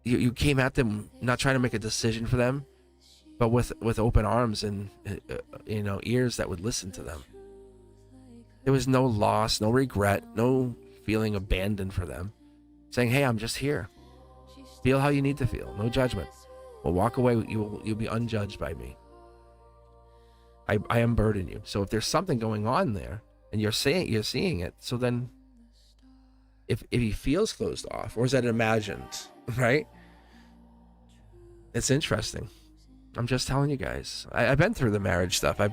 You came at them not trying to make a decision for them, but with open arms and ears that would listen to them. There was no loss, no regret, no feeling abandoned for them. Saying, hey, I'm just here. Feel how you need to feel. No judgment. We'll walk away. You'll be unjudged by me. I unburden you. So if there's something going on there and you're seeing it, so then if he feels closed off, or is that imagined, right? It's interesting. I'm just telling you guys. I've been through the marriage stuff. I'm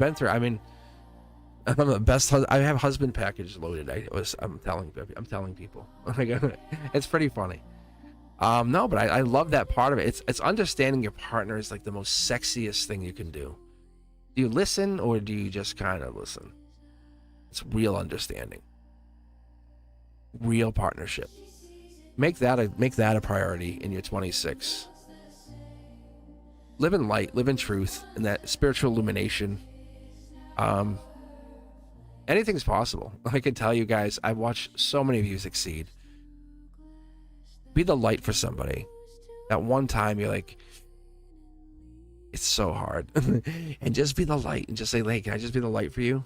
the best. I have husband package loaded. I'm telling people. It's pretty funny. No, but I love that part of it. It's understanding your partner is like the most sexiest thing you can do. Do you listen, or do you just kind of listen? It's real understanding, real partnership. Make that a priority in your 26. Live in light, live in truth, and that spiritual illumination. Anything's possible. I can tell you guys, I've watched so many of you succeed. Be the light for somebody. At one time, you're like, it's so hard. And just be the light and just say, hey, can I just be the light for you? And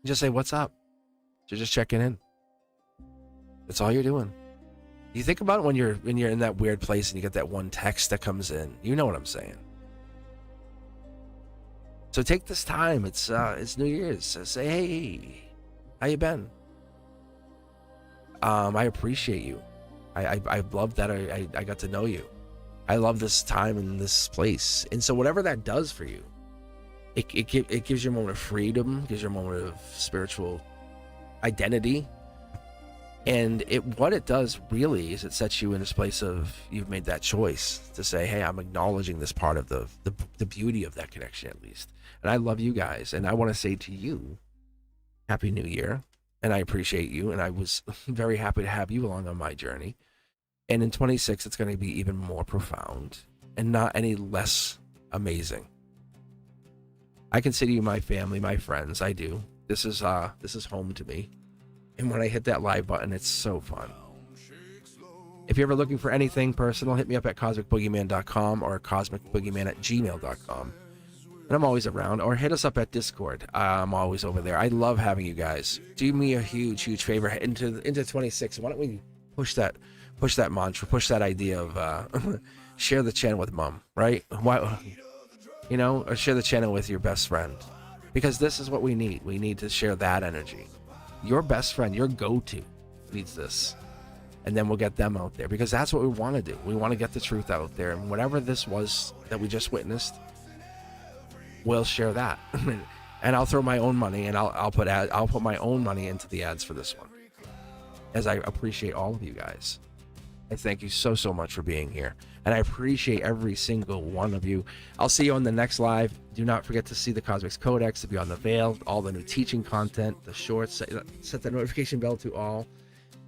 just say, what's up? You're just checking in. That's all you're doing. You think about it when you're in that weird place and you get that one text that comes in. You know what I'm saying. So take this time. It's New Year's. Say, hey, how you been? I appreciate you. I love that I got to know you. I love this time in this place. And so whatever that does for you, it gives you a moment of freedom, gives you a moment of spiritual identity. And what it does really is it sets you in this place of, you've made that choice to say, hey, I'm acknowledging this part of the beauty of that connection, at least. And I love you guys. And I want to say to you, Happy New Year. And I appreciate you. And I was very happy to have you along on my journey. And in 26, it's going to be even more profound and not any less amazing. I consider you my family, my friends. I do. This is home to me. And when I hit that live button, it's so fun. If you're ever looking for anything personal, hit me up at cosmicboogeyman.com or cosmicboogeyman@gmail.com. And I'm always around. Or hit us up at Discord. I'm always over there. I love having you guys. Do me a huge, huge favor into 26. Why don't we push that mantra, push that idea of share the channel with mom, right? Why, or share the channel with your best friend. Because this is what we need. We need to share that energy. Your best friend, your go-to, needs this. And then we'll get them out there, because that's what we want to do. We want to get the truth out there. And whatever this was that we just witnessed, we'll share that. And I'll throw my own money, and I'll put my own money into the ads for this one, as I appreciate all of you guys. I thank you so, so much for being here. And I appreciate every single one of you. I'll see you on the next live. Do not forget to see the Cosmic Codex, to be on the Veil, all the new teaching content, the shorts, set that notification bell to all.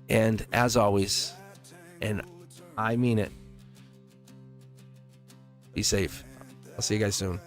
And as always, and I mean it, be safe. I'll see you guys soon.